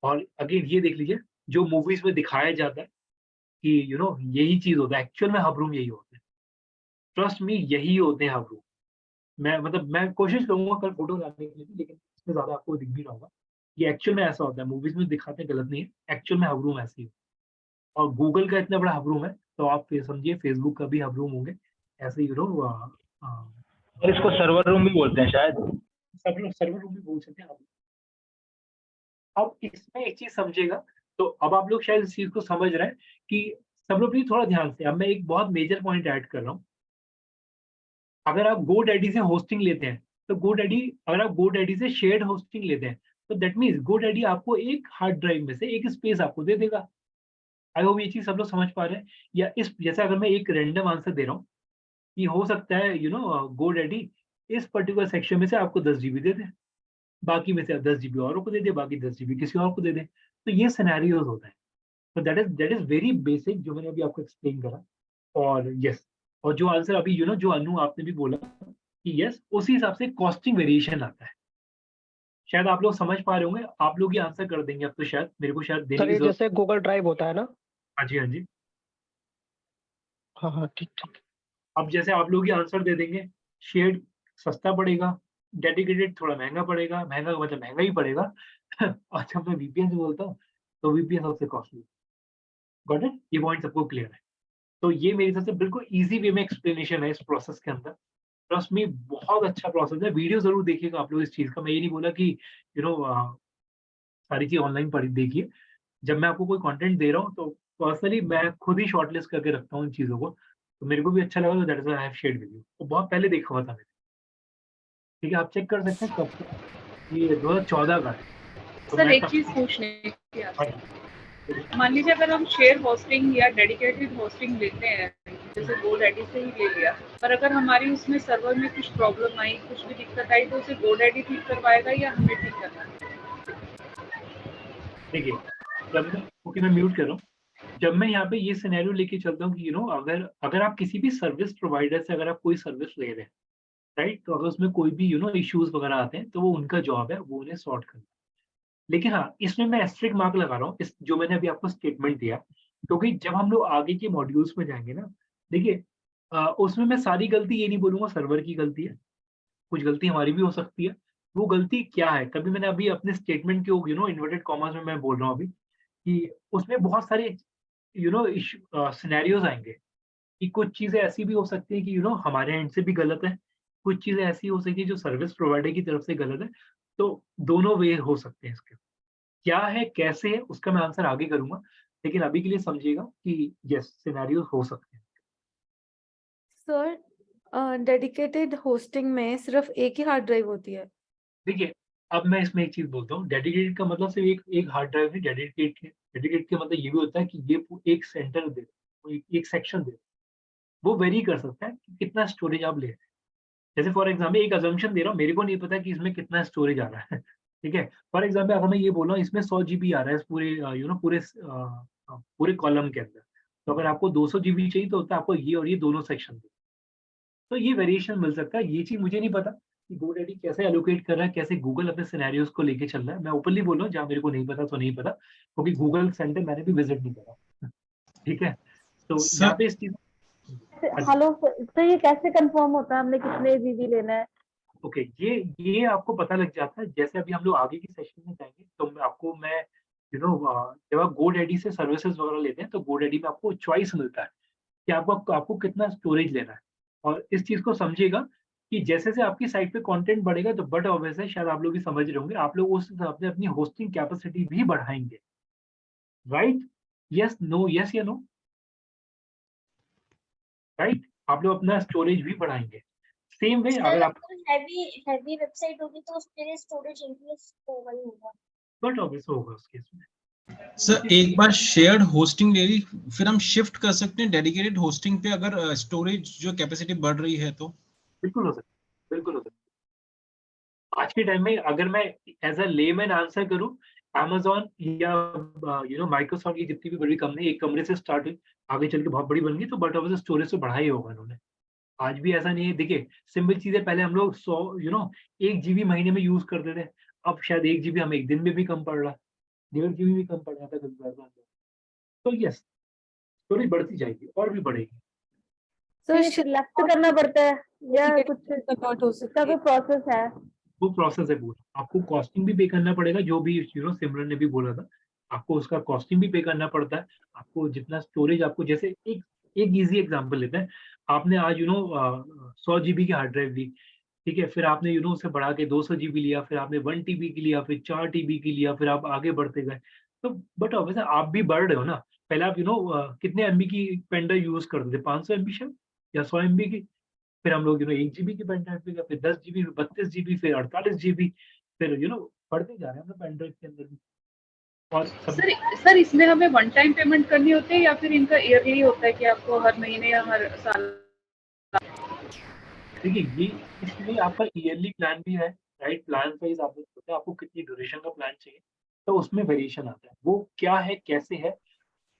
S1: और अगेन ये देख लीजिए, जो मूवीज में दिखाया जाता है कि यही चीज होता है, एक्चुअल में हब रूम यही होते हैं। ट्रस्ट मी, यही होते हैं हब रूम। मैं कोशिश करूंगा कल फोटो लाने के लिए, लेकिन इसमें ज्यादा आपको दिख भी रहा होगा। ये एक्चुअल में ऐसा होता है, मूवीज में दिखाते हैं, गलत नहीं है, एक्चुअल में हब रूम ऐसे ही। और गूगल का इतना बड़ा हब रूम है, तो आप फिर समझिए फेसबुक का भी हब रूम होंगे ऐसे ही।
S7: और इसको सर्वर रूम भी बोलते हैं शायद।
S1: सर्वर रूम भी बोल सकते हैं आप। अब इसमें एक चीज समझिएगा, तो अब आप लोग शायद इस चीज को समझ रहे हैं कि सब लोग प्लीज थोड़ा ध्यान से। अब मैं एक बहुत मेजर पॉइंट ऐड कर रहा हूँ। अगर आप GoDaddy से होस्टिंग लेते हैं, तो अगर आप GoDaddy से शेयर्ड होस्टिंग लेते हैं, तो दैट मीन्स GoDaddy आपको एक हार्ड ड्राइव में से एक स्पेस आपको दे देगा। आई होप ये चीज सब लोग समझ पा रहे हैं। या इस जैसे अगर मैं एक रैंडम आंसर दे रहा हूँ कि हो सकता है GoDaddy इस पर्टिकुलर सेक्शन में से आपको 10 GB दे दे, बाकी में से 10 GB औरों को दे दे, बाकी 10 GB किसी और को दे दे। तो ये सिनेरियोज होता है। तो दैट इज वेरी बेसिक, जो मैंने अभी आपको एक्सप्लेन करा। और यस, और जो आंसर अभी जो अनु आपने भी बोला कि यस, उसी हिसाब से कॉस्टिंग वेरिएशन आता है। शायद आप लोग समझ पा रहे होंगे, आप लोग ये आंसर कर देंगे अब तो, शायद मेरे को शायद देने
S8: सर
S1: की
S8: ये
S1: जरूरत।
S8: जैसे गूगल ड्राइव होता है ना?
S1: हाँ जी, हाँ जी।
S8: हाँ हाँ ठीक ठीक।
S1: अब जैसे आप लोग ये आंसर दे देंगे, शेयर्ड सस्ता पड़ेगा, डेडिकेटेड थोड़ा महंगा पड़ेगा, महंगा का मतलब महंगा ही पड़ेगा। और जब मैं VPN से बोलता हूँ, तो VPN सबसे कॉस्टली। Got it? ये पॉइंट सबको क्लियर है। तो ये मेरी तरफ से बिल्कुल ईजी वे में एक्सप्लेनेशन है इस प्रोसेस के अंदर। ट्रस्ट मी, बहुत अच्छा प्रोसेस है। वीडियो जरूर देखिएगा आप लोग इस चीज का। मैं ये नहीं बोला कि सारी चीज ऑनलाइन पढ़ी देखिए। जब मैं आपको कोई कंटेंट दे रहा हूँ, तो पर्सनली मैं खुद ही शॉर्टलिस्ट करके रखता हूँ इन चीजों को। तो मेरे को भी अच्छा लगा, तो that is I have shared with you. तो बहुत पहले देखा हुआ था मैंने। ठीक है, आप चेक कर सकते हैं कब का, ये 2014 का है। तो
S10: सर
S1: मैं
S10: एक
S1: तब-
S10: चीज पूछने की
S1: हाँ
S10: आपसे,
S1: जी।
S10: मान लीजिए अगर हम शेयर होस्टिंग या डेडिकेटेड होस्टिंग लेते हैं, जैसे GoDaddy से ही ले लिया, पर अगर हमारी उसमें सर्वर में कुछ प्रॉब्लम आई, कुछ भी दिक्कत आई, तो उसे GoDaddy ठीक करवाएगा या हमें ठीक करना है?
S1: देखिए, मैं म्यूट कर रहा हूँ। जब मैं यहाँ पे ये सिनेरियो लेके चलता हूँ कि अगर आप किसी भी सर्विस प्रोवाइडर से अगर आप कोई सर्विस ले रहे हैं, राइट, तो अगर उसमें कोई भी इश्यूज वगैरह आते हैं, तो वो उनका जॉब है, वो उन्हें सॉर्ट करना। लेकिन हाँ, इसमें मैं एस्ट्रिक मार्क लगा रहा हूँ, इस जो मैंने अभी आपको स्टेटमेंट दिया, क्योंकि जब हम लोग आगे के मॉड्यूल्स में जाएंगे ना, देखिए उसमें मैं सारी गलती ये नहीं बोलूंगा सर्वर की गलती है, कुछ गलती हमारी भी हो सकती है। वो गलती क्या है, कभी मैंने अभी अपने स्टेटमेंट के इन्वर्टेड कॉमर्स में मैं बोल रहा हूँ अभी, कि उसमें बहुत सारे सिनेरियोज आएंगे कि कुछ चीजें ऐसी भी हो सकती है कि हमारे एंड से भी गलत है, कुछ चीजें ऐसी हो सकती है जो सर्विस प्रोवाइडर की तरफ से गलत है। तो दोनों वे हो सकते हैं इसके। क्या है, कैसे है, उसका मैं आंसर आगे करूंगा, लेकिन अभी के लिए समझिएगा कि यस, सिनेरियोज हो सकते हैं।
S12: सर डेडिकेटेड होस्टिंग में सिर्फ एक ही हार्ड ड्राइव होती है?
S1: देखिए, अब मैं इसमें एक चीज बोलता हूँ, डेडिकेटेड का मतलब सिर्फ एक हार्ड ड्राइव है। डेडिकेटेड के मतलब ये भी होता है कि ये एक सेंटर दे, एक सेक्शन दे। वो वेरी कर सकता है कि कितना स्टोरेज आप ले रहे हैं। जैसे फॉर एग्जाम्पल एक अजम्पशन दे रहा हूँ, मेरे को नहीं पता कि इसमें कितना स्टोरेज आ रहा है। ठीक है, फॉर एग्जाम्पल अगर मैं ये बोल रहा हूँ इसमें 100 GB आ रहा है इस पूरे कॉलम के अंदर, तो अगर आपको 200 GB चाहिए, तो होता है आपको ये और ये दोनों सेक्शन दे। तो ये वेरिएशन मिल सकता है। ये चीज मुझे नहीं पता कि GoDaddy कैसे एलोकेट कर रहा है, कैसे गूगल अपने सिनेरियोज को लेके चल रहा है। मैं ओपनली बोल रहा हूँ, जहाँ मेरे को नहीं पता तो नहीं पता, क्योंकि गूगल सेंटर मैंने भी विजिट नहीं करा। ठीक है, तो यहाँ पे इस चीज।
S5: हेलो सर, तो ये कैसे कंफर्म होता है हमने कितने जीबी लेना है?
S1: ओके, ये आपको पता लग जाता है जैसे अभी हम लोग आगे की सेशन में जाएंगे, तो मैं जब आप GoDaddy से सर्विसेज वगैरह लेते हैं, तो GoDaddy में आपको चॉइस मिलता है कि आपको कितना स्टोरेज लेना है। और इस चीज को समझिएगा कि जैसे से आपकी साइट पे कंटेंट बढ़ेगा, तो बट ऑब्वियस है, शायद आप लोग भी समझ रहे होंगे, आप लोग उस हिसाब से अपनी होस्टिंग कैपेसिटी भी बढ़ाएंगे। राइट? यस, नो, यस या नो? राइट? आप लोग अपना स्टोरेज भी बढ़ाएंगे। सेम वे अगर आप
S11: हैवी वेबसाइट होगी तो उसके लिए स्टोरेज इंक्रीज होगा ही होगा।
S1: बट ऑब्वियस होगा उस केस में।
S3: सर एक बार शेयर्ड होस्टिंग ले ली, फिर हम शिफ्ट कर सकते हैं डेडिकेटेड होस्टिंग पे अगर स्टोरेज जो कैपेसिटी बढ़ रही है तो?
S1: बिल्कुल हो सकता है, बिल्कुल हो सकता है। आज के टाइम में अगर मैं एज अ लेमैन आंसर करूं, अमेज़न या माइक्रोसॉफ्ट की जितनी भी बड़ी कंपनी एक कमरे से स्टार्ट हुई, आगे चल के बहुत बड़ी बन गई, तो बट ऑब्वियसली स्टोरेज तो बढ़ा ही होगा उन्होंने। आज भी ऐसा नहीं है, देखिए सिंपल चीज़ है, पहले हम लोग 100 1 जीबी महीने में यूज़ करते थे, अब शायद 1 जीबी हमें 1 दिन में भी कम पड़ रहा है, 1.5 जीबी भी कम पड़ रहा था कभी-कभार। तो यस, स्टोरेज बढ़ती जाएगी और भी बढ़ेगी।
S5: तो ये सिलेक्ट करना पड़ता है या कुछ इसका कोई प्रोसेस है?
S1: वो प्रोसेस है पूरा। आपको कॉस्टिंग भी पे करना पड़ेगा, जो भी सिमरन ने भी बोला था, आपको उसका कॉस्टिंग भी पे करना पड़ता है। आपको जितना स्टोरेज आपको, जैसे एक एक ईज़ी एग्जांपल लेते हैं। आपने आज 100 जीबी की हार्ड ड्राइव ली, ठीक है? फिर आपने उसे बढ़ा के 200 जीबी लिया, फिर आपने 1 टीबी की लिया, फिर 4 टीबी की लिया, फिर आप आगे बढ़ते गए। तो बट ऑब्वियसली आप भी बढ़ रहे हो ना। पहले आप कितने एमबी की पेन ड्राइव यूज़ करते थे? 500 एमबी शायद या 100 एमबी की। फिर हम लोग 1 जीबी की पेन ड्राइव पे गए, फिर 10 जीबी, 32 जीबी, फिर 48 जीबी, फिर बढ़ते जा रहे हैं हम लोग पेन ड्राइव के अंदर भी। और
S10: सर इसमें हमें वन टाइम पेमेंट करनी होती है या फिर इनका ईयरली होता है कि आपको हर महीने या हर साल?
S1: देखिए, ये इसमें आपका ईयरली प्लान भी है, राइट? प्लान वाइज़ आप लोग होता है, आपको कितनी ड्यूरेशन का प्लान चाहिए, तो उसमें वेरिएशन आता है। वो क्या है, कैसे है,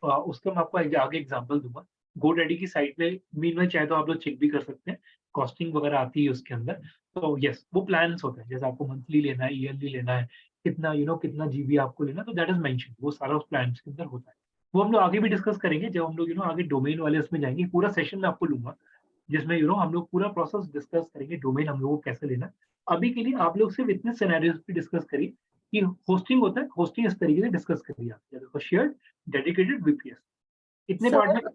S1: उसका मैं आपको आगे एग्जांपल दूँगा। गोडैडी की साइट पे मीनवाइल चाहे तो आप लोग चेक भी कर सकते हैं, कॉस्टिंग वगैरह आती है उसके अंदर। तो यस, वो प्लान्स होते हैं, जैसे आपको मंथली लेना है, ईयरली लेना है, कितना कितना जीबी आपको लेना है, तो दैट इज़ मेंशन्ड, वो सारा उस प्लान्स के अंदर होता है। वो हम लोग आगे भी डिस्कस करेंगे, जब हम लोग आगे डोमेन वाले उसमें जाएँगे, पूरा सेशन मैं आपको लूँगा, जिसमें हम लोग पूरा प्रोसेस डिस्कस करेंगे, डोमेन हम लोग को कैसे लेना है। अभी के लिए आप लोग सिर्फ इतने सिनेरियोज़ पे डिस्कस करिए कि होस्टिंग होता है, होस्टिंग इस तरीके से डिस्कस करिए आप, जैसे शेयर्ड, डेडिकेटेड, वीपीएस, इतने पार्ट में।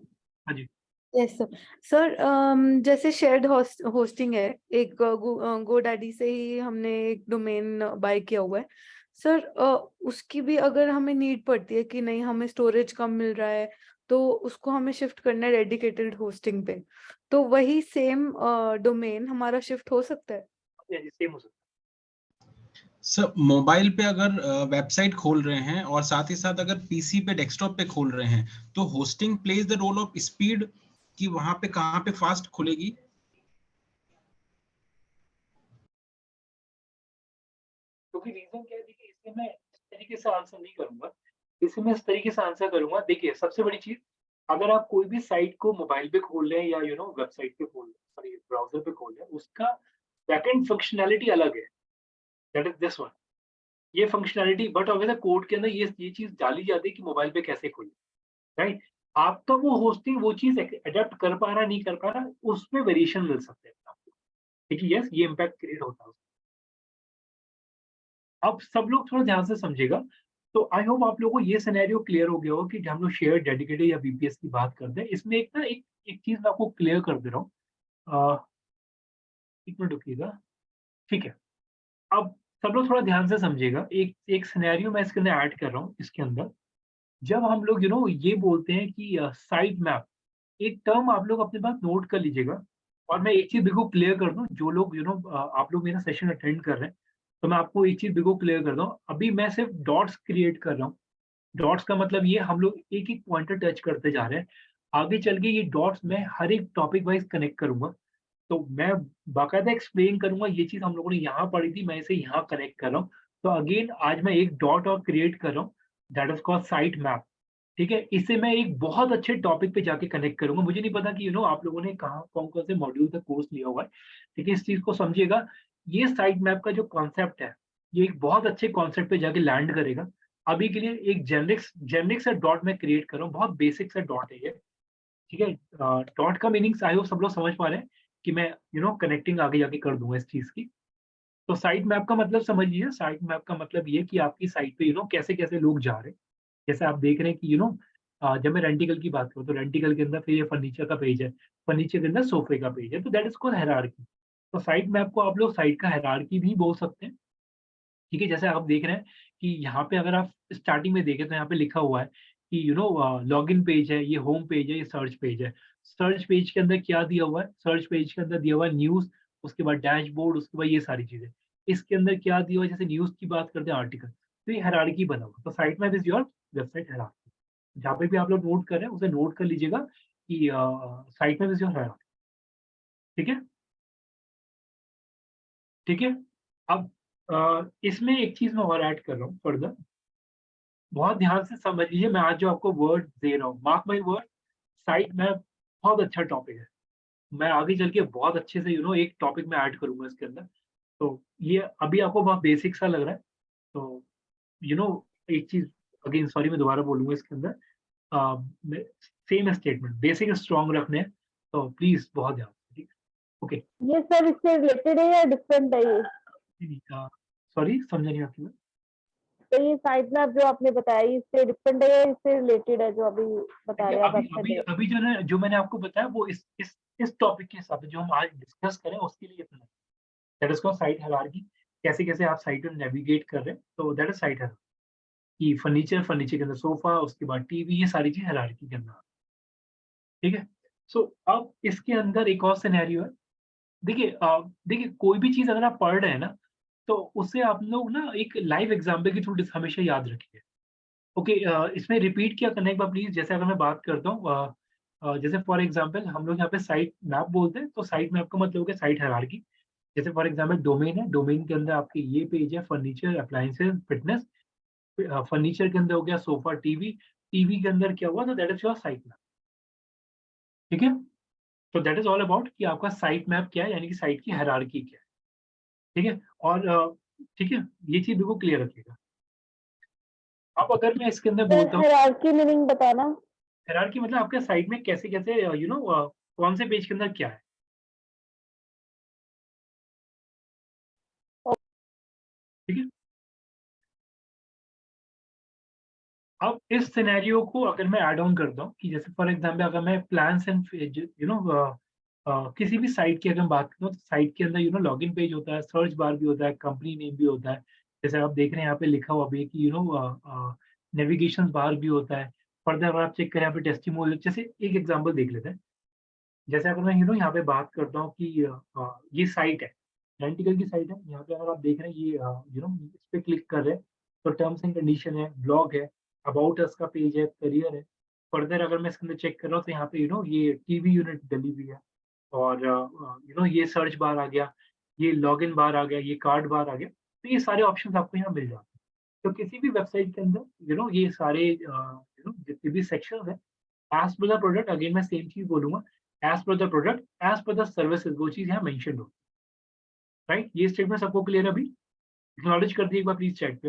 S1: हाँ जी।
S12: Yes sir. सर जैसे शेयर्ड होस्टिंग है, एक गोडैडी से ही हमने एक डोमेन बाय किया हुआ है सर, उसकी भी अगर हमें नीड पड़ती है कि नहीं हमें स्टोरेज कम मिल रहा है तो उसको हमें शिफ्ट करना है डेडिकेटेड होस्टिंग पे, तो वही सेम डोमेन हमारा शिफ्ट हो सकता है?
S1: सेम हो सकता है।
S3: सर मोबाइल पे अगर वेबसाइट खोल रहे हैं और साथ ही साथ अगर पीसी पे डेस्कटॉप पे खोल रहे हैं, तो hosting plays the role of speed कि वहां पे कहाँ पे फास्ट खुलेगी?
S1: क्योंकि रीजन क्या है, देखिए इसमें मैं इस तरीके से आंसर नहीं करूंगा, इसे मैं इस तरीके से आंसर करूंगा। देखिए सबसे बड़ी चीज, अगर आप कोई भी साइट को मोबाइल पे खोल रहे हैं या वेबसाइट पे खोल रहे हैं, सॉरी ब्राउजर पे खोल रहे हैं, उसका बैकएंड फंक्शनैलिटी अलग है, दैट इज दिस वन। ये फंक्शनैलिटी बट ऑब्वियसली कोड के अंदर ये चीज डाली जाती है कि मोबाइल पे कैसे खोले, राइट? आपका वो होस्टिंग वो चीज अडेप्ट कर पा रहा नहीं कर पा रहा, उसमें वेरिएशन मिल सकते हैं आपको, ठीक है? यस, ये इम्पैक्ट क्रिएट होता है। अब सब लोग थोड़ा ध्यान से समझिएगा। तो आई होप आप लोगों को ये सिनेरियो क्लियर हो गया हो कि हम लोग शेयर, डेडिकेटेड या बीपीएस की बात करते हैं। इसमें एक चीज मैं आपको क्लियर कर दे रहा हूँ। 1 मिनट रुकिएगा, ठीक है? अब सब लोग थोड़ा ध्यान से समझिएगा। एक एक सिनेरियो मैं इसके अंदर ऐड कर रहा हूँ इसके अंदर। जब हम लोग ये बोलते हैं कि साइट मैप, एक टर्म आप लोग अपने पास नोट कर लीजिएगा। और मैं एक चीज बिल्कुल क्लियर कर दूं, जो लोग आप लोग मेरा सेशन अटेंड कर रहे हैं, तो मैं आपको एक चीज बिल्कुल क्लियर कर दूं, अभी मैं सिर्फ डॉट्स क्रिएट कर रहा हूँ। डॉट्स का मतलब ये, हम लोग एक एक पॉइंटर टच करते जा रहे हैं। आगे चल के ये डॉट्स मैं हर एक टॉपिक वाइज कनेक्ट करूंगा, तो मैं बाकायदा एक्सप्लेन करूंगा, ये चीज हम लोगों ने यहाँ पढ़ी थी, मैं इसे यहाँ कनेक्ट कर रहा हूँ। तो अगेन आज मैं एक डॉट और क्रिएट कर रहा हूँ, that is called site map, ठीक है? इससे मैं एक बहुत अच्छे टॉपिक पे जाके कनेक्ट करूंगा। मुझे नहीं पता कि आप लोगों ने कहाँ कौन कौन से मॉड्यूल तक कोर्स लिया हुआ है, लेकिन इस चीज को समझिएगा। ये साइट मैप का जो कॉन्सेप्ट है, ये एक बहुत अच्छे कॉन्सेप्ट पे जाके लैंड करेगा। अभी के लिए एक जेनरिक सा डॉट मैं क्रिएट कर रहा हूँ, बहुत बेसिक सा डॉट है ये, ठीक है? डॉट का मीनिंग आई होप सब लोग समझ पा रहे हैं कि मैं कनेक्टिंग आगे जाके कर दूंगा इस चीज की। तो साइट मैप का मतलब समझ लीजिए। साइट मैप का मतलब ये कि आपकी साइट पे कैसे कैसे लोग जा रहे हैं। जैसे आप देख रहे हैं कि जब मैं रेंटिकल की बात करूँ, तो रेंटिकल के अंदर फिर ये फर्नीचर का पेज है, फर्नीचर के अंदर सोफे का पेज है, तो दैट इज कॉल्ड हायरार्की। तो साइट मैप को आप लोग साइट का हायरार्की भी बोल सकते हैं, ठीक है? जैसे आप देख रहे हैं कि यहाँ पे अगर आप स्टार्टिंग में देखें तो यहाँ पे लिखा हुआ है कि लॉगिन पेज है, ये होम पेज है, ये सर्च पेज है। सर्च पेज के अंदर क्या दिया हुआ है? सर्च पेज के अंदर दिया हुआ है न्यूज़, उसके बाद डैशबोर्ड, उसके बाद ये सारी चीज़ें। इसके अंदर क्या दिया हुआ है? जैसे न्यूज़ की बात करते हैं, आर्टिकल, तो ये हायरार्की बना हुआ है। तो site map is your website hierarchy. जहाँ पे भी आप लोग नोट कर रहे हैं, उसे नोट कर लीजिएगा कि site map is your hierarchy. ठीक है? ठीक है? अब इसमें एक चीज़ मैं और ऐड कर रहा हूँ फर्दर। बहुत ध्यान से समझ लीजिए, मैं आज जो आपको वर्ड दे रहा हूँ, mark my word, site map बहुत अच्छा टॉपिक है। मैं आगे चल के बहुत अच्छे से एक टॉपिक में ऐड करूँगा इसके अंदर। तो ये अभी आपको बहुत बेसिक सा लग रहा है। तो एक चीज़, अगेन सॉरी मैं दोबारा बोलूँगा इसके अंदर, सेम स्टेटमेंट, बेसिक स्ट्रॉन्ग रखने हैं, तो प्लीज़ बहुत ध्यान से, ठीक है? ओके।
S5: ये सर इससे रिलेटेड है या डिफरेंट है ये?
S1: सॉरी समझा नहीं आपकी बात।
S5: तो ये साइट मैप जो आपने बताया इससे डिफरेंट है या इससे रिलेटेड है जो अभी बता
S1: देखिए,
S5: रहे हैं आप
S1: अभी
S5: अपने
S1: अभी
S5: लिए?
S1: अभी जो मैंने आपको बताया वो इस टॉपिक के हिसाब से जो हम आज डिस्कस करें उसके लिए इतना है। That is called site hierarchy. कैसे-कैसे आप साइट में नेविगेट कर रहे हैं, तो दैट इज़ साइट हायरार्की। कि फर्नीचर के अंदर सोफ़ा, उसके बाद टीवी, ये सारी चीज़ हायरार्की के अंदर आती है, ठीक है? सो अब इसके अंदर एक और सिनेरियो है। देखिए कोई भी चीज़ अगर आप पढ़ रहे हैं ना, तो उसे आप लोग ना एक लाइव एग्ज़ाम्पल के थ्रू हमेशा याद रखिए। ओके, इसमें रिपीट क्या करना है एक बार प्लीज़, जैसे अगर मैं बात करता हूँ, जैसे फॉर एग्ज़ाम्पल हम लोग यहाँ पे साइट मैप बोलते हैं, तो साइट मैप का मतलब हो गया साइट हायरार्की। जैसे फॉर एग्ज़ाम्पल डोमेन है, डोमेन के अंदर आपके ये पेज है, फर्नीचर, अप्लायंसेस, फिटनेस। फर्नीचर के अंदर हो गया सोफ़ा, टीवी, टीवी के अंदर क्या हुआ? तो that is your site map, ठीक है? तो दैट इज़ ऑल अबाउट कि आपका साइट मैप क्या है, यानी कि साइट की हायरार्की क्या है, ठीक है? और ठीक है, ये चीज़ बिल्कुल क्लियर रखिएगा। अब अगर मैं इसके अंदर
S5: सर
S1: बोलता हूँ,
S5: हायरार्की मीनिंग बताना।
S1: हायरार्की मतलब आपके साइट में कैसे-कैसे कौन से पेज के अंदर क्या है, ठीक है? अब इस सिनेरियो को अगर मैं ऐड ऑन करता हूँ कि जैसे फॉर एग्जांपल अगर मैं प्लान्स एंड किसी भी साइट की अगर मैं बात करूँ, तो साइट के अंदर लॉगिन पेज होता है, सर्च बार भी होता है, कंपनी नेम भी होता है। जैसे आप देख रहे हैं यहाँ पे लिखा हुआ भी है कि नेविगेशन बार भी होता है। फर्दर अगर आप चेक करें यहाँ पे टेस्टिमोनियल, जैसे एक एग्जांपल देख लेते हैं। जैसे अगर मैं यहाँ पे बात करता हूँ कि ये साइट है, रेंटिकल की साइट है। यहाँ पे अगर आप देख रहे हैं ये इस पे क्लिक कर रहे हैं, तो टर्म्स एंड कंडीशन है, ब्लॉग है, अबाउट अस का पेज है, करियर है। फर्दर अगर मैं इसके अंदर चेक कर रहा हूँ, तो यहाँ पे ये टीवी यूनिट डली हुई है, और ये सर्च बार आ गया, ये लॉगिन बार आ गया, ये कार्ड बार आ गया। तो ये सारे ऑप्शंस आपको यहाँ मिल जाते हैं। तो किसी भी वेबसाइट के अंदर ये सारे जितने भी सेक्शंस हैं, as per the product, again मैं सेम चीज़ बोलूँगा, as per the product, as per the services, वो चीज़ यहाँ मेंशन्ड होगी, राइट? ये स्टेटमेंट सबको क्लियर है अभी? एक्नॉलेज कर दिए एक बार प्लीज़ चैट पे।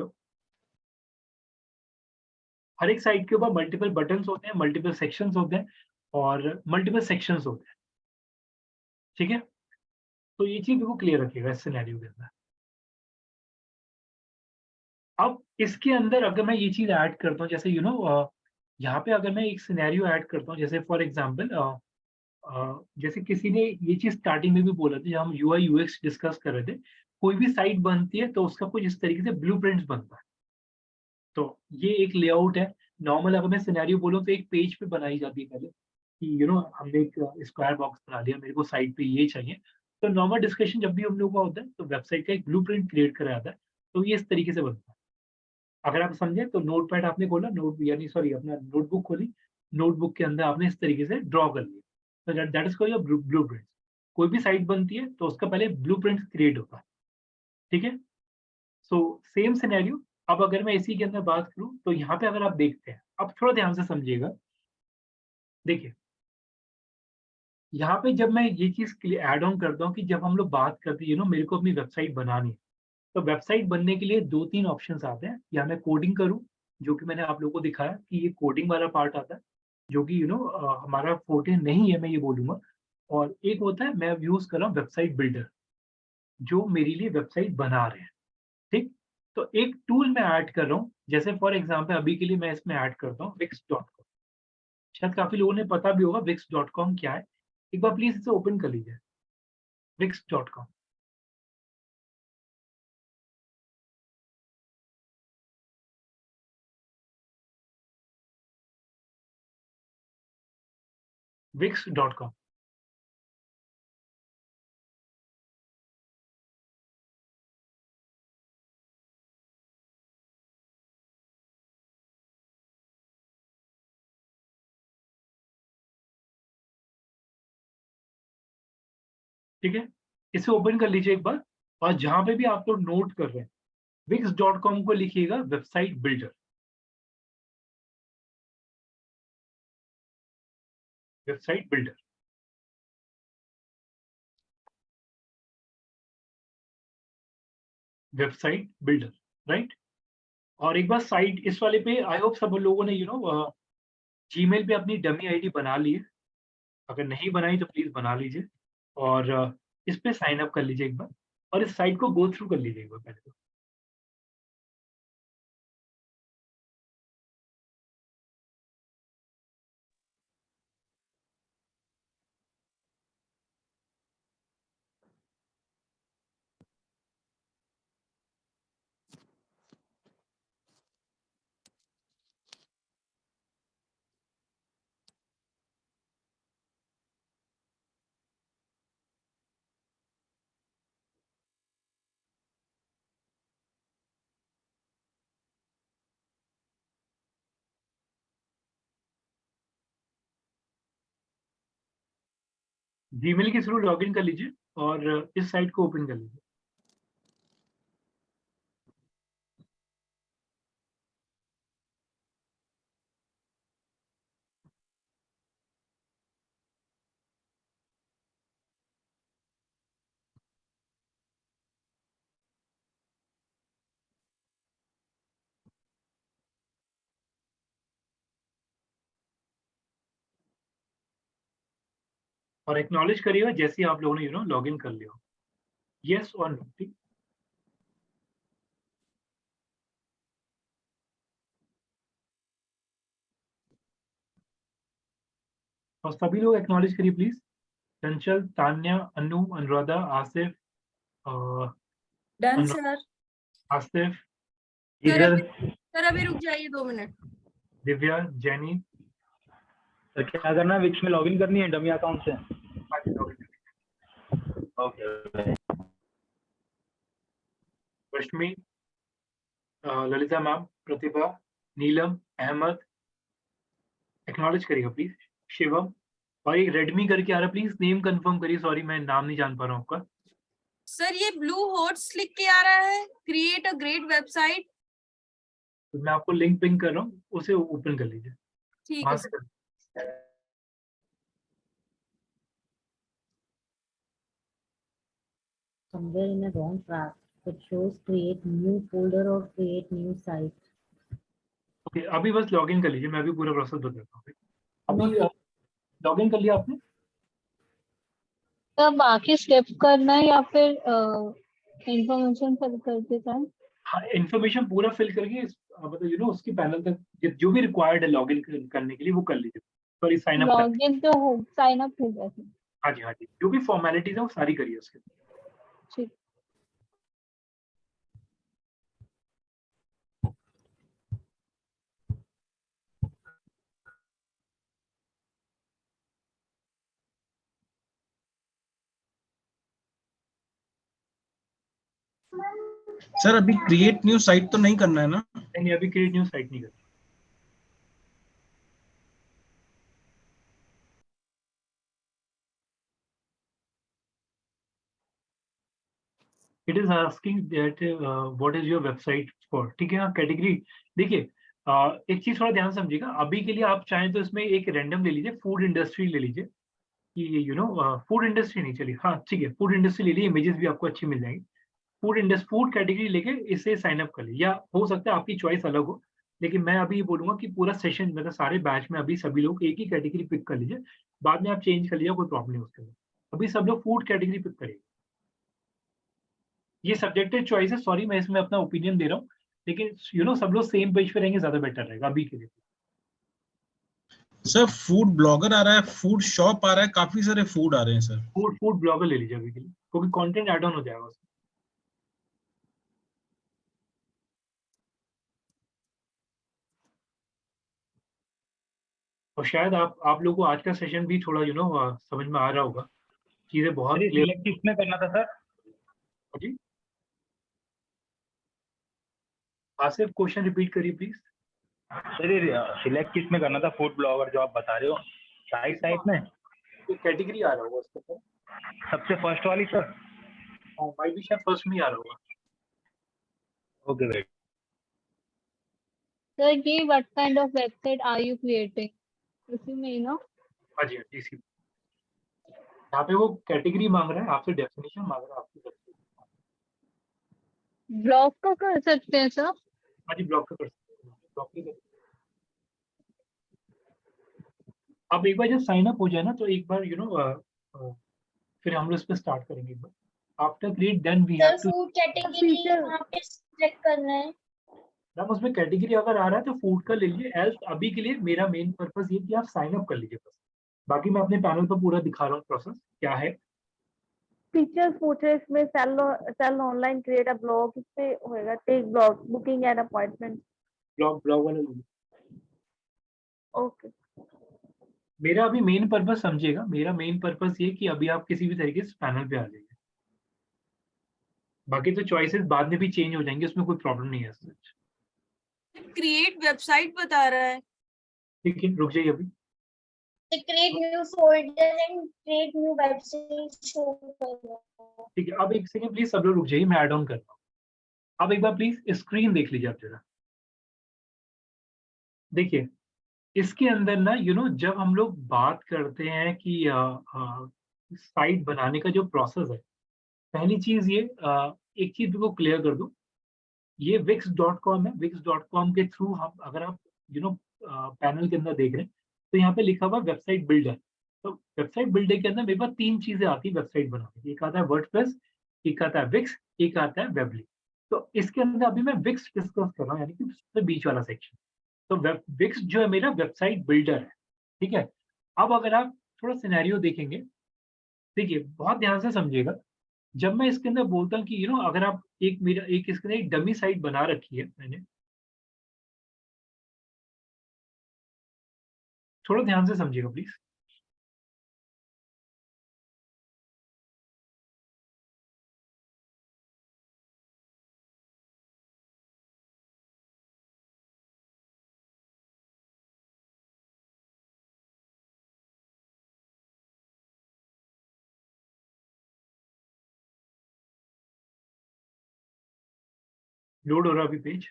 S1: हर एक साइट के ऊपर मल्टीपल बटन्स होते हैं, मल्टीपल सेक्शंस होते हैं, और मल्टीपल सेक्शंस होते हैं, ठीक है? तो ये चीज़ बिल्कुल क्लियर रखिएगा इस सिनेरियो के अंदर। अब इसके अंदर अगर मैं ये चीज़ ऐड करता हूँ, जैसे यहाँ पे अगर मैं एक सिनेरियो ऐड करता हूँ, जैसे फॉर एग्जांपल जैसे किसी ने ये चीज़ स्टार्टिंग में भी बोला था, जब हम यूआई यूएक्स डिस्कस कर रहे थे, कोई भी साइट बनती है तो उसका कुछ इस तरीके से ब्लूप्रिंट्स बनता है। तो ये एक लेआउट है। नॉर्मल अगर मैं सिनेरियो बोलूँ तो एक पेज पे बनाई जाती है पहले, कि हमने एक स्क्वायर बॉक्स बना लिया, मेरे को साइट पे ये चाहिए। तो नॉर्मल डिस्कशन जब भी हम लोगों का होता है, तो वेबसाइट का एक ब्लूप्रिंट क्रिएट करा जाता है, तो ये इस तरीके से बनता है। अगर आप समझे तो नोटपैड आपने खोला, नोट यानी सॉरी अपना नोटबुक खोली, नोटबुक के अंदर आपने इस तरीके से ड्रॉ कर लिया, तो that is called your blueprint. कोई भी साइट बनती है तो उसका पहले ब्लूप्रिंट क्रिएट होता है, ठीक है? So same scenario. अब अगर मैं इसी के अंदर बात करूं, तो यहाँ पे अगर आप देखते हैं, अब थोड़ा ध्यान से समझिएगा। देखिए यहाँ पे जब मैं ये चीज ऐड ऑन करता हूँ कि जब हम लोग बात करते हैं मेरे को अपनी वेबसाइट बनानी है, तो वेबसाइट बनने के लिए 2-3 ऑप्शंस आते हैं। या मैं कोडिंग करूँ, जो कि मैंने आप लोगों को दिखाया कि ये कोडिंग वाला पार्ट आता है, जो कि हमारा फोर्टे नहीं है, मैं ये बोलूँगा। और एक होता है मैं यूज़ कर रहा हूँ वेबसाइट बिल्डर, जो मेरे लिए वेबसाइट बना रहे हैं, ठीक? तो एक टूल मैं ऐड कर रहा हूँ, जैसे फॉर एग्ज़ाम्पल अभी के लिए मैं इसमें ऐड करता हूँ wix.com। शायद काफ़ी लोगों ने पता भी होगा wix.com क्या है। एक बार प्लीज़ इसे ओपन कर लीजिए, wix.com। wix.com। ठीक है, इसे ओपन कर लीजिए एक बार, और जहां पे भी आप लोग नोट कर रहे हैं wix.com को लिखिएगा website builder. Website builder, website builder, right. और एक बार साइट इस वाले पे आई होप सब लोगों ने जीमेल पे अपनी डमी आईडी बना ली है। अगर नहीं बनाई तो प्लीज बना लीजिए, और इस पे साइन अप कर लीजिए एक बार, और इस साइट को गो थ्रू कर लीजिए एक बार पहले तो। जीमेल के थ्रू लॉग इन कर लीजिए और इस साइट को ओपन कर लीजिए। और एक्नॉलेज करिएगा जैसे ही आप लोगों ने लॉग इन कर लिया हो, यस और नो। ठीक, और सभी लोग एक्नॉलेज करिए please. Chanchal, Tanya, Anu, Anuradha, Asif,
S6: done sir.
S1: Asif,
S9: sir
S1: इधर,
S9: सर अभी रुक जाइए 2 मिनट।
S1: दिव्या, जैनी।
S7: सर क्या करना है, विक्स में लॉगिन करनी है डमी अकाउंट से? ओके।
S1: रश्मि, ललिता मैम, प्रतिभा, नीलम, अहमद, एक्नॉलेज करिएगा प्लीज। शिवम, और एक रेडमी करके आ रहा है, प्लीज नेम कंफर्म करिए। सॉरी मैं नाम नहीं जान पा रहा हूँ आपका।
S9: सर ये ब्लू हॉट्स लिख के आ रहा है, क्रिएट अ ग्रेट वेबसाइट।
S1: तो मैं आपको लिंक पिंग कर रहा हूँ, उसे ओपन कर लीजिए
S9: ठीक
S1: वहां
S9: है
S1: से।
S9: Sir.
S14: Somewhere in a wrong track. It shows create new folder or create new site.
S1: Okay, अभी बस लॉगिन कर लीजिए, मैं अभी पूरा प्रोसेस बताता हूँ। अभी लॉगिन कर लिया आपने?
S2: तो बाकी स्टेप करना है या फिर इंफॉर्मेशन फिल कर देता है?
S1: हाँ, इन्फॉर्मेशन पूरा फिल करके मतलब उसकी पैनल तक जो भी रिक्वायर्ड है लॉगिन करने के लिए वो कर लीजिए। सॉरी, साइन अप कर।
S2: लॉगिन तो हो, साइन अप हो गया था।
S1: हाँ जी, हाँ जी, जो भी फॉर्मेलिटीज है वो सारी करिए उसके।
S2: ठीक।
S3: सर अभी क्रिएट न्यू साइट तो नहीं करना है ना?
S1: नहीं, अभी क्रिएट न्यू साइट नहीं करना। It is asking that what is your website for. ठीक है, हाँ कैटेगरी देखिए, एक चीज थोड़ा ध्यान समझिएगा। अभी के लिए आप चाहें तो इसमें एक रैंडम ले लीजिए, फूड इंडस्ट्री ले लीजिए, कि फूड इंडस्ट्री नहीं चलिए, हाँ ठीक है, फूड इंडस्ट्री ले लीजिए, इमेजेस भी आपको अच्छी मिल जाएंगी। फूड कैटेगरी लेके इसे साइन अप कर लीजिए, या हो सकता है आपकी चॉइस अलग हो, लेकिन मैं अभी ये बोलूंगा कि पूरा सेशन मतलब सारे बैच में अभी सभी लोग एक ही कैटेगरी पिक कर लीजिए, बाद में आप चेंज कर लीजिए, कोई प्रॉब्लम नहीं उसके लिए। अभी सब लोग फूड कैटेगरी पिक करेंगे। ये सब्जेक्टिव चॉइस है, सॉरी मैं इसमें अपना ओपिनियन दे रहा हूँ, लेकिन सब लोग सेम पेज पे रहेंगे, ज्यादा बेटर रहेगा अभी के लिए।
S3: सर फूड ब्लॉगर आ रहा है, फूड शॉप आ रहा है, काफी सारे फूड आ रहे हैं सर।
S1: फूड ब्लॉगर ले लीजिए अभी के लिए, क्योंकि कंटेंट ऐड ऑन हो जाएगा उसमें। और शायद आप लोगों को आज का सेशन भी थोड़ा समझ में आ रहा होगा, चीजें बहुत
S7: सर ये
S1: क्लियर।
S7: सिलेक्ट किसमें करना था सर?
S1: जी आसिफ, क्वेश्चन रिपीट करिए प्लीज।
S7: सर ये सिलेक्ट किसमें करना था? फूड ब्लॉगर जो आप बता रहे हो, साइट टाइप में
S1: कोई कैटेगरी आ रहा होगा उसके ऊपर।
S7: सबसे फर्स्ट वाली सर?
S1: हाँ, माइट भी शायद फर्स्ट में ही आ रहा होगा।
S7: Okay wait.
S2: Sir, ये what kind of website are you creating? इसी में ही ना?
S1: हाँ जी, इसी यहाँ पे वो कैटेगरी मांग रहा है आपसे, डेफिनेशन मांग रहा है आपकी तरफ से।
S2: ब्लॉग का कर सकते हैं सर?
S1: हाँ जी, ब्लॉक कर सकते हैं, ब्लॉक ही कर सकते हैं। अब एक बार जब साइन अप हो जाए ना, तो एक बार फिर हम लोग इस पे स्टार्ट करेंगे एक बार। After create then we
S11: sir
S1: have to.
S11: Food category यहाँ पे सिलेक्ट करना है।
S1: मैम उसमें कैटेगरी अगर आ रहा है तो फूड का ले लीजिए, एल्स अभी के लिए मेरा मेन पर्पस ये कि आप साइन अप कर लीजिए बस। बाकी मैं अपने पैनल पर पूरा दिखा रहा हूँ प्रोसेस क्या है।
S5: फीचर्स पूछ रहे इसमें, sell online, create a blog, इस पे होएगा, tech blog, booking and appointment.
S1: Blog वाला ले लीजिए।
S5: ओके,
S1: मेरा अभी मेन पर्पस समझिएगा, मेरा मेन पर्पस ये कि अभी आप किसी भी तरीके से पैनल पे आ जाइए। बाकी तो चॉइसेस बाद में भी चेंज हो जाएंगे, उसमें कोई प्रॉब्लम नहीं है सच।
S9: क्रिएट वेबसाइट बता रहा है।
S1: ठीक है, रुक जाइए अभी।
S11: Create new folder and create new website show कर रहा है।
S1: ठीक है, अब एक सेकंड प्लीज सब लोग रुक जाइए, मैं ऐड ऑन कर रहा हूँ। अब एक बार प्लीज स्क्रीन देख लीजिए आप जरा। देखिए इसके अंदर ना जब हम लोग बात करते हैं कि साइट बनाने का जो प्रोसेस है, पहली चीज ये एक चीज को क्लियर कर दूं, ये wix.com है। wix.com के थ्रू हम अगर आप पैनल के अंदर देख रहे हैं तो यहाँ पे लिखा हुआ वेबसाइट बिल्डर। तो वेबसाइट बिल्डर के अंदर मेरे पास 3 चीजें आती है वेबसाइट बनाने की। एक आता है वर्डप्रेस, एक आता है विक्स, एक आता है वेबली। तो इसके अंदर अभी मैं विक्स डिस्कस कर रहा हूँ, यानी कि सबसे बीच वाला सेक्शन। तो विक्स जो है मेरा वेबसाइट बिल्डर है, ठीक है। अब अगर आप थोड़ा सिनेरियो देखेंगे, देखिए बहुत ध्यान से समझिएगा। जब मैं इसके अंदर बोलता हूँ कि अगर आप एक इसके अंदर एक डमी साइट बना रखी है मैंने, थोड़ा ध्यान से समझिएगा प्लीज। लोड हो रहा है अभी page.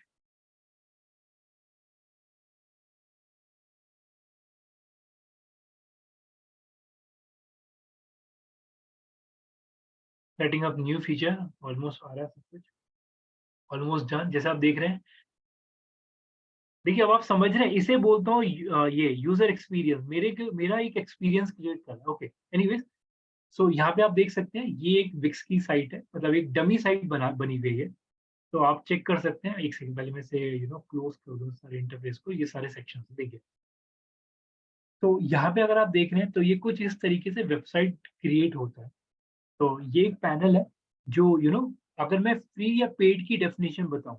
S1: Setting up new feature, almost आ रहा है सब कुछ, ऑलमोस्ट डन जैसे आप देख रहे हैं। देखिए अब आप समझ रहे हैं, इसे बोलता हूँ ये यूजर एक्सपीरियंस। मेरा एक एक्सपीरियंस क्रिएट करना है। ओके, एनीवेज, सो यहाँ पे आप देख सकते हैं ये एक विक्स की साइट है, मतलब एक डमी साइट बनी हुई है। तो आप चेक कर सकते हैं। एक सेकंड पहले मैं से क्लोज कर दूं सारे इंटरफेस को, ये सारे सेक्शन देखिए। तो यहाँ पे अगर आप देख रहे हैं तो ये कुछ इस तरीके से वेबसाइट क्रिएट होता है। तो ये एक पैनल है जो अगर मैं फ्री या पेड की डेफिनेशन बताऊं,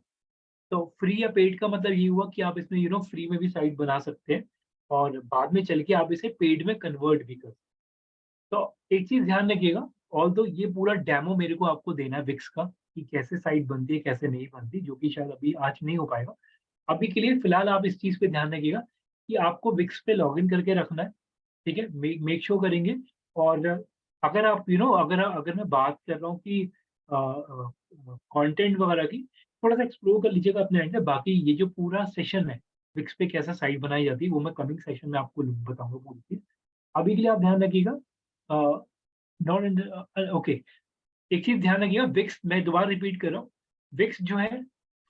S1: तो फ्री या पेड का मतलब ये हुआ कि आप इसमें फ्री में भी साइट बना सकते हैं और बाद में चल के आप इसे पेड में कन्वर्ट भी कर सकते हैं। तो एक चीज ध्यान रखिएगा, ऑल्दो ये पूरा डेमो मेरे को आपको देना है विक्स का कि कैसे साइट बनती है कैसे नहीं बनती, जो कि शायद अभी आज नहीं हो पाएगा। अभी के लिए फिलहाल आप इस चीज पे ध्यान रखिएगा कि आपको विक्स पे लॉगिन करके रखना है, ठीक है। मेक श्योर करेंगे। और अगर आप अगर मैं बात कर रहा हूँ कि कंटेंट वगैरह की, थोड़ा सा एक्सप्लोर कर लीजिएगा अपने एंड से। बाकी ये जो पूरा सेशन है विक्स पे कैसा साइट बनाई जाती है वो मैं कमिंग सेशन में आपको बताऊंगा पूरी चीज। अभी के लिए आप ध्यान रखिएगा। ओके, एक चीज ध्यान रखिएगा, विक्स मैं दोबारा रिपीट कर रहा हूँ, विक्स जो है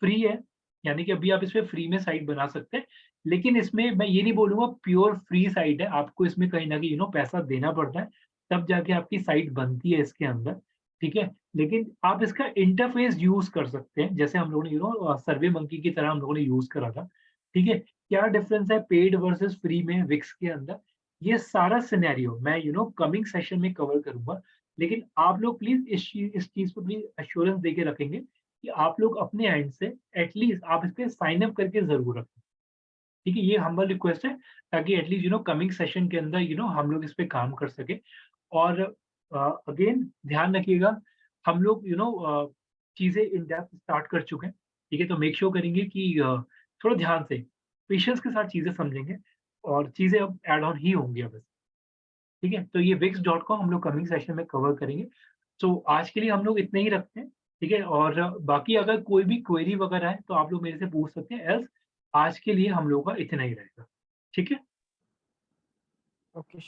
S1: फ्री है, यानी कि अभी आप इसमें फ्री में साइट बना सकते हैं। लेकिन इसमें मैं ये नहीं बोलूंगा प्योर फ्री साइट है, आपको इसमें कहीं ना कहीं पैसा देना पड़ता है, तब जाके आपकी साइट बनती है इसके अंदर, ठीक है। लेकिन आप इसका इंटरफेस यूज कर सकते हैं, जैसे हम लोगों ने सर्वे मंकी की तरह हम लोगों ने यूज करा था, ठीक है। क्या डिफरेंस है पेड वर्सेस फ्री में विक्स के अंदर, ये सारा सिनेरियो मैं कमिंग सेशन में कवर करूंगा। लेकिन आप लोग प्लीज इस चीज पर प्लीज एश्योरेंस देके रखेंगे कि आप लोग अपने एंड से एटलीस्ट आप इस पे साइन अप करके जरूर रखें। ठीक है, ये हम्बल रिक्वेस्ट है ताकि एटलीस्ट कमिंग सेशन के अंदर हम लोग इस पे काम कर सके। और अगेन ध्यान रखिएगा, हम लोग चीजें इन डेप्थ स्टार्ट कर चुके हैं, ठीक है, तो मेक श्योर करेंगे कि थोड़ा ध्यान से पेशेंस के साथ चीजें समझेंगे और चीजें अब एड ऑन ही होंगी अब। ठीक है, तो ये wix.com हम लोग कमिंग सेशन में कवर करेंगे। तो आज के लिए हम लोग इतने ही रखते हैं, ठीक है, और बाकी अगर कोई भी क्वेरी वगैरह है तो आप लोग मेरे से पूछ सकते हैं, एल्स आज के लिए हम लोग का इतना ही रहेगा। ठीक है।
S8: ओके।